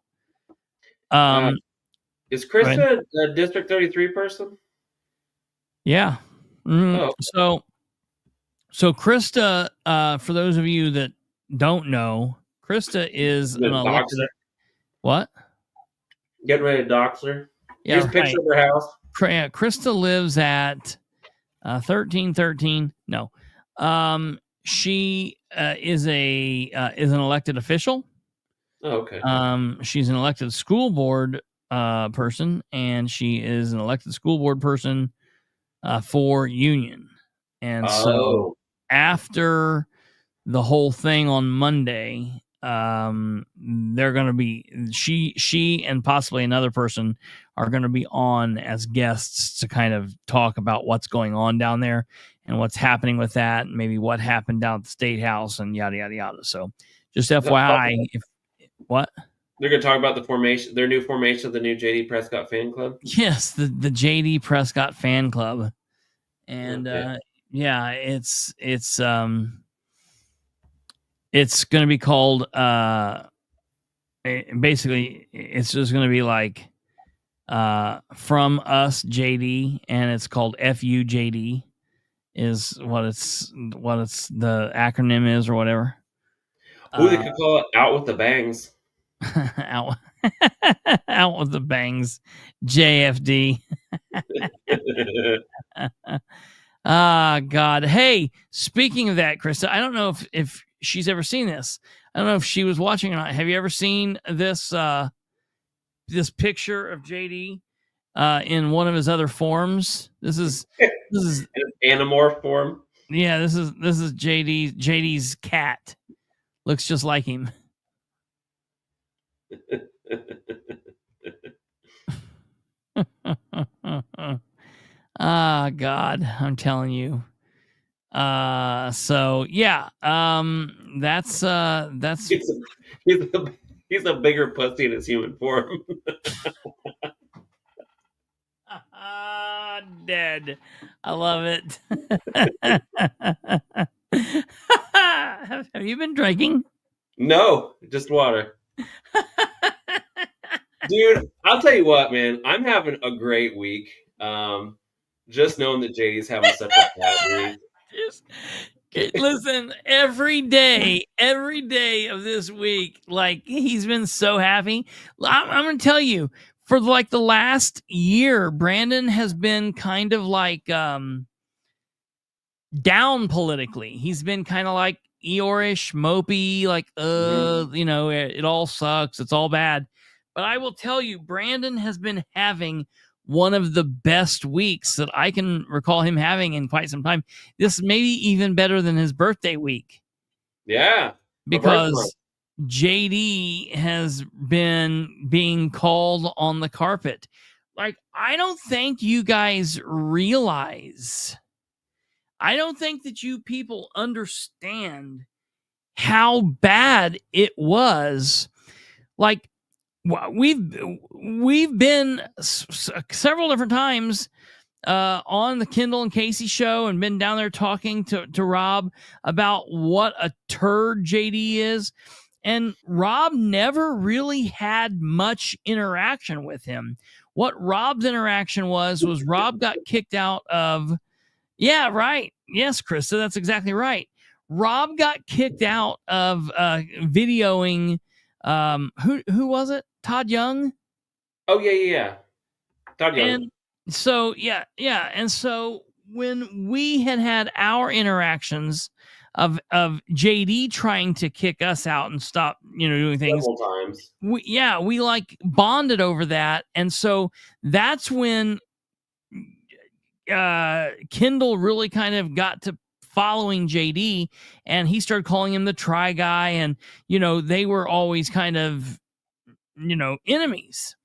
Is Krista a District 33 person? Yeah. So Krista, for those of you that don't know, Krista is an elected. What? Getting ready to dox her. Yeah, here's a picture of her house. Krista lives at 1313. No, she is an elected official. Oh, okay. She's an elected school board person, and she is an elected school board person for Union. And so after the whole thing on Monday, they're going to be she and possibly another person are going to be on as guests to kind of talk about what's going on down there and what's happening with that, and maybe what happened down at the State House and yada yada yada. So just FYI, what they're going to talk about their new formation of the new JD Prescott fan club. Yes, the JD Prescott fan club, and it's going to be called basically it's just going to be like from us JD, and it's called FUJD is what it's the acronym is or whatever. They could call it Out with the Bangs. out with the bangs, JFD. God. Hey, speaking of that, Krista, I don't know if she's ever seen this. I don't know if she was watching or not. Have you ever seen this this picture of JD in one of his other forms? This is an anamorph form. Yeah, this is JD's cat. Looks just like him. God, I'm telling you. That's he's He's a bigger pussy in his human form. Dead. I love it. Have you been drinking? No, just water. Dude, I'll tell you what, man. I'm having a great week. Just knowing that JD's having such a bad week. Listen, every day of this week, like, he's been so happy. I'm going to tell you, for like the last year, Brandon has been kind of like down politically. He's been kind of like Eeyore-ish, mopey, like, you know, it all sucks. It's all bad. But I will tell you, Brandon has been having one of the best weeks that I can recall him having in quite some time. This may be even better than his birthday week. Yeah. Because JD has been being called on the carpet. Like, I don't think you guys realize, I don't think that you people understand how bad it was. Like, we've been several different times on the Kendall and Casey show and been down there talking to Rob about what a turd JD is. And Rob never really had much interaction with him. What Rob's interaction was Rob got kicked out of, yeah, right. Yes, Krista, that's exactly right. Rob got kicked out of videoing, who was it? Todd Young? Oh, yeah. Todd Young. And so, yeah. And so when we had our interactions of JD trying to kick us out and stop, you know, doing things, several times. We like bonded over that. And so that's when Kendall really kind of got to following JD, and he started calling him the try guy. And, you know, they were always kind of, you know, enemies.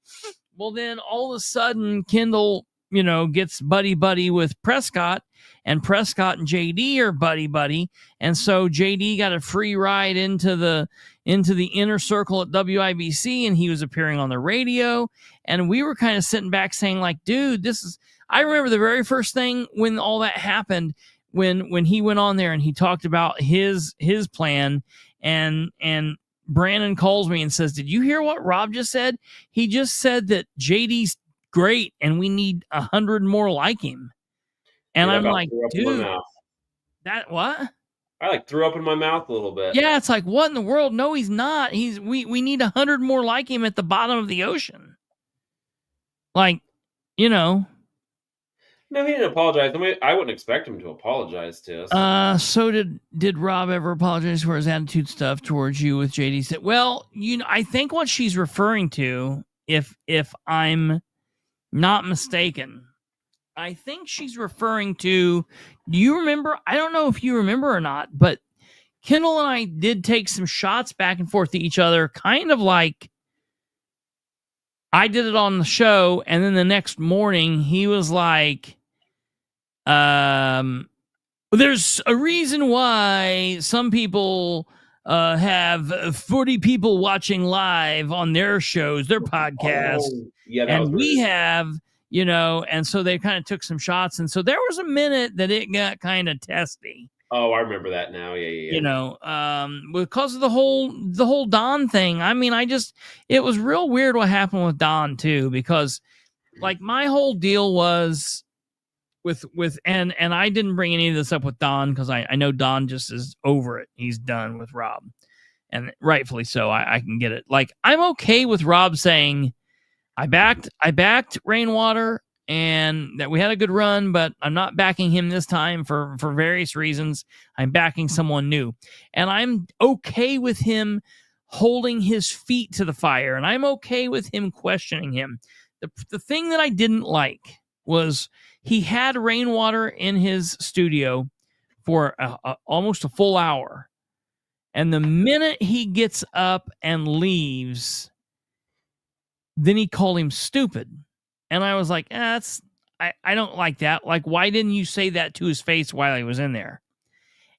Well, then all of a sudden, Kendall, you know, gets buddy with Prescott, and Prescott and JD are buddy. And so JD got a free ride into the inner circle at WIBC, and he was appearing on the radio. And we were kind of sitting back saying, like, dude, this is, I remember the very first thing when all that happened, when he went on there and he talked about his plan, and Brandon calls me and says, did you hear what Rob just said? He just said that JD's great and we need 100 more like him. And I'm like, dude, that what? I like threw up in my mouth a little bit. Yeah, it's like, what in the world? No, he's not. We need 100 more like him at the bottom of the ocean. Like, you know. No, he didn't apologize. I mean, I wouldn't expect him to apologize to us. So did Rob ever apologize for his attitude stuff towards you with JD? Said, well, you know, I think what she's referring to, if I'm not mistaken, I think she's referring to, do you remember? I don't know if you remember or not, but Kendall and I did take some shots back and forth to each other, kind of like I did it on the show, and then the next morning he was like, there's a reason why some people have 40 people watching live on their shows, their podcasts. Oh, yeah, and we have, you know, and so they kind of took some shots. And so there was a minute that it got kind of testy. Oh, I remember that now. Yeah. You know, because of the whole Don thing. I mean, it was real weird what happened with Don too, because like my whole deal was with and I didn't bring any of this up with Don because I know Don just is over it. He's done with Rob, and rightfully so. I can get it. Like, I'm okay with Rob saying I backed Rainwater and that we had a good run, but I'm not backing him this time for various reasons. I'm backing someone new, and I'm okay with him holding his feet to the fire, and I'm okay with him questioning him. The thing that I didn't like was he had Rainwater in his studio for almost a full hour. And the minute he gets up and leaves, then he called him stupid. And I was like, I don't like that. Like, why didn't you say that to his face while he was in there?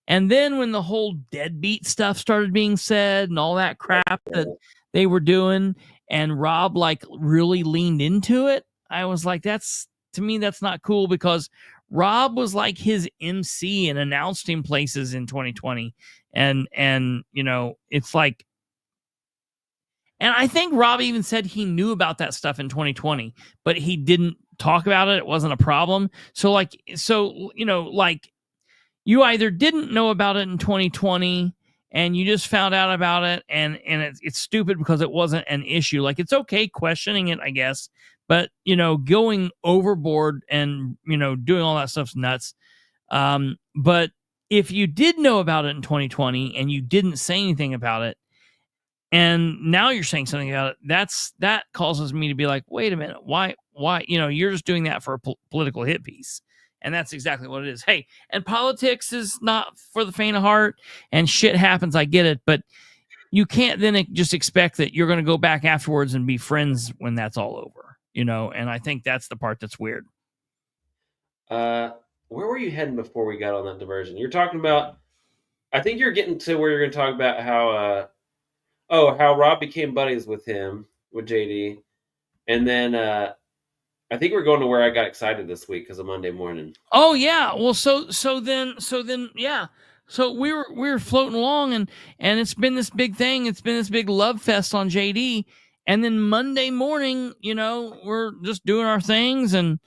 And then when the whole deadbeat stuff started being said and all that crap they were doing, and Rob like really leaned into it, I was like, to me, that's not cool, because Rob was like his MC and announced him places in 2020. And it's like, and I think Rob even said he knew about that stuff in 2020, but he didn't talk about it. It wasn't a problem. So you either didn't know about it in 2020 and you just found out about it, and it's stupid because it wasn't an issue. Like, it's okay questioning it, I guess, but going overboard and doing all that stuff's nuts. But if you did know about it in 2020 and you didn't say anything about it, and now you're saying something about it, that causes me to be like, wait a minute, why you're just doing that for a political hit piece. And that's exactly what it is. Hey, and politics is not for the faint of heart, and shit happens, I get it, but you can't then just expect that you're going to go back afterwards and be friends when that's all over, and I think that's the part that's weird. Where were you heading before we got on that diversion? You're talking about, I think you're getting to where you're going to talk about how Rob became buddies with JD. And then I think we're going to where I got excited this week because of Monday morning. Oh yeah. Well, so then yeah. So we were floating along, and it's been this big thing. It's been this big love fest on JD. And then Monday morning, we're just doing our things, and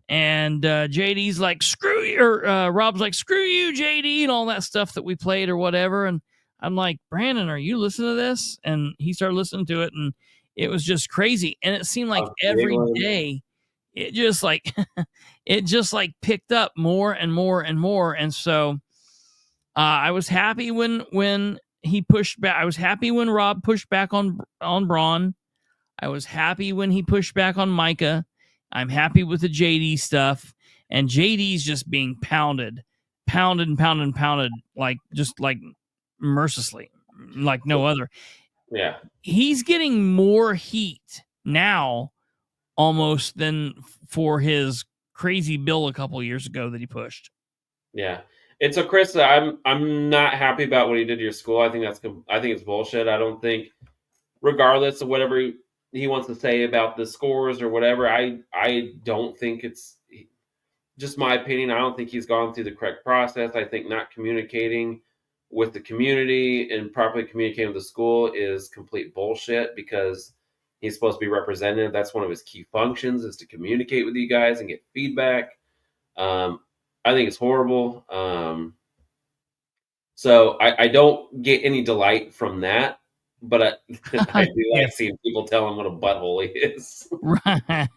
JD's like, screw you, or Rob's like, screw you, JD, and all that stuff that we played or whatever. And I'm like, Brandon, are you listening to this? And he started listening to it, and it was just crazy. And it seemed like every day it just like picked up more and more and more. And so I was happy when he pushed back. I was happy when Rob pushed back on Braun. I was happy when he pushed back on Micah. I'm happy with the JD stuff. And JD's just being pounded, like mercilessly, like no other. Yeah. He's getting more heat now almost than for his crazy bill a couple years ago that he pushed. Yeah. And so, Chris, I'm not happy about what he did to your school. I think it's bullshit. I don't think, regardless of whatever he wants to say about the scores or whatever, I don't think it's just my opinion. I don't think he's gone through the correct process. I think not communicating with the community and properly communicating with the school is complete bullshit, because he's supposed to be representative. That's one of his key functions, is to communicate with you guys and get feedback. I think it's horrible. So I don't get any delight from that, but I do like seeing people tell him what a butthole he is. Right.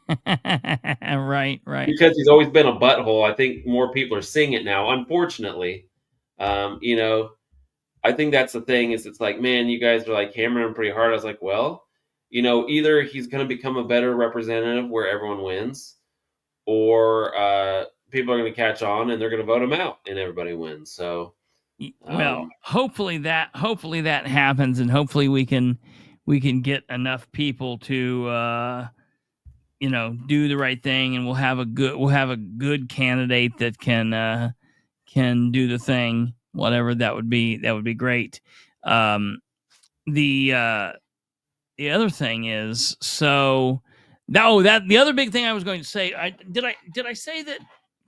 Because he's always been a butthole. I think more people are seeing it now, unfortunately. I think that's the thing, is it's like, man, you guys are like hammering him pretty hard. I was like, well, either he's going to become a better representative where everyone wins, or people are going to catch on and they're going to vote him out and everybody wins. So, well, hopefully that happens, and hopefully we can get enough people to do the right thing, and we'll have a good candidate that can do the thing, whatever that would be. That would be great. The other thing is, the other big thing I was going to say, did I say that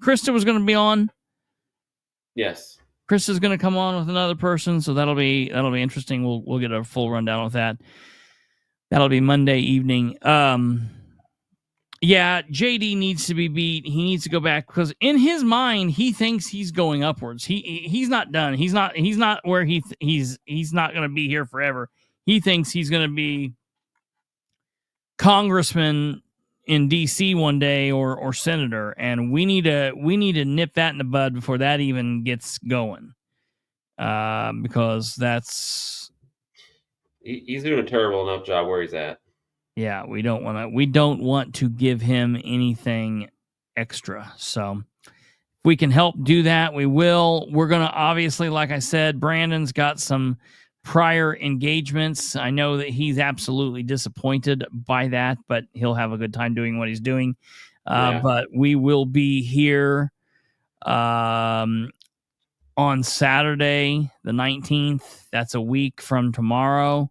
Krista was going to be on? Yes. Krista's going to come on with another person, so that'll be interesting. We'll get a full rundown with that. That'll be Monday evening. Yeah, JD needs to be beat. He needs to go back, because in his mind he thinks he's going upwards. He's not done. He's not where he's not going to be here forever. He thinks he's going to be congressman in DC one day, or senator, and we need to nip that in the bud before that even gets going. Because he's doing a terrible enough job where he's at. Yeah, we don't want to give him anything extra. So if we can help do that, we will. We're going to, obviously, like I said, Brandon's got some prior engagements. I know that he's absolutely disappointed by that, but he'll have a good time doing what he's doing. But we will be here on Saturday, the 19th. That's a week from tomorrow.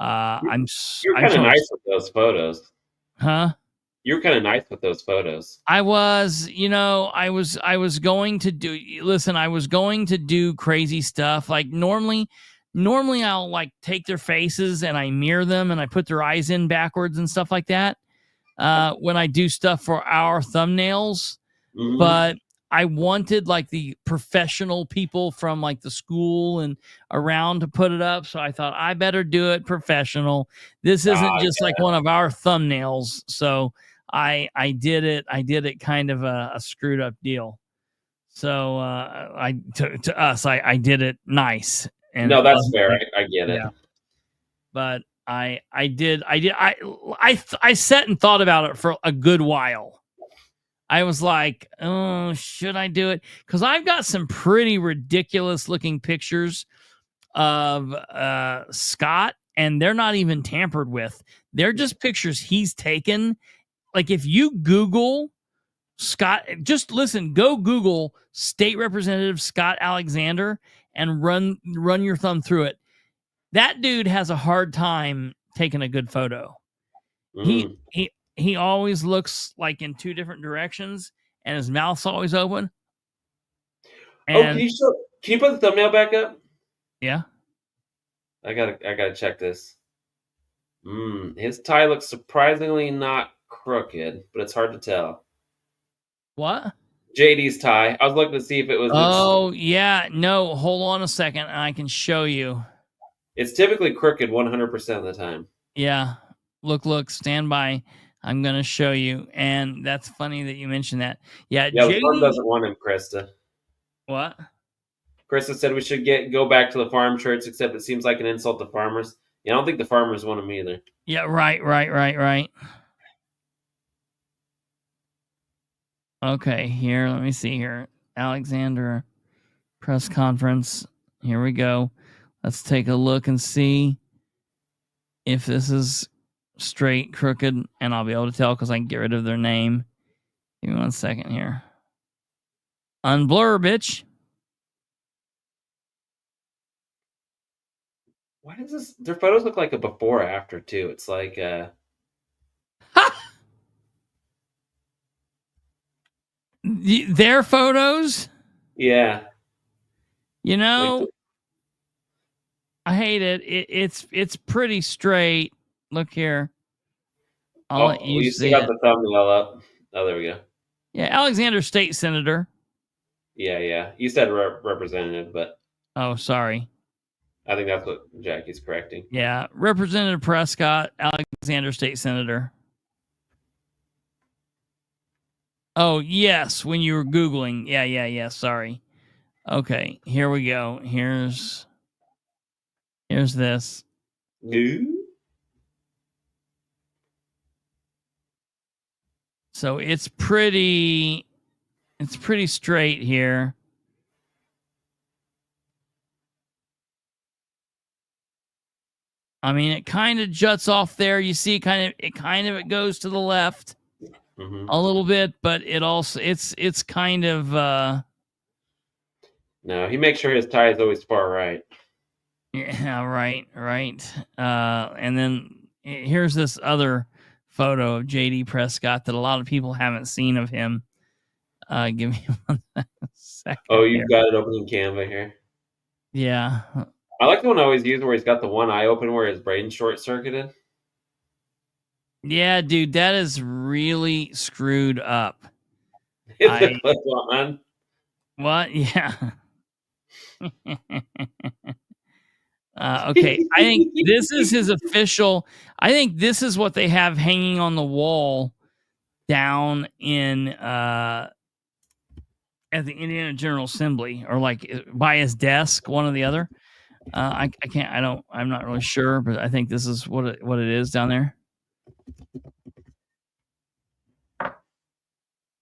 You're kind of nice with those photos. Huh? You're kind of nice with those photos. I was going to do crazy stuff. Like normally I'll like take their faces and I mirror them and I put their eyes in backwards and stuff like that. When I do stuff for our thumbnails, but I wanted like the professional people from like the school and around to put it up. So I thought I better do it professional. This isn't just like one of our thumbnails. So I did it kind of a screwed up deal. So I did it nice. And no, that's fair. I get it. Yeah. But I sat and thought about it for a good while. I was like, oh, should I do it? Because I've got some pretty ridiculous looking pictures of Scott, and they're not even tampered with. They're just pictures he's taken. Like if you Google Scott, just listen, go Google State Representative Scott Alexander and run your thumb through it. That dude has a hard time taking a good photo. He always looks like in two different directions, and his mouth's always open. And, can you put the thumbnail back up? Yeah. I gotta check this. His tie looks surprisingly not crooked, but it's hard to tell. What? JD's tie. I was looking to see if it was. Oh, yeah. No, hold on a second, and I can show you. It's typically crooked 100% of the time. Yeah. Look, stand by. I'm going to show you. And that's funny that you mentioned that. Yeah, the farm doesn't want him, Krista. What? Krista said we should go back to the farm shirts, except it seems like an insult to farmers. Yeah, I don't think the farmers want him either. Yeah, right. Okay, here, let me see here. Alexander press conference. Here we go. Let's take a look and see if this is straight, crooked, and I'll be able to tell because I can get rid of their name. Give me 1 second here. Unblur, bitch. Why does this? Their photos look like a before after too. It's like their photos. Yeah. You know, I hate it. It's pretty straight. Look here. I'll let you see got the thumbnail up. Oh, there we go. Yeah, Alexander State Senator. Yeah. You said representative, but oh, sorry. I think that's what Jackie's correcting. Yeah, Representative Prescott, Alexander State Senator. Oh, yes, when you were Googling. Yeah, sorry. Okay, here we go. Here's this. So it's pretty straight here. I mean, it kind of juts off there. You see, it goes to the left a little bit, but it also it's kind of. No, he makes sure his tie is always far right. Yeah, right. And then here's this other photo of JD Prescott that a lot of people haven't seen of him. Give me 1 second. Oh, you've got it open in Canva here. Yeah. I like the one I always use where he's got the one eye open where his brain's short-circuited. Yeah, dude, that is really screwed up. It's a clip-on. What? Yeah. Okay, I think this is his official. I think this is what they have hanging on the wall down in at the Indiana General Assembly, or like by his desk, one or the other. I'm not really sure, but I think this is what it is down there.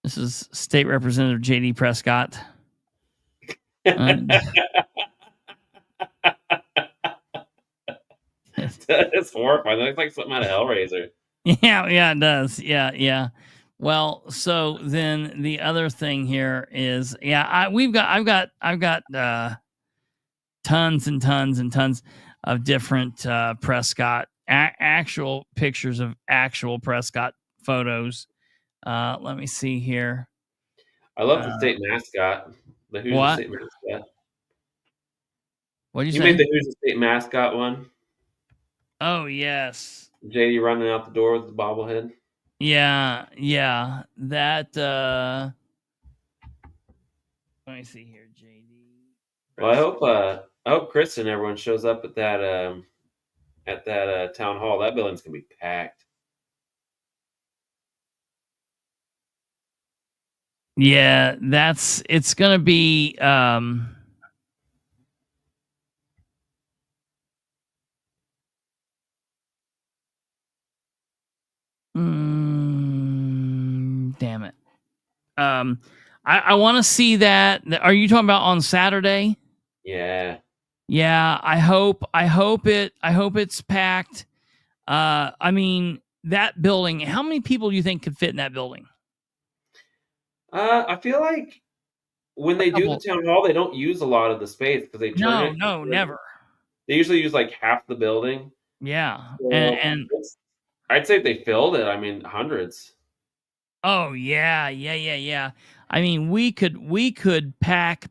This is State Representative JD Prescott. It's horrifying. It looks like something out of Hellraiser. Yeah, it does. Yeah. Well, so then the other thing here is, I've got tons and tons and tons of different Prescott actual pictures of actual Prescott photos. Let me see here. I love the state mascot. The Hoosier What? state mascot. What did you You say? made the Hoosier state mascot one. Oh yes. JD running out the door with the bobblehead. Yeah. That. Let me see here, JD. Well, I hope Chris and everyone shows up at that town hall. That building's gonna be packed. Yeah, it's gonna be damn it. I want to see that. Are you talking about on Saturday? Yeah. Yeah, I hope it's packed. I mean, that building, how many people do you think could fit in that building? I feel like when they do the town hall, they don't use a lot of the space because they turn it. No, never. They usually use like half the building. Yeah, So and I'd say if they filled it, I mean, hundreds. Oh yeah. I mean, we could pack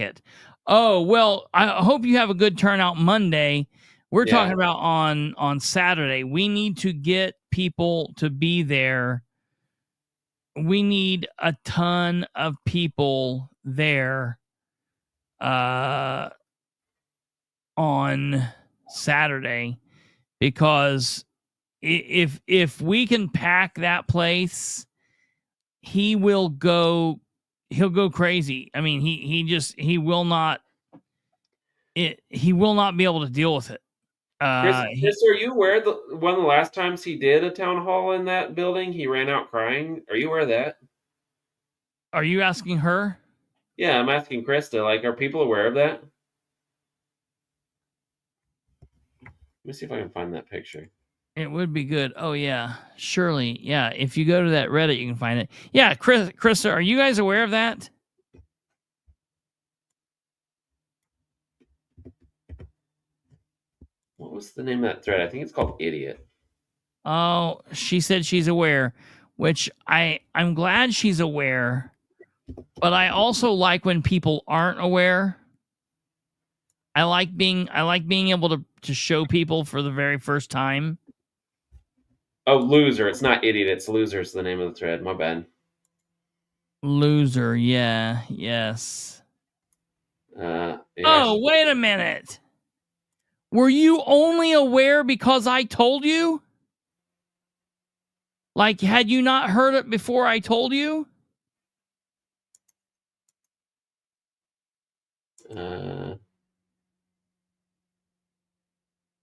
it. Oh well, I hope you have a good turnout Monday. We're talking about on Saturday. We need to get people to be there. We need a ton of people there on Saturday, because if we can pack that place, he'll go crazy. I mean, he will not be able to deal with it. Chris, are you aware that one of the last times he did a town hall in that building, he ran out crying? Are you aware of that? Are you asking her? Yeah, I'm asking Krista. Like, are people aware of that? Let me see if I can find that picture. It would be good. Oh yeah, surely. Yeah, if you go to that Reddit, you can find it. Yeah, Krista, are you guys aware of that? What was the name of that thread? I think it's called Idiot. Oh, she said she's aware, which I'm glad she's aware, but I also like when people aren't aware. I like being able to show people for the very first time. Oh, Loser. It's not Idiot. It's Loser is the name of the thread. My bad. Loser. Yeah. Yes. Yeah, oh, wait a minute. Were you only aware because I told you? Like, had you not heard it before I told you? I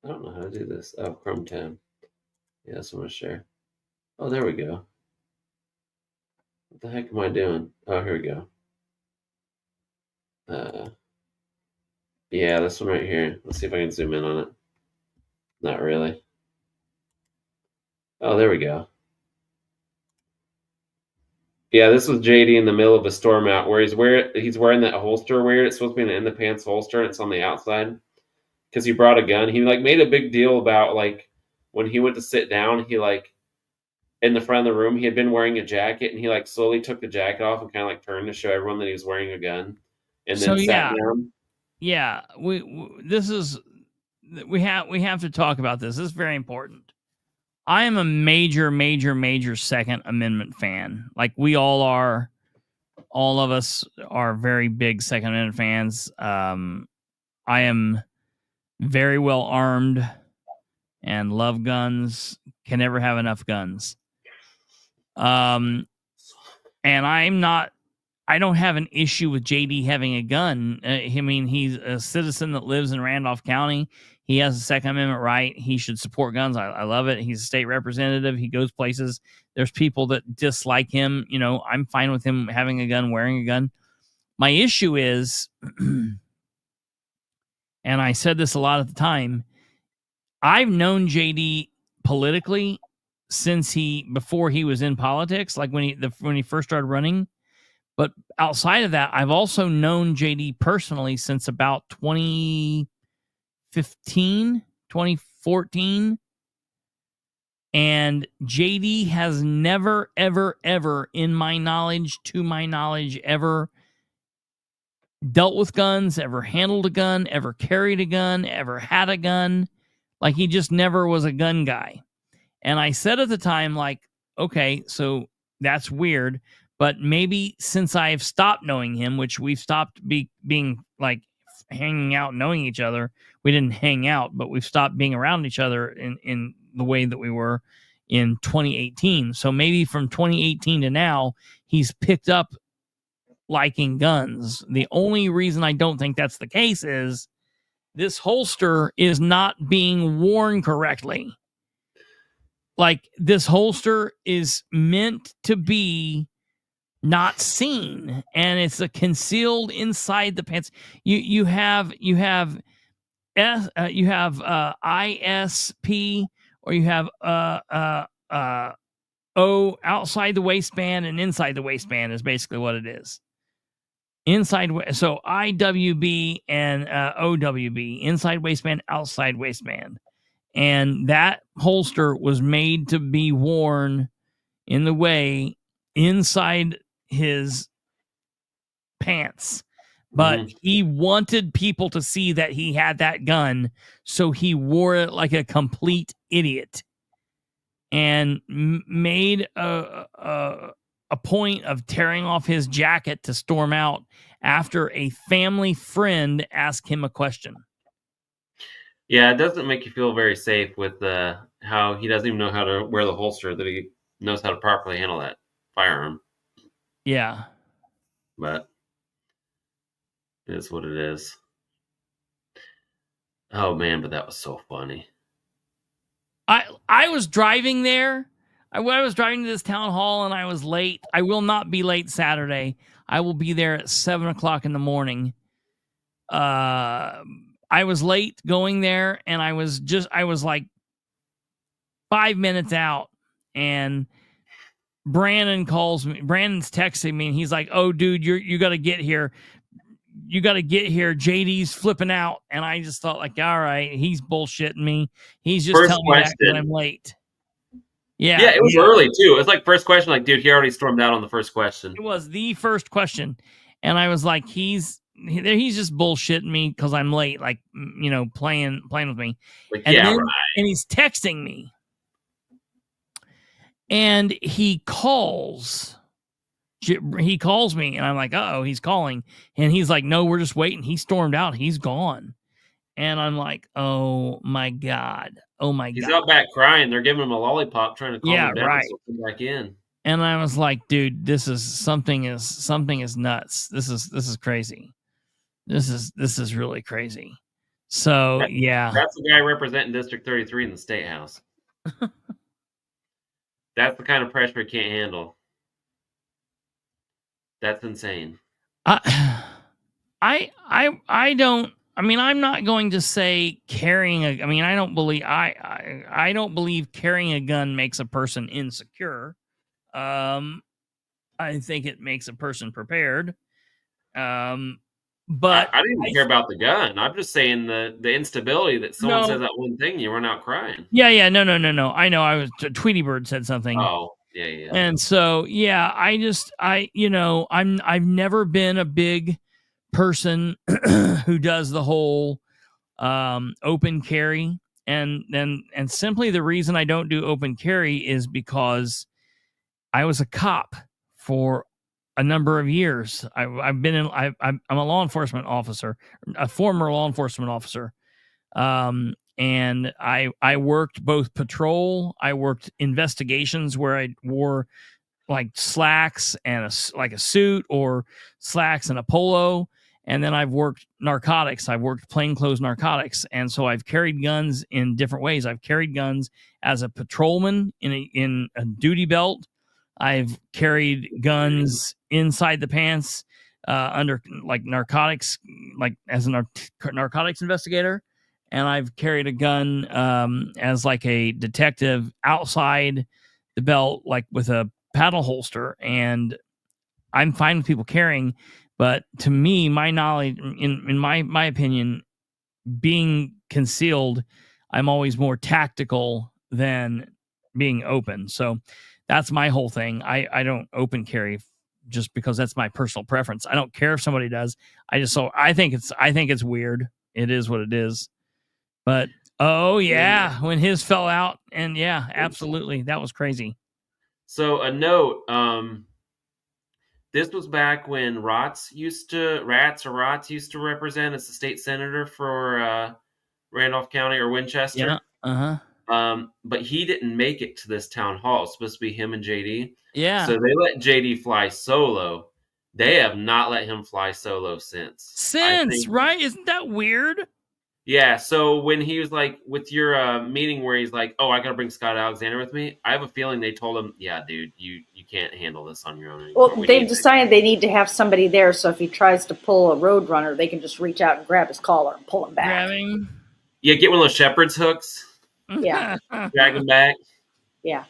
don't know how to do this. Oh, Chrome tab. Yeah, that's what I'm going to share. Oh, there we go. What the heck am I doing? Oh, here we go. Yeah, this one right here. Let's see if I can zoom in on it. Not really. Oh, there we go. Yeah, this was JD in the middle of a storm out where he's wearing that holster weird. It's supposed to be an in the pants holster, and it's on the outside because he brought a gun. He like made a big deal about like when he went to sit down, he like in the front of the room, he had been wearing a jacket, and he like slowly took the jacket off and kind of like turned to show everyone that he was wearing a gun, and then sat down. Yeah, we have to talk about this. This is very important. I am a major Second Amendment fan. Like we all are. All of us are very big Second Amendment fans. I am very well armed and love guns. Can never have enough guns. And I don't have an issue with JD having a gun. I mean, he's a citizen that lives in Randolph County. He has a Second Amendment right. He should support guns. I love it. He's a state representative. He goes places. There's people that dislike him. You know, I'm fine with him having a gun, wearing a gun. My issue is, and I said this a lot at the time, I've known JD politically since before he was in politics, like when he first started running. But outside of that, I've also known JD personally since about 2015, 2014. And JD has never, ever, ever, to my knowledge, ever dealt with guns, ever handled a gun, ever carried a gun, ever had a gun. Like, he just never was a gun guy. And I said at the time, like, okay, so that's weird. But maybe since I've stopped knowing him, which we've stopped being like hanging out, knowing each other. We didn't hang out, but we've stopped being around each other in the way that we were in 2018. So maybe from 2018 to now, he's picked up liking guns. The only reason I don't think that's the case is this holster is not being worn correctly. Like, this holster is meant to be not seen, and it's a concealed inside the pants. You have ISP, or you have O outside the waistband and inside the waistband is basically what it is. Inside, so IWB and OWB, inside waistband, outside waistband. And that holster was made to be worn in the way inside his pants. But he wanted people to see that he had that gun, so he wore it like a complete idiot and made a point of tearing off his jacket to storm out after a family friend asked him a question. Yeah, it doesn't make you feel very safe with how he doesn't even know how to wear the holster, that he knows how to properly handle that firearm. Yeah. But it is what it is. Oh, man, but that was so funny. I was driving there. I was driving to this town hall, and I was late. I will not be late Saturday. I will be there at 7 o'clock in the morning. I was late going there, and I was like 5 minutes out, and Brandon calls me. Brandon's texting me, and he's like, "Oh, dude, you got to get here. You got to get here. JD's flipping out." And I just thought, like, all right, he's bullshitting me. He's just telling me that I'm late. Yeah, it was early too. It was like first question, like, dude, he already stormed out on the first question. It was the first question, and I was like, he's just bullshitting me because I'm late, like, playing with me. Like, and yeah, then, right. And he's texting me, and he calls me, and I'm like, uh-oh, he's calling, and he's like, no, we're just waiting. He stormed out. He's gone. And I'm like, oh my God. He's out back crying. They're giving him a lollipop, trying to calm him down, right. So come back in. And I was like, dude, this is something is nuts. This is crazy. This is really crazy. So That's the guy representing District 33 in the State House. That's the kind of pressure he can't handle. That's insane. I don't. I mean, I'm not going to say carrying a. I mean, I don't believe carrying a gun makes a person insecure. I think it makes a person prepared. But I didn't care about the gun. I'm just saying the instability that someone says that one thing, you run out crying. Yeah. No. I know. Tweety Bird said something. Oh, yeah. And so, I've never been a big person who does the whole open carry, and simply the reason I don't do open carry is because I was a cop for a number of years. I'm a law enforcement officer, a former law enforcement officer. And I worked both patrol. I worked investigations where I wore like slacks and a suit, or slacks and a polo. And then I've worked narcotics. I've worked plainclothes narcotics. And so I've carried guns in different ways. I've carried guns as a patrolman in a duty belt. I've carried guns inside the pants under like narcotics, like as a narcotics investigator. And I've carried a gun as like a detective outside the belt, like with a paddle holster. And I'm fine with people carrying, but to me, my knowledge, in my opinion, being concealed, I'm always more tactical than being open. So that's my whole thing. I don't open carry just because that's my personal preference. I don't care if somebody does. I think it's weird. It is what it is. But oh yeah, when his fell out, and yeah, absolutely, that was crazy. So a note, this was back when Rotz used to represent as the state senator for Randolph County or Winchester. Yeah. But he didn't make it to this town hall. It's supposed to be him and JD. Yeah. So they let JD fly solo. They have not let him fly solo since. Right? Isn't that weird? Yeah. So when he was like with your meeting where he's like, "Oh, I gotta bring Scott Alexander with me," I have a feeling they told him, "Yeah, dude, you can't handle this on your own anymore." Well, they've decided they need to have somebody there, so if he tries to pull a road runner, they can just reach out and grab his collar and pull him back. Grabbing. Yeah, get one of those shepherd's hooks. Yeah. Drag him back. Yeah.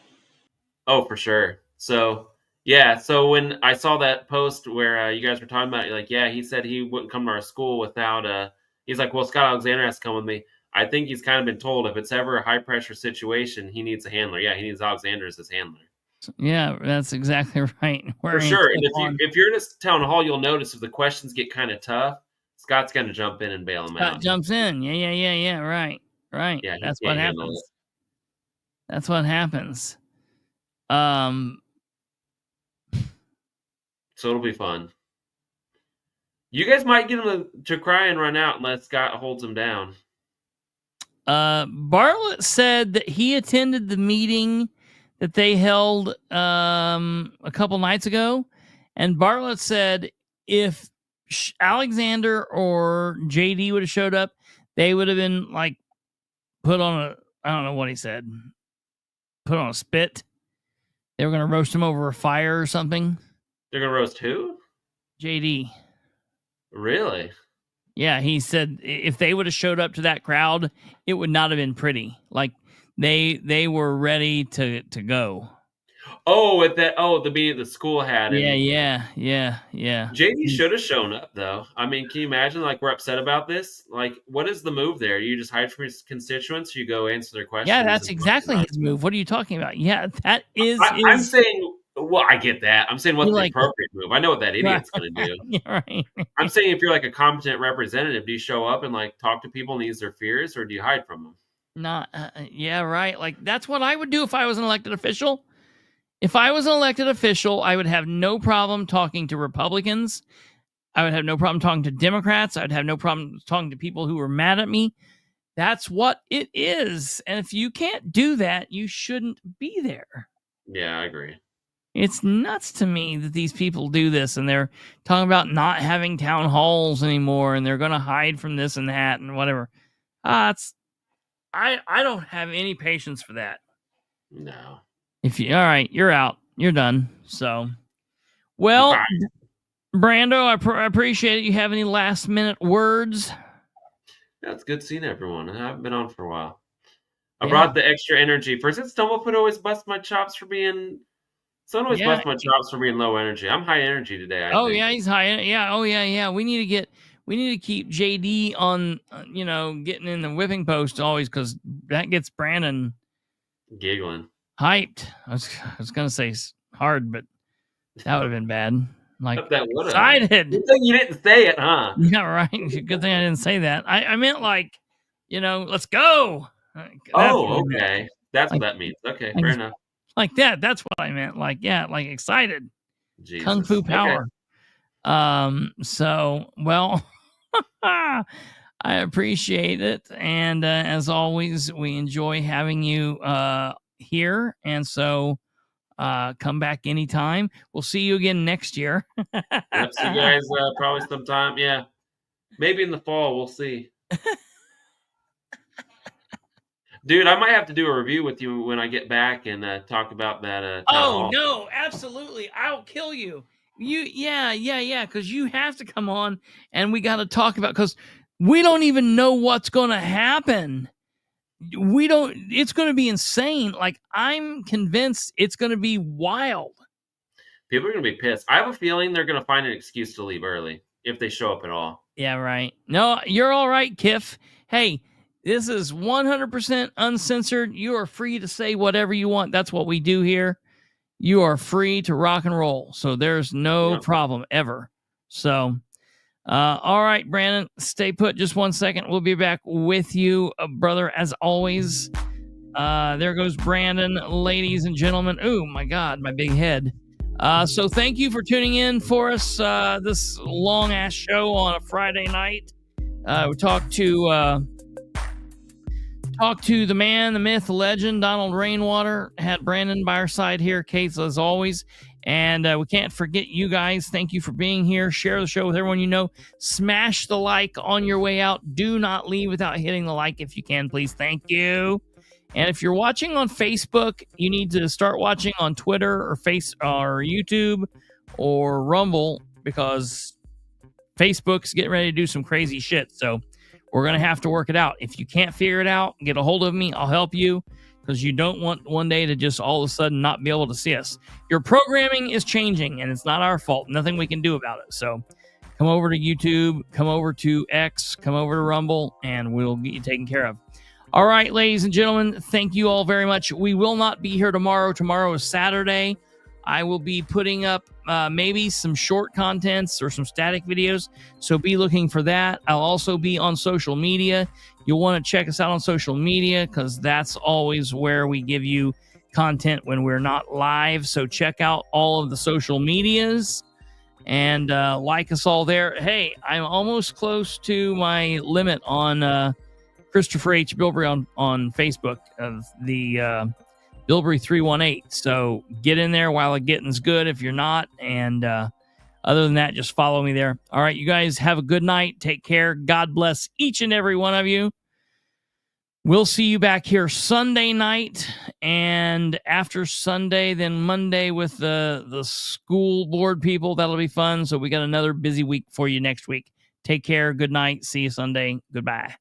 Oh, for sure. So, yeah. So when I saw that post where you guys were talking about, like, yeah, he said he wouldn't come to our school without he's like, well, Scott Alexander has to come with me. I think he's kind of been told if it's ever a high pressure situation, he needs a handler. Yeah, he needs Alexander as his handler. Yeah, that's exactly right. For sure. And if you're in a town hall, you'll notice if the questions get kind of tough, Scott's going to jump in and bail him out. Jumps in. Yeah. Right. Yeah, that's what happens. That's what happens. So it'll be fun. You guys might get him to cry and run out unless Scott holds him down. Bartlett said that he attended the meeting that they held a couple nights ago, and Bartlett said if Alexander or JD would have showed up, they would have been like put on a, I don't know what he said, put on a spit. They were going to roast him over a fire or something. They're going to roast who? JD. Really? Yeah, he said if they would have showed up to that crowd, it would not have been pretty. Like they were ready to go. Oh, at that the meeting the school had. Yeah. JD should have shown up though. I mean, can you imagine? Like we're upset about this. Like, what is the move there? You just hide from his constituents. You go answer their questions. Yeah, that's exactly his move. What are you talking about? Yeah, that is. I'm saying. Well, I get that. I'm saying what's the appropriate move. I know what that idiot's going to do. Yeah, right. I'm saying if you're like a competent representative, do you show up and like talk to people and ease their fears, or do you hide from them? Yeah, right. Like that's what I would do if I was an elected official. If I was an elected official, I would have no problem talking to Republicans. I would have no problem talking to Democrats. I'd have no problem talking to people who were mad at me. That's what it is. And if you can't do that, you shouldn't be there. Yeah, I agree. It's nuts to me that these people do this and they're talking about not having town halls anymore and they're going to hide from this and that and whatever. I don't have any patience for that. No. All right, you're out. You're done. So, well, Brando, I appreciate it. You have any last minute words? Yeah, it's good seeing everyone. I haven't been on for a while. I brought the extra energy. First, Stumblefoot always busts my chops for being... Someone always busts my chops for being low energy. I'm high energy today. I think. Yeah, he's high. Yeah. Oh yeah. We need to keep JD on, getting in the whipping post always because that gets Brandon giggling, hyped. I was gonna say hard, but that would have been bad. Like that would excited. Good thing you didn't say it, huh? Yeah, right. Good thing I didn't say that. I meant like, let's go. Okay. That's what that means. Okay, fair enough. Like that. That's what I meant. Like, yeah, like excited. Jesus. Kung Fu power. Okay. So, well, I appreciate it. And as always, we enjoy having you here. And so come back anytime. We'll see you again next year. Yep, see you guys probably sometime. Yeah. Maybe in the fall. We'll see. Dude, I might have to do a review with you when I get back and talk about that. No, absolutely. I'll kill you. Yeah. Because you have to come on and we got to talk about, because we don't even know what's going to happen. It's going to be insane. Like, I'm convinced it's going to be wild. People are going to be pissed. I have a feeling they're going to find an excuse to leave early if they show up at all. Yeah, right. No, you're all right, Kiff. Hey, This is 100% uncensored. You are free to say whatever you want. That's what we do here. You are free to rock and roll. So there's no problem ever. So, all right, Brandon, stay put just 1 second. We'll be back with you, brother, as always. There goes Brandon, ladies and gentlemen. Oh, my God, my big head. So thank you for tuning in for us this long-ass show on a Friday night. We talked to the man, the myth, the legend, Donald Rainwater. Had Brandon by our side here, Kate, as always. And we can't forget you guys. Thank you for being here. Share the show with everyone you know. Smash the like on your way out. Do not leave without hitting the like if you can, please. Thank you. And if you're watching on Facebook, you need to start watching on Twitter or YouTube or Rumble, because Facebook's getting ready to do some crazy shit. So we're going to have to work it out. If you can't figure it out, get a hold of me. I'll help you, because you don't want one day to just all of a sudden not be able to see us. Your programming is changing, and it's not our fault. Nothing we can do about it. So come over to YouTube, come over to X, come over to Rumble, and we'll get you taken care of. All right, ladies and gentlemen, thank you all very much. We will not be here tomorrow. Tomorrow is Saturday. I will be putting up maybe some short contents or some static videos, so be looking for that. I'll also be on social media. You'll want to check us out on social media, because that's always where we give you content when we're not live. So check out all of the social medias and like us all there. Hey, I'm almost close to my limit on Christopher H. Bilbrey on Facebook of the Bilbrey 318. So get in there while the getting's good if you're not. And other than that, just follow me there. All right, you guys have a good night. Take care. God bless each and every one of you. We'll see you back here Sunday night, and after Sunday, then Monday with the school board people. That'll be fun. So we got another busy week for you next week. Take care. Good night. See you Sunday. Goodbye.